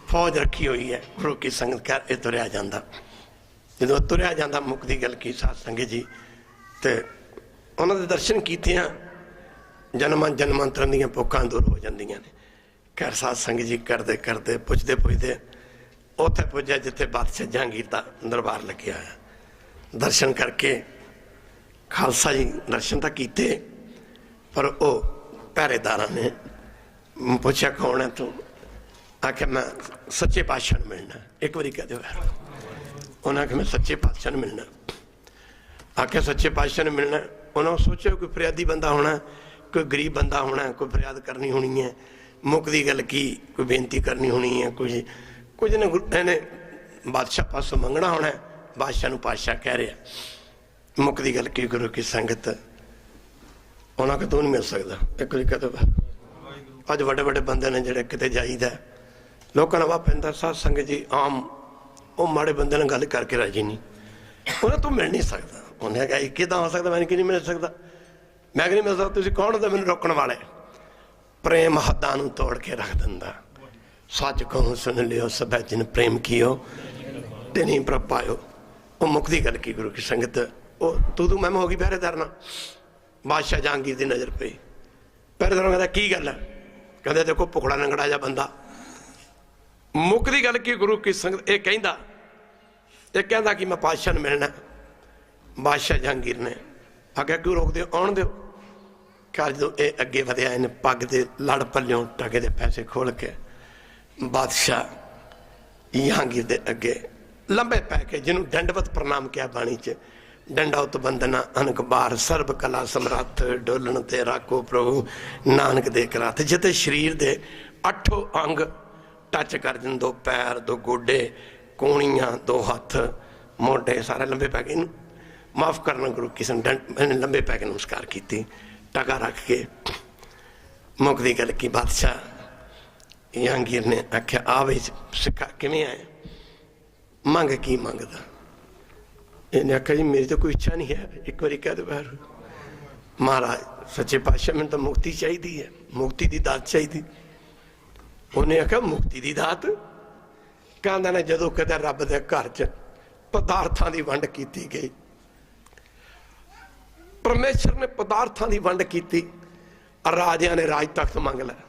ਫੌਜ ਰੱਖੀ ਹੋਈ ਹੈ। ਗੁਰੂ ਕੀ ਸੰਗਤ ਕਹਿ ਇਹ ਤੁਰਿਆ ਜਾਂਦਾ, ਜਦੋਂ ਤੁਰਿਆ ਜਾਂਦਾ, ਮੁੱਕਦੀ ਗੱਲ ਕੀ ਸਾਧ ਸੰਗਤ ਜੀ, ਤੇ ਉਹਨਾਂ ਦੇ ਦਰਸ਼ਨ ਕੀਤਿਆਂ ਜਨਮਾਂਤਰਾਂ ਦੀਆਂ ਭੁੱਖਾਂ ਦੂਰ ਹੋ ਜਾਂਦੀਆਂ ਨੇ। ਖੈਰ ਸਾਧ ਸੰਗਤ ਜੀ ਕਰਦੇ ਕਰਦੇ ਪੁੱਛਦੇ ਪੁੱਛਦੇ ਉੱਥੇ ਪੁੱਜਿਆ ਜਿੱਥੇ ਬਾਦਸ਼ਾਹ ਜਹਾਂਗੀਰ ਦਾ ਦਰਬਾਰ ਲੱਗਿਆ ਹੋਇਆ। ਦਰਸ਼ਨ ਕਰਕੇ ਖਾਲਸਾ ਜੀ ਦਰਸ਼ਨ ਤਾਂ ਕੀਤੇ, ਪਰ ਉਹ ਪਹਿਰੇਦਾਰਾਂ ਨੇ ਪੁੱਛਿਆ ਕੌਣ ਹੈ ਤੂੰ? ਆਖਿਆ ਮੈਂ ਸੱਚੇ ਪਾਤਸ਼ਾਹ ਨੂੰ ਮਿਲਣਾ। ਇੱਕ ਵਾਰੀ ਕਹਿ ਦਿਓ। ਉਹਨਾਂ ਆਖਿਆ ਮੈਂ ਸੱਚੇ ਪਾਤਸ਼ਾਹ ਨੂੰ ਮਿਲਣਾ। ਆਖਿਆ ਸੱਚੇ ਪਾਤਸ਼ਾਹ ਨੂੰ ਮਿਲਣਾ। ਉਹਨਾਂ ਸੋਚਿਆ ਕੋਈ ਫਰਿਆਦੀ ਬੰਦਾ ਹੋਣਾ, ਕੋਈ ਗਰੀਬ ਬੰਦਾ ਹੋਣਾ, ਕੋਈ ਫਰਿਆਦ ਕਰਨੀ ਹੋਣੀ ਹੈ। ਮੁੱਕਦੀ ਗੱਲ ਕੀ, ਕੋਈ ਬੇਨਤੀ ਕਰਨੀ ਹੋਣੀ ਹੈ, ਕੁਝ ਨੇ ਇਹਨੇ ਬਾਦਸ਼ਾਹ ਪਾਸੋਂ ਮੰਗਣਾ ਹੋਣਾ, ਬਾਦਸ਼ਾਹ ਨੂੰ ਪਾਤਸ਼ਾਹ ਕਹਿ ਰਿਹਾ। ਮੁੱਕਦੀ ਗੱਲ ਕੀ, ਗੁਰੂ ਕੀ ਸੰਗਤ ਉਹਨਾਂ ਕਿ ਤੂੰ ਨਹੀਂ ਮਿਲ ਸਕਦਾ। ਇੱਕ ਵਾਰੀ ਕਹਿ ਦਿਓ। ਅੱਜ ਵੱਡੇ ਵੱਡੇ ਬੰਦੇ ਨੇ ਜਿਹੜੇ ਕਿਤੇ ਜਾਈਦਾ, ਲੋਕਾਂ ਨੂੰ ਵਾਹ ਪੈਂਦਾ। ਸਾਧ ਸੰਗਤ ਜੀ ਆਮ ਉਹ ਮਾੜੇ ਬੰਦੇ ਨਾਲ ਗੱਲ ਕਰਕੇ ਰਾਜੀ ਨਹੀਂ, ਉਹਨੇ ਤੂੰ ਮਿਲ ਨਹੀਂ ਸਕਦਾ। ਉਹਨੇ ਕਿਹਾ ਕਿੱਦਾਂ ਹੋ ਸਕਦਾ, ਮੈਨੂੰ ਕਿ ਨਹੀਂ ਮਿਲ ਸਕਦਾ, ਮੈਂ ਕਿ ਨਹੀਂ ਮਿਲ ਸਕਦਾ, ਤੁਸੀਂ ਕੌਣ ਹੁੰਦੇ ਮੈਨੂੰ ਰੋਕਣ ਵਾਲੇ? ਪ੍ਰੇਮ ਹੱਦਾਂ ਨੂੰ ਤੋੜ ਕੇ ਰੱਖ ਦਿੰਦਾ। ਸੱਚ ਕਹੂੰ ਸੁਣ ਲਿਓ ਸਭੈ ਜਿਨ ਪ੍ਰੇਮ ਕੀਓ ਤੇ ਨਹੀਂ ਪ੍ਰਭ ਪਾਇਓ। ਉਹ ਮੁੱਕਦੀ ਗੱਲ ਕੀ, ਗੁਰੂ ਕੀ ਸੰਗਤ ਉਹ ਤੂੰ ਮੈਂ ਹੋ ਗਈ ਪਹਿਰੇਦਾਰ ਨਾਲ। ਬਾਦਸ਼ਾਹ ਜਹਾਂਗੀਰ ਦੀ ਨਜ਼ਰ ਪਈ। ਪਹਿਰੇਦਾਰ ਕਹਿੰਦਾ ਕੀ ਗੱਲ ਹੈ? ਕਹਿੰਦੇ ਦੇਖੋ ਭੁਖੜਾ ਨੰਗੜਾ ਜਿਹਾ ਬੰਦਾ। ਮੁੱਕਦੀ ਗੱਲ ਕੀ, ਗੁਰੂ ਕੀ ਸੰਗਤ ਇਹ ਕਹਿੰਦਾ ਕਿ ਮੈਂ ਪਾਤਸ਼ਾਹ ਨੂੰ ਮਿਲਣਾ। ਬਾਦਸ਼ਾਹ ਜਹਾਂਗੀਰ ਨੇ ਆਖਿਆ ਕਿਉਂ ਰੋਕਦੇ ਹੋ, ਆਉਣ ਦਿਓ। ਘਰ ਜਦੋਂ ਇਹ ਅੱਗੇ ਵਧਿਆ, ਇਹਨੇ ਪੱਗ ਦੇ ਲੜ ਪੱਲਿਓਂ ਟਕੇ ਦੇ ਪੈਸੇ ਖੋਲ ਕੇ ਬਾਦਸ਼ਾਹ ਜਹਾਂਗੀਰ ਦੇ ਅੱਗੇ ਲੰਬੇ ਪੈ ਕੇ, ਜਿਹਨੂੰ ਦੰਡਵਤ ਪ੍ਰਣਾਮ ਕਿਹਾ ਬਾਣੀ 'ਚ, ਡੰਡਾਉਤ ਬੰਦਨਾ ਅਨਕ ਬਾਰ ਸਰਬ ਕਲਾ ਸਮਰੱਥ ਡੋਲਣ ਤੇ ਰਾਖੋ ਪ੍ਰਭੂ ਨਾਨਕ ਦੇ ਕਰਾਤ। ਜਿੱਥੇ ਸਰੀਰ ਦੇ 8 ਅੰਗ ਟੱਚ ਕਰ ਦੇਣ, 2 ਪੈਰ, 2 ਗੋਡੇ, ਕੋਣੀਆਂ, 2 ਹੱਥ, ਮੋਢੇ ਸਾਰੇ ਲੰਬੇ ਪੈ ਗਏ। ਇਹਨੂੰ माफ़ करना गुरु किशन मैंने लंबे पै के नमस्कार की, टका रख के मुकदी गल की। बादशाह जहांगीर ने आख्या आ बई सिक्का किवें आए, मंग की मंगदा? इन्हें आख्या जी मेरी तो कोई इच्छा नहीं है, एक बार कह दो बाहर। महाराज सच्चे पातशाह मैंने तो मुक्ति चाहिए है, मुक्ति की दात चाहिए। उन्हें आख्या मुक्ति की दात? कहता ने जदों कदे रब दे घर च पदार्थां की वंड की गई, परमेश्वर ने पदार्थां की वंड की, राजिया ने राज तख्त मंग लिया,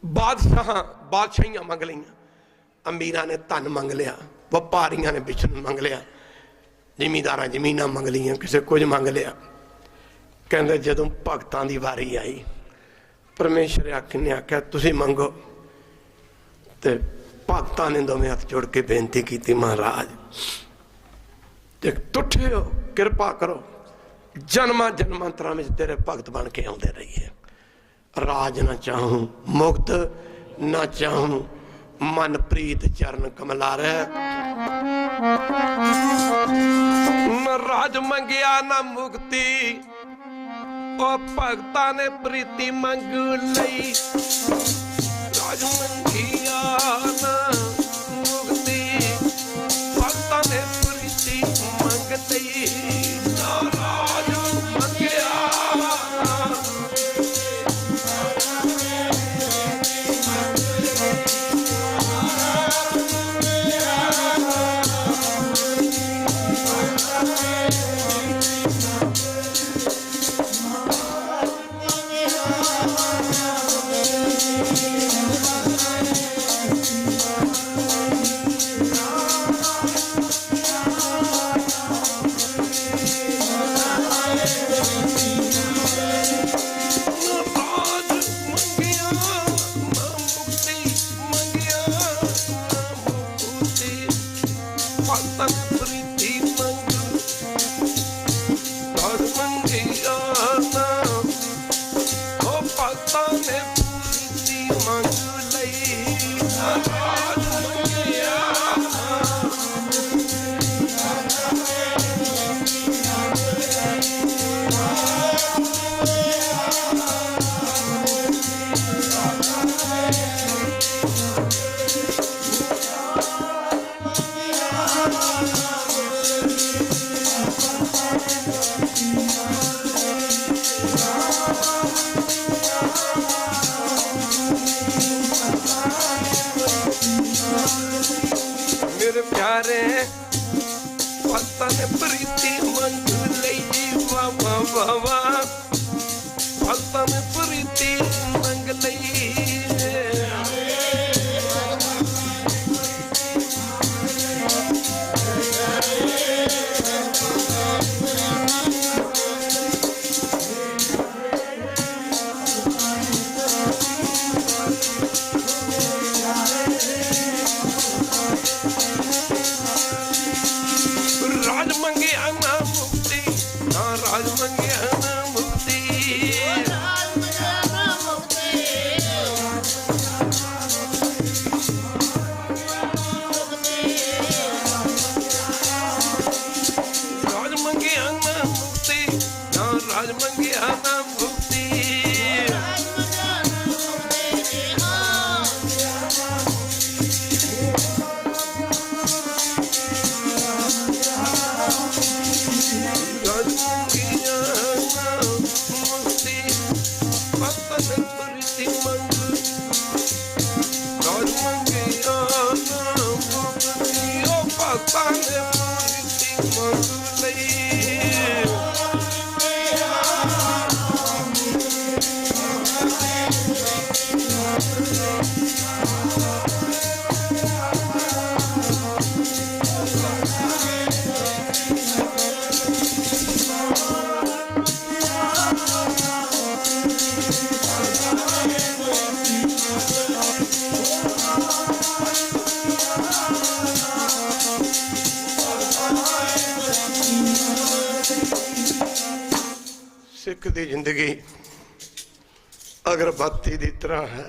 बादशाहियां मंग लिया, अमीर ने धन मंग लिया, व्यापारियों ने विछन मंग लिया, जिमीदार जमीन मंग लिया, किसी कुछ मंग लिया। कहते जदों भगतां की वारी आई, परमेश्वर ने आख्या तुसीं मंगो, तो भगतां ने दोवें हथ जोड़ के बेनती की, महाराज तुठे हो, कृपा करो, जन्मां जन्मांतरां में तेरे भगत बन के आउंदे रहिए। राज ना चाहूं मुक्त ना चाहूं, मन प्रीत चरण कमलारे। न राज मंगिया ना मुक्ति, ओ भगतां ने प्रीति मंग लई। राज मंगिया ना मुक्ति, भगतां ने प्रीति मंग लई। ना राज मंगिया मेरे प्यारे भगतां ने प्रीति मंग लई। वाह वाह वाह वाह, भगतां ने प्रीति मंग लई। राज मंगिया ना मुक्ति, हाँ राज मंगिया ना मुक्ति। राज मंगिया ना मुक्ति, राज मंगिया ना मुक्ति, हाँ राज मंगिया ना मुक्ति। सिख दी जिंदगी अगरबत्ती की तरह है।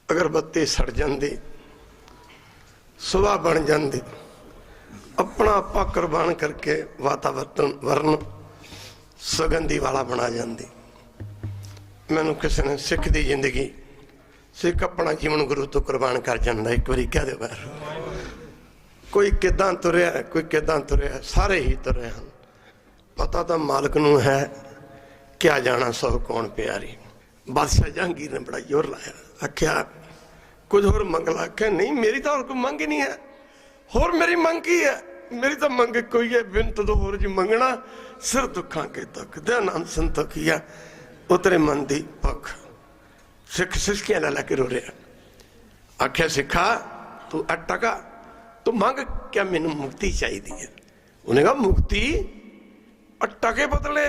अगरबत्ती सड़ जाती, सुबह बन जाती, अपना आपा कुर्बान करके वातावरण सुगंधी वाला बना जाती। मैनू किसी ने सिख की जिंदगी, सिख अपना जीवन गुरु तो कुर्बान कर जाता। एक बारी कह दे बार कोई किदां तुरिया, कोई किदां तुरिया, सारे ही तुरे हैं। पता तो मालिक नूं है, क्या जाना सौ कौन प्यारी। बादशाह जहांगीर ने बड़ा जोर लाया, आख्या कुछ होर मंगला। आख्या नहीं, मेरी तो और कोई मंग ही नहीं है। होर मेरी मंग की है? मेरी तो मंग कोई है, बिनत दो होर जी मंगना, सिर दुखा के तक दयानंद संतो किया उतरे मन दी पख। सिख सिसकियां ला के रो रहा। आख्या सिखा तू अटका तू मंग, क्या मैनू मुक्ति चाहिए है? उन्हें कहा मुक्ति? टके बदले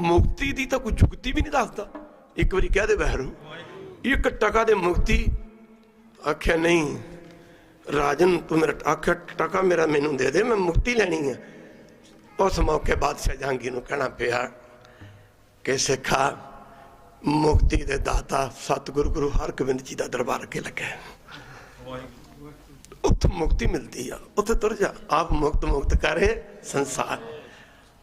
मुक्ति दी तो कोई जुगती भी नहीं दसदा। एक बारी कह दे बहरू एक टका दे मुक्ति। आख्या नहीं राजन तू मेरा, आख्या टका मेरा मैनू दे दे, मैं मुक्ति लेनी है। उस मौके बादशाह जहांगीर नूं कहना पिया कि सिखा मुक्ति दे दाता सतगुरु गुरु हरगोबिंद जी का दरबार अगे लगे, उत्थे मुक्ति मिलती है, उत्थे तुर जा। आप मुक्त मुक्त करे संसार।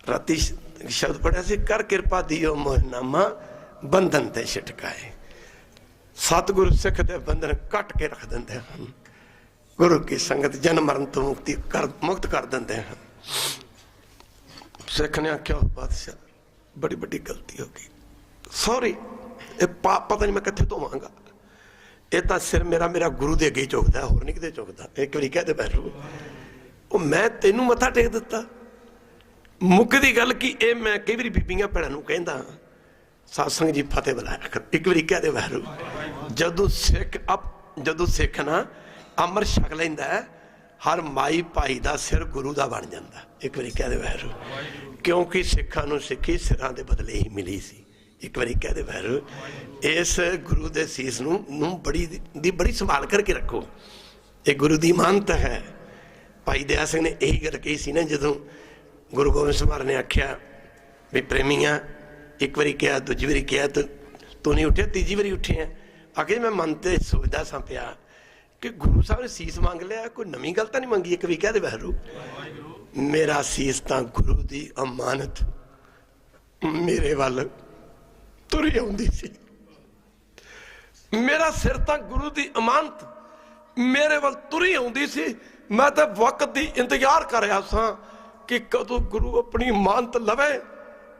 राती शब्द पढ़िया सी, कर कृपा दियो मोहनामा बंधन ते छिटकाए। सतगुरु सिख दे बंधन कट के रख देंगे हैं। गुरु की संगत जन्म मरण तो मुक्त कर देंगे हैं। सिख ने आख्या बादशाह बड़ी बड़ी गलती हो गई, सॉरी, पता नहीं मैं कितने धोवांगा। ये तो सिर मेरा मेरा गुरु दे अगे चुकता, होर नहीं किते चुकता। एक बारी कहते बैठो वो मैं तेनू मत्था टेक दिता। मुक्कदी गल की ए मैं कई बारी बीबियां भैणों कहंदा सत्संग जी फतेह बुलाया कर। एक बारी कहते बैठो जदों सिख ना अमर छक लैंदा है, हर माई भाई का सिर गुरु का बन जाता। एक बारी कहते बैठो क्योंकि सिखां नूं सिक्खी सिरां दे बदले ही मिली सी। एक बारी कहते बैठो इस गुरु के सीस नूं बड़ी संभाल करके रखो, ये गुरु की मानत है। भाई दया सिंह ने यही गल कही सी ना, जदों गुरु गोबिंद सिंह महाराज ने आख्या भी प्रेमिया, एक बारी कहा दूजी बारी कहा तू नहीं उठिया, तीजी बारी उठे हैं। आखिर मैं मन ते सोचदा सा पिया कि गुरु साहब ने सीस मंग लिया, कोई नवीं गल तो नहीं मंगी। एक बारी कहते बहरू मेरा सीस तो गुरु की अमानत मेरे वाल तुरी आउंदी सी, मेरा सिर तो गुरु की अमानत मेरे वाल तुरी आउंदी सी। मैं तो वक्त की इंतजार कर रहा सा कि कदों गुरु अपनी मानत लवे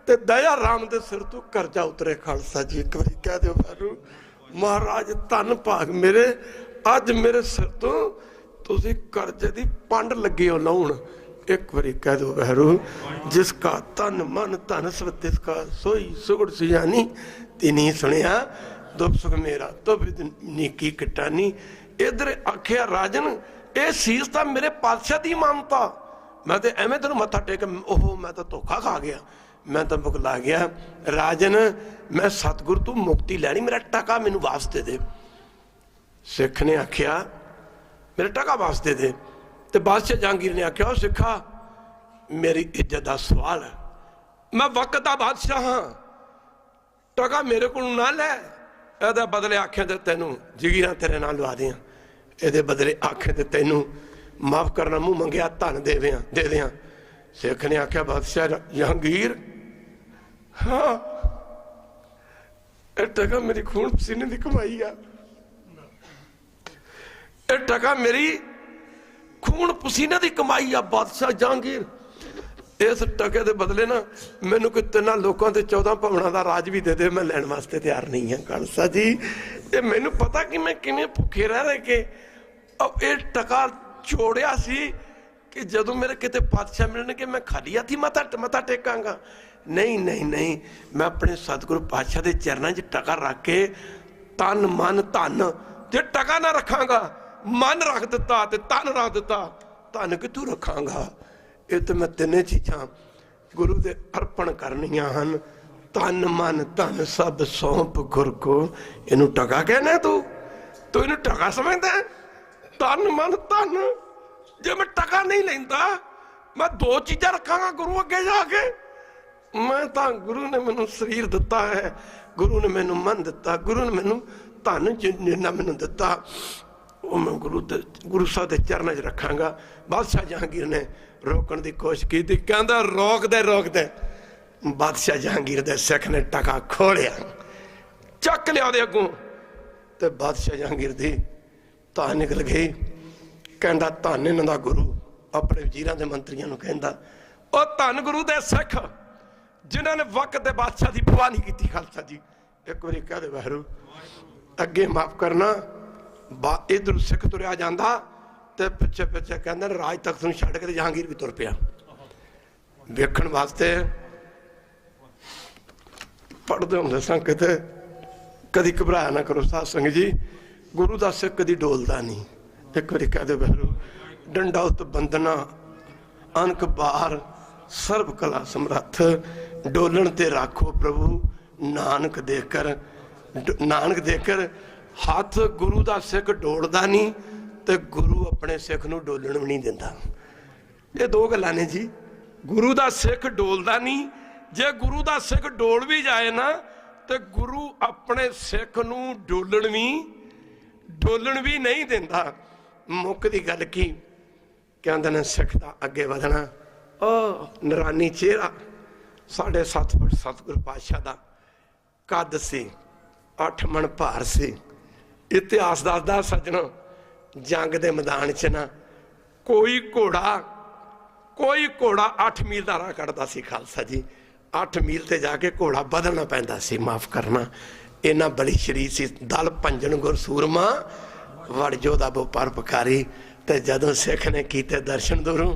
ते दया राम दे सिर तो करजा उतरे। खालसा जी एक बारी कह दो बारू महाराज धन भाग मेरे, अज मेरे सिर तो तुसी करजे दी पंड लगे हो लाउण। एक बारी कह दो बहरू जिसका तन मन धन सब तिसका सोई सुगड़ सुजानी, तिनी सुनिया दुख सुख मेरा तो नीकी कटानी। इधर आखिया राजन ये सीस तो मेरे पातशाह की मानता, मैं तो एवं तेन मत्था टेक ओह मैं तो धोखा खा गया, मैं तो मुकला गया। राजन मैं सतगुरु तू मुक्ति लैनी, मेरा टका मैनू वापस दे दे। सिख ने आख्या मेरा टका वापस दे दे। तो बादशाह जहांगीर ने आख्या सिखा मेरी इज्जत का सवाल है, मैं वक्त का बादशाह हाँ, टका मेरे को ना लै, ए बदले आखे तो तेनू जगीर तेरे नाल लवा दियां, ए बदले आखे तो तेनू माफ करना मुँह मंगया धन दे दियां। सिख ने आख्या बादशाह जहांगीर हाँ ये टका मेरी खून पसीने की कमाई आ, ये टका मेरी खून पसीने की कमाई आ। बादशाह जहांगीर इस टके के बदले ना मैनू कोई 3 लोगों के 14 भवनों का राज भी दे दे, मैं लैण वास्ते तैयार नहीं है। खालसा जी ये मैनू पता कि मैं किवें भुखे रह के अब ये टका छोड़िया सी कि जदों मेरे किते पातशाह मिलणगे मैं खाली हथी मत्था टेकांगा। नहीं नहीं नहीं, मैं अपने सतगुरु पातशाह के चरणों च टका रख के तन मन धन, जे टका ना रखांगा मन रख दिता ते तन रख दिता, धन कित्थों रखांगा। ये तो मैं 3 चीज़ां गुरु दे अर्पण करनियां हन, तन मन धन सब सौंप गुर को। इनू टका कहना तू इनू टका समझदा है? तन मन धन जे मैं टका नहीं लेंदा मैं 2 चीज़ां रखांगा गुरु अगे जाके। मैं तो गुरु ने मैनू शरीर दिता है, गुरु ने मैनू मन दिता, गुरु ने मैनू धन जिन्ना मैनू दिता। ਉਹ ਮੈਂ ਗੁਰੂ ਸਾਹਿਬ ਦੇ ਚਰਨਾਂ 'ਚ ਰੱਖਾਂਗਾ। ਬਾਦਸ਼ਾਹ ਜਹਾਂਗੀਰ ਨੇ ਰੋਕਣ ਦੀ ਕੋਸ਼ਿਸ਼ ਕੀਤੀ, ਕਹਿੰਦਾ ਰੋਕਦੇ ਰੋਕਦੇ ਬਾਦਸ਼ਾਹ ਜਹਾਂਗੀਰ ਦੇ ਸਿੱਖ ਨੇ ਟਕਾ ਖੋਲਿਆ, ਚੱਕ ਲਿਆ ਉਹਦੇ ਅੱਗੋਂ, ਤੇ ਬਾਦਸ਼ਾਹ ਜਹਾਂਗੀਰ ਦੀ ਤਾਂ ਨਿਕਲ ਗਈ। ਕਹਿੰਦਾ ਧੰਨ ਇਹਨਾਂ ਦਾ ਗੁਰੂ, ਆਪਣੇ ਵਜ਼ੀਰਾਂ ਦੇ ਮੰਤਰੀਆਂ ਨੂੰ ਕਹਿੰਦਾ, ਉਹ ਧੰਨ ਗੁਰੂ ਦੇ ਸਿੱਖ ਜਿਨ੍ਹਾਂ ਨੇ ਵਕਤ ਦੇ ਬਾਦਸ਼ਾਹ ਦੀ ਪਰਵਾਹ ਨਹੀਂ ਕੀਤੀ। ਖਾਲਸਾ ਜੀ ਇੱਕ ਵਾਰੀ ਕਹਦੇ ਵਾਹਿਗੁਰੂ ਅੱਗੇ ਮਾਫ ਕਰਨਾ। ਇਧਰ ਸਿੱਖ ਤੁਰਿਆ ਜਾਂਦਾ ਤੇ ਪਿੱਛੇ ਪਿੱਛੇ ਕਹਿੰਦੇ ਨੇ ਰਾਜ ਤਖਤ ਨੂੰ ਛੱਡ ਕੇ ਜਹਾਂਗੀਰ ਵੀ ਤੁਰ ਪਿਆ ਵੇਖਣ ਵਾਸਤੇ। ਪੜ੍ਹਦੇ ਹੁੰਦੇ ਸਾਂ ਕਿਤੇ, ਕਦੀ ਘਬਰਾਇਆ ਨਾ ਕਰੋ ਸਾਧ ਸੰਗਤ ਜੀ, ਗੁਰੂ ਦਾ ਸਿੱਖ ਕਦੀ ਡੋਲਦਾ ਨਹੀਂ। ਇੱਕ ਵਾਰੀ ਕਹਦੇ ਵਾਹਿਗੁਰੂ ਡੰਡਾ ਉਤ ਬੰਦਨਾ ਅਨਕ ਬਾਰ ਸਰਬ ਕਲਾ ਸਮਰੱਥ, ਡੋਲਣ ਤੇ ਰਾਖੋ ਪ੍ਰਭੂ ਨਾਨਕ ਦੇਕਰ। ਨਾਨਕ ਦੇਕਰ ਹੱਥ ਗੁਰੂ ਦਾ ਸਿੱਖ ਡੋਲਦਾ ਨਹੀਂ ਤੇ ਗੁਰੂ ਆਪਣੇ ਸਿੱਖ ਨੂੰ ਡੋਲਣ ਵੀ ਨਹੀਂ ਦਿੰਦਾ। ਇਹ ਦੋ ਗੱਲਾਂ ਨੇ ਜੀ। ਗੁਰੂ ਦਾ ਸਿੱਖ ਡੋਲਦਾ ਨਹੀਂ, ਜੇ ਗੁਰੂ ਦਾ ਸਿੱਖ ਡੋਲ ਵੀ ਜਾਏ ਨਾ ਤੇ ਗੁਰੂ ਆਪਣੇ ਸਿੱਖ ਨੂੰ ਡੋਲਣ ਵੀ ਨਹੀਂ ਦਿੰਦਾ। ਮੁੱਕ ਦੀ ਗੱਲ ਕੀ ਕਹਿੰਦੇ ਨੇ, ਸਿੱਖ ਦਾ ਅੱਗੇ ਵਧਣਾ। ਉਹ ਨਰਾਨੀ ਚਿਹਰਾ 7.5 ਫੁੱਟ ਸਤਿਗੁਰ ਪਾਤਸ਼ਾਹ ਦਾ ਕੱਦ ਸੀ, 8 ਮਣ ਭਾਰ ਸੀ। ਇਤਿਹਾਸ ਦੱਸਦਾ ਸੱਜਣੋ, ਜੰਗ ਦੇ ਮੈਦਾਨ 'ਚ ਨਾ ਕੋਈ ਘੋੜਾ 8 ਮੀਲ ਦਾ ਰਾਹ ਕੱਢਦਾ ਸੀ। ਖਾਲਸਾ ਜੀ 8 ਮੀਲ ਤੇ ਜਾ ਕੇ ਘੋੜਾ ਬਦਲਣਾ ਪੈਂਦਾ ਸੀ। ਮਾਫ ਕਰਨਾ, ਇਹਨਾਂ ਬੜੀ ਸ਼ਰੀਰ ਸੀ। ਦਲ ਭੰਜਨ ਗੁਰ ਸੂਰਮਾ ਵੜ ਜੋਧਾ ਬੋ ਪਰਪਕਾਰੀ। ਤੇ ਜਦੋਂ ਸਿੱਖ ਨੇ ਕੀਤੇ ਦਰਸ਼ਨ ਦੂਰੋਂ,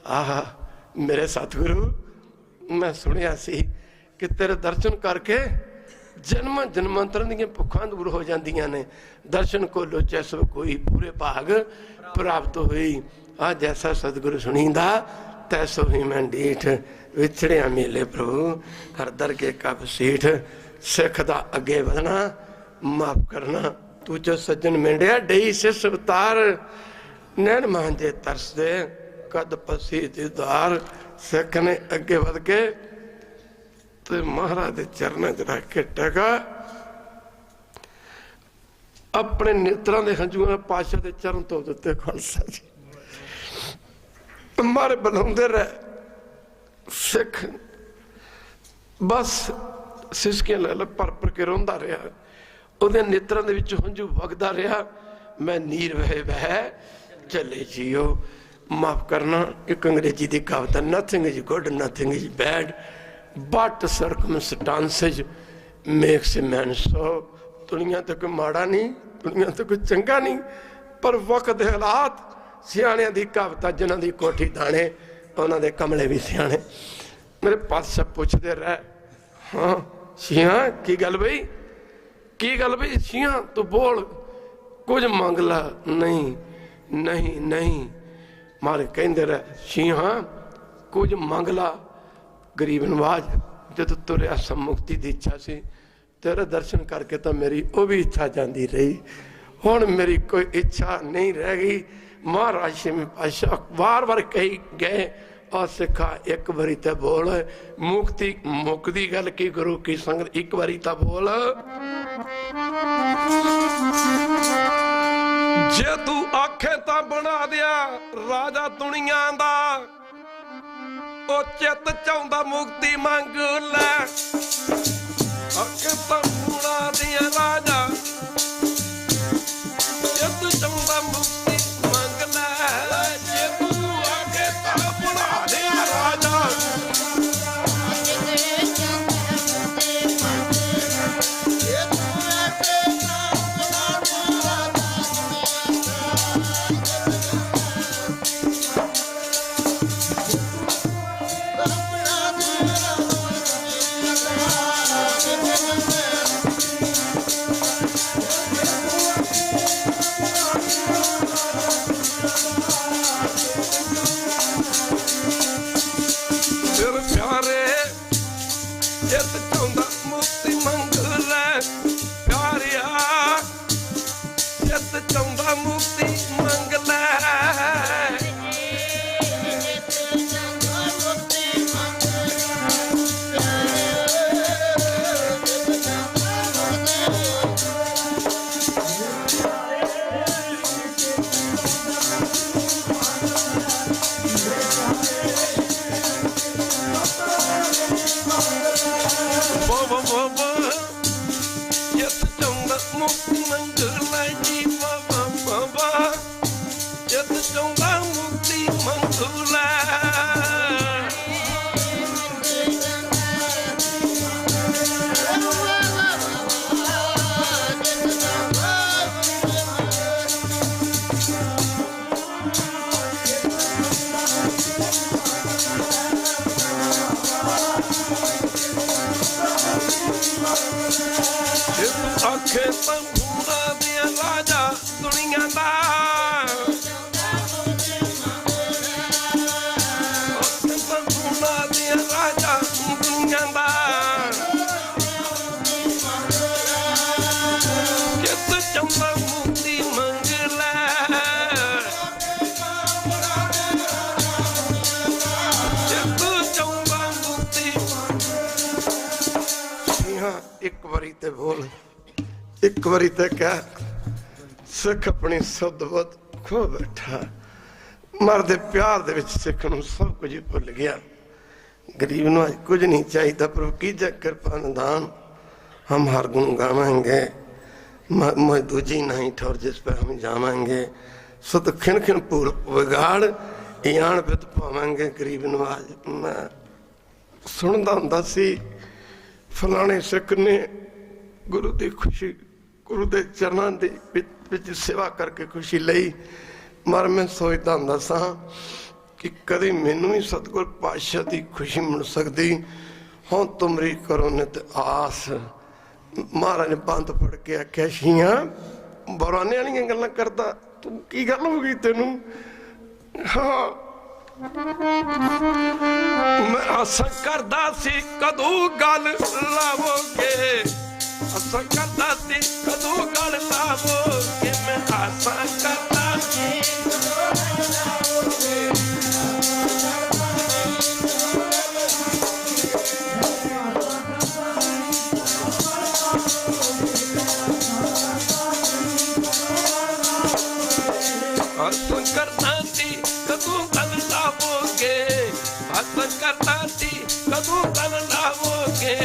ਆਹ ਮੇਰੇ ਸਤਿਗੁਰੂ, ਮੈਂ ਸੁਣਿਆ ਸੀ ਕਿ ਤੇਰੇ ਦਰਸ਼ਨ ਕਰਕੇ ਜਨਮਾਂਤਰਾਂ ਦੀਆਂ ਭੁੱਖਾਂ ਦੂਰ ਹੋ ਜਾਂਦੀਆਂ ਨੇ। ਦਰਸ਼ਨ ਕੋ ਲੋਚੈ ਸੋ ਕੋਈ ਪੂਰੇ ਭਾਗ ਪ੍ਰਾਪਤ ਹੋਈ। ਆ ਜੈਸਾ ਸਤਿਗੁਰੂ ਸੁਣੀਂਦਾ ਤੈਸੋ ਹੀ ਮੈਂ ਡੀਠ, ਵਿਛੜਿਆ ਮੇਲੇ ਪ੍ਰਭੂ ਹਰ ਦਰ ਕੇ ਕਪ ਸੀਠ। ਸਿੱਖ ਦਾ ਅੱਗੇ ਵਧਣਾ, ਮਾਫ ਕਰਨਾ। ਤੂੰ ਜੋ ਸੱਜਣ ਮਿੰਡਿਆ ਡਈ ਸਿਸ ਉਤਾਰ, ਨੈਣ ਮਾਂਜੇ ਤਰਸਦੇ ਕਦ ਪਸੀ ਦੀਦਾਰ। ਸਿੱਖ ਨੇ ਅੱਗੇ ਵਧ ਕੇ ਤੇ ਮਹਾਰਾਜ ਦੇ ਚਰਨਾਂ 'ਚ ਰੱਖ ਕੇ ਟਕਾ, ਆਪਣੇ ਨੇਤਰਾਂ ਦੇ ਹੰਝੂਆਂ ਪਾਤਸ਼ਾਹ ਦੇ ਚਰਨ ਧੋ ਦਿੱਤੇ। ਖਾਲਸਾ ਜੀ ਮਾਰੇ ਬੁਲਾਉਂਦੇ ਰਹੇ। ਸਿੱਖ ਬਸ ਸਿਸਕੀਆਂ ਲੈ ਲੈ ਪਰ ਕੇ ਰੋਂਦਾ ਰਿਹਾ, ਉਹਦੇ ਨੇਤਰਾਂ ਦੇ ਵਿੱਚ ਹੰਝੂ ਵਗਦਾ ਰਿਹਾ। ਮੈਂ ਨੀਰ ਵਹਿ ਚੱਲੇ ਜੀਓ। ਮਾਫ ਕਰਨਾ, ਇੱਕ ਅੰਗਰੇਜ਼ੀ ਦੀ ਕਹਾਵਤ, nothing is good nothing is bad but circumstances makes a man so. ਦੁਨੀਆ ਤੇ ਕੋਈ ਮਾੜਾ ਨਹੀਂ, ਦੁਨੀਆ ਤੇ ਕੋਈ ਚੰਗਾ ਨਹੀਂ, ਪਰ ਵਕਤ ਦੇ ਹਾਲਾਤ। ਸਿਆਣਿਆਂ ਦੀ ਕਹਾਵਤ, ਜਿਨ੍ਹਾਂ ਦੀ ਕੋਠੀ ਦਾਣੇ ਉਹਨਾਂ ਦੇ ਕਮਲੇ ਵੀ ਸਿਆਣੇ। ਮੇਰੇ ਪਾਤਸ਼ਾਹ ਪੁੱਛਦੇ ਰਹੇ, ਹਾਂ ਸ਼ੀਆਂ ਕੀ ਗੱਲ ਬਈ, ਕੀ ਗੱਲ ਬਈ ਸ਼ੀਆਂ ਤੂੰ ਬੋਲ, ਕੁਝ ਮੰਗ ਲਾ। ਨਹੀਂ ਨਹੀਂ ਨਹੀਂ, ਮਾਰੇ ਕਹਿੰਦੇ ਰਹੇ, ਸ਼ੀਆਂ ਕੁਝ ਮੰਗ ਲਾ। ਗਰੀਬ ਨਵਾਜ ਜਦੋਂ ਤੁਰਿਆ ਮੁਕਤੀ ਦੀ ਇੱਛਾ ਸੀ, ਤੇਰੇ ਦਰਸ਼ਨ ਕਰਕੇ ਤਾਂ ਮੇਰੀ ਉਹ ਵੀ ਇੱਛਾ ਜਾਂਦੀ ਰਹੀ। ਹੁਣ ਮੇਰੀ ਕੋਈ ਇੱਛਾ ਨਹੀਂ ਰਹਿ ਗਈ। ਮਹਾਰਾਜ ਛੇਵੇਂ ਪਾਤਸ਼ਾਹ ਵਾਰ ਕਹੀ ਗਏ, ਆ ਸਿੱਖਾ ਇੱਕ ਵਾਰੀ ਤਾਂ ਬੋਲ, ਮੁਕਤੀ ਮੁਕਦੀ ਗੱਲ ਕੀ ਗੁਰੂ ਕੀ ਸੰਗਤ, ਇੱਕ ਵਾਰੀ ਤਾਂ ਬੋਲ। ਜੇ ਤੂੰ ਆਖੇ ਤਾਂ ਬਣਾ ਦਿਆ ਰਾਜਾ ਦੁਨੀਆ ਦਾ, ਉਹ ਚਿੱਤ ਚਾਹੁੰਦਾ ਮੁਕਤੀ ਮੰਗ ਲੈ। ਆਖੇ ਤਾਂ ਬਣਾ ਦਿਆ ਰਾਜਾ, ਚਿੱਤ ਚਾਹੁੰਦਾ ਮੁਕਤੀ ਮੰਗ ਲੈ। ਜੇ ਤੂੰ ਆਖੇ ਤਾਂ ਬਣਾ ਦਿਆ ਰਾਜਾ, ਜਿਤ ਚਾਹੁੰਦਾ ਮੁਕਤੀ ਮੰਗਲਾ ਜੀ ਬਾਬਾ ਬਾਬਾ ਜਿਤ ਚਾਹੁੰਦਾ ਮੁਕਤੀ ਮੰਗਲਾ ਆਖੇ ਪੰਗੂੜਾ ਦੇ ਰਾਜਾ ਦੁਨੀਆ ਦਾ ਆਖੇ ਪੰਗੂੜਾ ਦੇ ਰਾਜਾ ਦੁਨੀਆ ਦਾ ਜਿਤ ਚਾਹੁੰਦਾ ਮੁਕਤੀ ਮੰਗ ਲੈ ਜਿਤ ਚਾਹੁੰਦਾ ਮੁਕਤੀ ਇੱਕ ਵਾਰੀ ਤੇ ਬੋਲ ਇੱਕ ਵਾਰੀ ਤੇ ਕਹਿ ਸਿੱਖ ਆਪਣੀ ਸੁੱਧ-ਬੁੱਧ ਖੋ ਬੈਠਾ ਮਰਦੇ ਪਿਆਰ ਦੇ ਵਿੱਚ ਸਿੱਖ ਨੂੰ ਸਭ ਕੁਝ ਭੁੱਲ ਗਿਆ ਗਰੀਬ ਨੂੰ ਅੱਜ ਕੁਝ ਨਹੀਂ ਚਾਹੀਦਾ ਪ੍ਰਭੂ कीजिए कृपा निदान हम हर गुण गावेंगे मैं दूजी नहीं ठोर जिस पर हम जावेंगे सुत खिन खिन पूर विगाड़ यान बित पावेंगे गरीब नवाज मैं सुनता हुंदा सी फलाने सिख ने गुरु की खुशी गुरु के चरणों की सेवा करके खुशी लई मर मैं सोचता हुंदा सा कि कभी मैनू भी सतगुर पातशाह की खुशी मिल सकती हुण तुमरी करो नित आस महाराज ने बंद पढ़ के आख्या छियां बुराने वाली गल्लां करदा तू की गल हो गई तेनू हाँ मैं आसा करदा सी कदों गल लावोगे आसा करदा सी कदों गल लावोगे मैं आसा करदा सी आसा करदा सी कदों गल लावोगे आसा करदा सी कदों गल लावोगे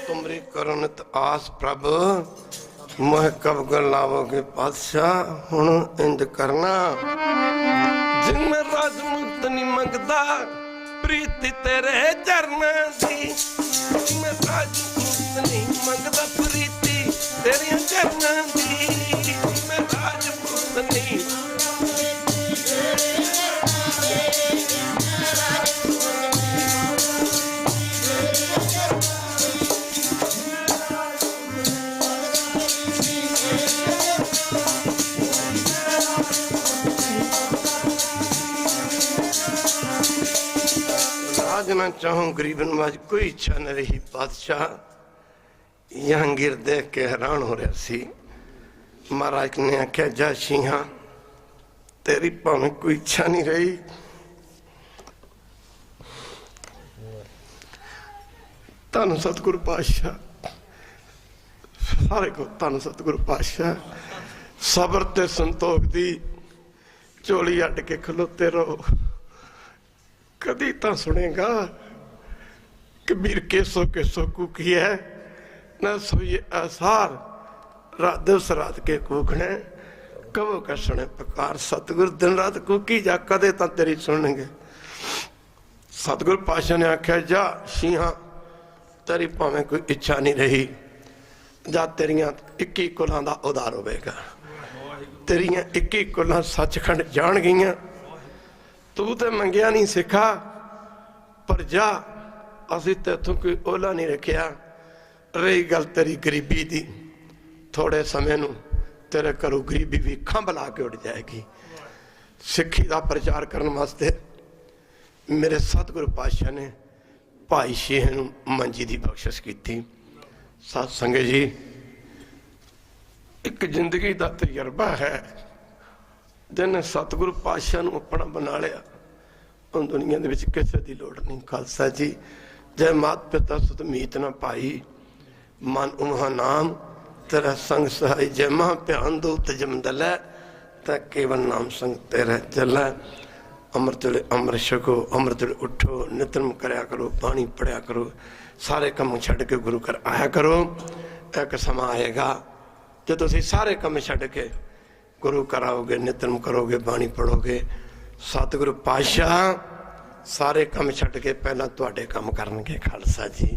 तुमरी करनत आस प्रभ मोह कब गल लावोगे पातशाह हुण इंज करना जिन में राजमुक्त नहीं मंगदा प्रीति तेरे चरना दी मैं राजमुक्त नहीं मंगदा प्रीति तेरे चरना दी मैं राजमुक्त नहीं ना चाहूं गरीब नवाज कोई इच्छा न रही पातशाह जहांगीर देख के हैरान हो रहा सी महाराज ने आख्या जा सिंहा तेरी भावें कोई इच्छा नहीं रही धन सतगुरु पातशाह सारे को धन सतगुरु पातशाह सबर ते संतोख दी झोली अड के खलोते रहो कदी तो सुनेगा कबीर केसो केसो कुकी है न सोइए आसार रात दिवस रात के कूखने कबो कसने पकार सतगुरु दिन रात कुकी जा कदे तो तेरी सुनेंगे सतगुरु पातशाह ने आख्या जा सिंहा तेरी भावें कोई इच्छा नहीं रही जा तेरिया 21 कुलों का उधार होगा तेरिया 21 कुलों सचखंड जान गई तू तो मंगिया नहीं सिखा पर जा असी तेथों कोई ओला नहीं रखिया रही गल तेरी गरीबी दी थोड़े समय नू तेरे घरों गरीबी भी खंभ ला के उड़ जाएगी सिक्खी का प्रचार करने वास्ते मेरे सतगुरु पातशाह ने भाई शेह नू मंजी की बख्शिश की सत संगत जी एक जिंदगी का तजर्बा है जिन्हें सतगुरु पातशाह नू अपना बना लिया उन दुनिया दे विच किसी की लोड़ नहीं। खालसा जी जय मात पिता सुत मीत न पाई, मन उमहा नाम तेरा संग सहाय। जय मां प्यान दो तजम दलै, ता केवल नाम संग तेरा चलै। अमृत वेले अमृत छको, अमृत वेले उठो, नितनम करया करो, बाणी पढ़िया करो, सारे काम छड्ड के गुरु घर आया करो। एक समा आएगा जो तुसीं सारे काम छड्ड के गुरु घर आओगे, नितनम करोगे, बाणी पढ़ोगे। सतगुरु पातशाह सारे काम छड्ड के पहला तुहाडे काम करनगे। खालसा जी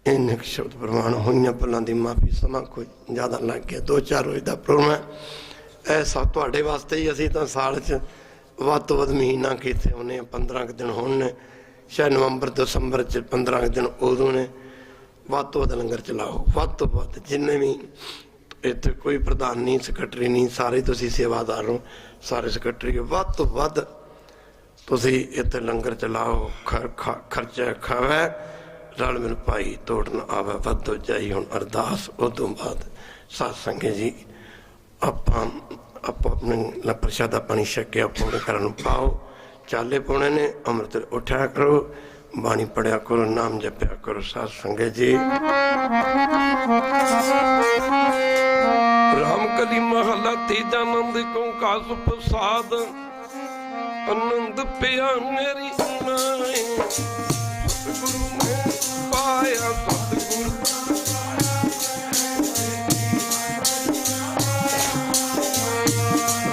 इन शब्द प्रमाण होइयां भुलां दी माफी। समा कोई ज़्यादा लग गया, 2-4 रोज़ का प्रोग्राम है। ऐसा तुहाडे वास्ते ही असीं तां साल च ਵੱਧ ਤੋਂ ਵੱਧ ਮਹੀਨਾ ਕੀਤੇ ਉਹਨੇ 15 ਕੁ ਦਿਨ ਹੁਣ ਨੇ, ਸ਼ਾਇਦ ਨਵੰਬਰ ਦਸੰਬਰ ਚ 15 ਕੁ ਦਿਨ ਉਦੋਂ ਨੇ। ਵੱਧ ਤੋਂ ਵੱਧ ਲੰਗਰ ਚਲਾਓ, ਵੱਧ ਤੋਂ ਵੱਧ ਜਿੰਨੇ ਵੀ ਇੱਥੇ ਕੋਈ ਪ੍ਰਧਾਨ ਨਹੀਂ, ਸੈਕਟਰੀ ਨਹੀਂ, ਸਾਰੇ ਤੁਸੀਂ ਸੇਵਾਦਾਰ ਹੋ, ਸਾਰੇ ਸੈਕਟਰੀ ਵੱਧ ਤੋਂ ਵੱਧ ਤੁਸੀਂ ਇੱਥੇ ਲੰਗਰ ਚਲਾਓ। ਖਰਚਾ ਖਾਵੇ ਰਲ ਮਿਲ ਭਾਈ ਤੋੜ ਨਾ ਆਵੇ, ਵੱਧੋ ਜਾਈ। ਹੁਣ ਅਰਦਾਸ ਉਦੋਂ ਬਾਅਦ ਸਾਧ ਸੰਗਤ ਜੀ ਆਪਾਂ आपो अपने प्रसादा पानी छकिया अपने घर पाओ। चाले पाने ने, अमृत उठा करो, बाणी पढ़िया करो, नाम जपया करो। साध संगत जी राम कली महला तीजा नंद को कास प्रसाद, आनंद पिया मेरी माए। सतगुरु ने पाया सतगुरु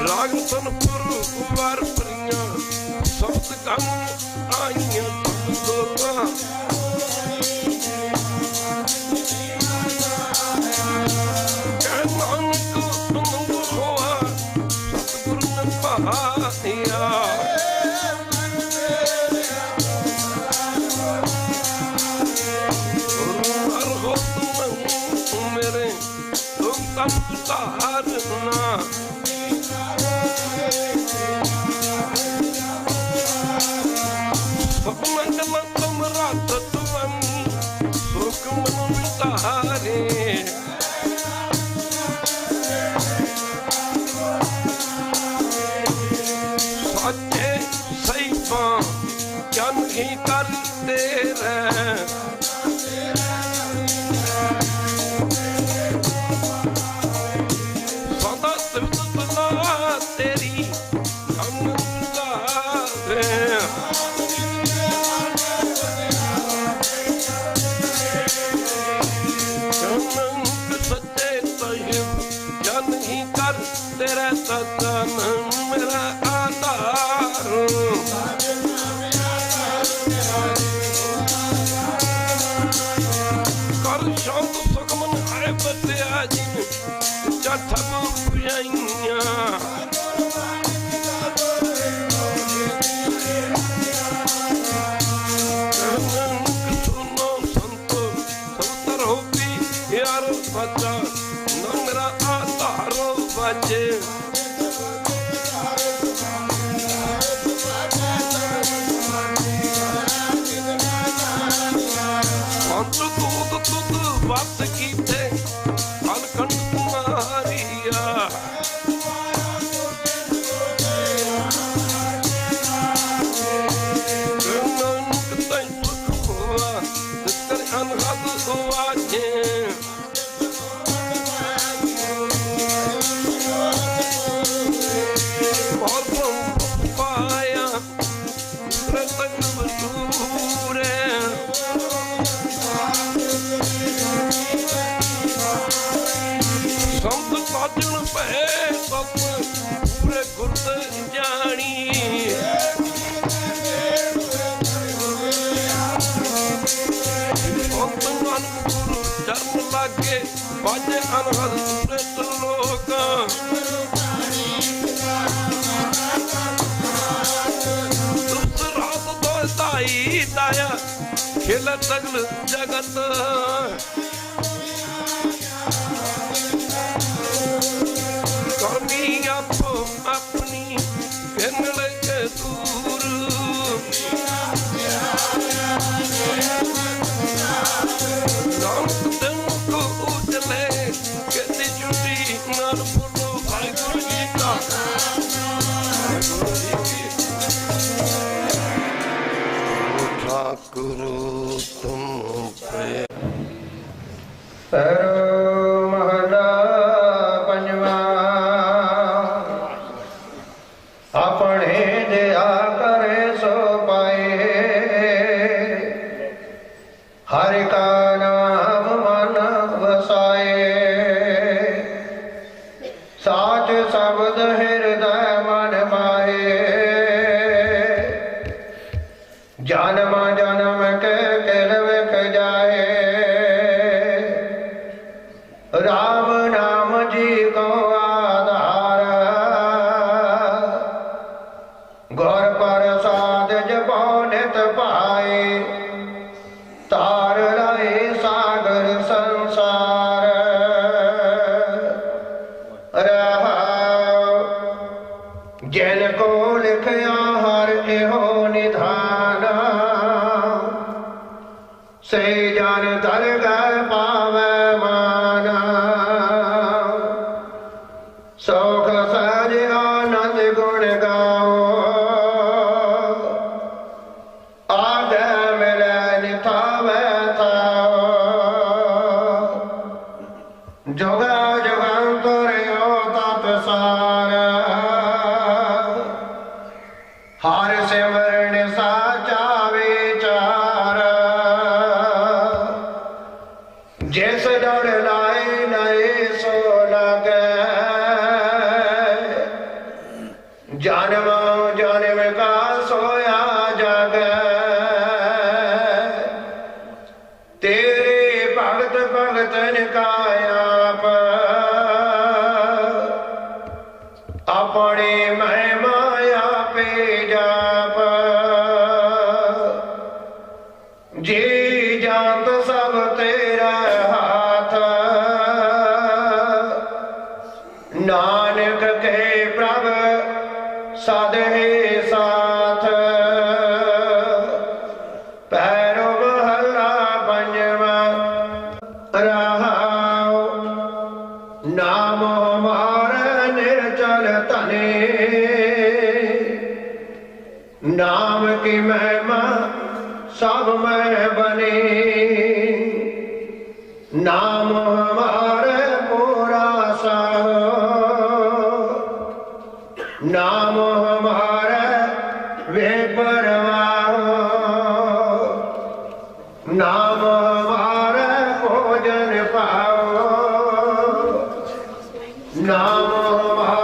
रागतनपुर वार परियां, सप्त गम आइयां दोता। नानक तुम होआ सतगुरु ने पाया। हो तुम मेरे तुम तन तारना। सच्चे सैफा जन ही करते रह, सदा सिफत तेरी तेरा सतन मेरा आधार। कर शांत सुखमन है बतिया जिन जठ बुझाइया। सुनो संतो संतर हो भी यार बचा न मेरा आधारो बचे। बात की थे अलखंड कुमारिया। अनहद हुआ पाया संत साजन पै सब पूरे गुरद जानी। संत नानक गुरु चरण लागे बाजे अनहद पूरे लोक। दुष्ट रात तो दाई दाया खेल सगल जगत। करनी आपो अपनी फिरन के दूर। नानक दिन को उजले कहते जुटी नार बोलो वाहिगुरु जी का। ठाकुर ਪੈਰੋ ਮਹਲਾ ਪੰਜਵਾ। ਆਪਣੇ ਜਿਆ ਕਰੇ ਸੋ ਪਾਏ, ਹਰਿ ਕਾ ਨਾਮ ਮਨ ਵਸਾਏ। ਸਾਚ ਸ਼ਬਦ ਹਿਰਦੈ ਮਨ ਮਾਏ, ਜਨਮ ਜਨਮ ਕੇ ਕਿਲ ਵਿਖ ਜਾਏ। राम नाम जी को आधार, गौर प्रसाद जपो नित पाए। तार लाए सागर संसार, रहाओ जिन को लिखया हर एहो निधाना। से जन दरगह पावे माना, सौख सहज आनंद गुण गाओ। आगे मिले निथावे थाओ, जुगा जुगांतरयो तत् सार। हर सिमरन साचा विचार, जिस दौड़ लाए नए सो लगे। जन्म जन्म का सोया जग, तेरे भगत भगतन का आप। अपने महिमा पे जाप, जी जात सब तेरा हाथ। नानक के प्रभ सद ही साथ। पैरो महला पंजवा। रहाओ नाम हमारे निर्जल तने, नाम की महिमा सब में बने। नाम हमारे पूरा साहो, नाम हमारे वे परवाहो। नाम हमारे भोजन पाओ, नाम हमारे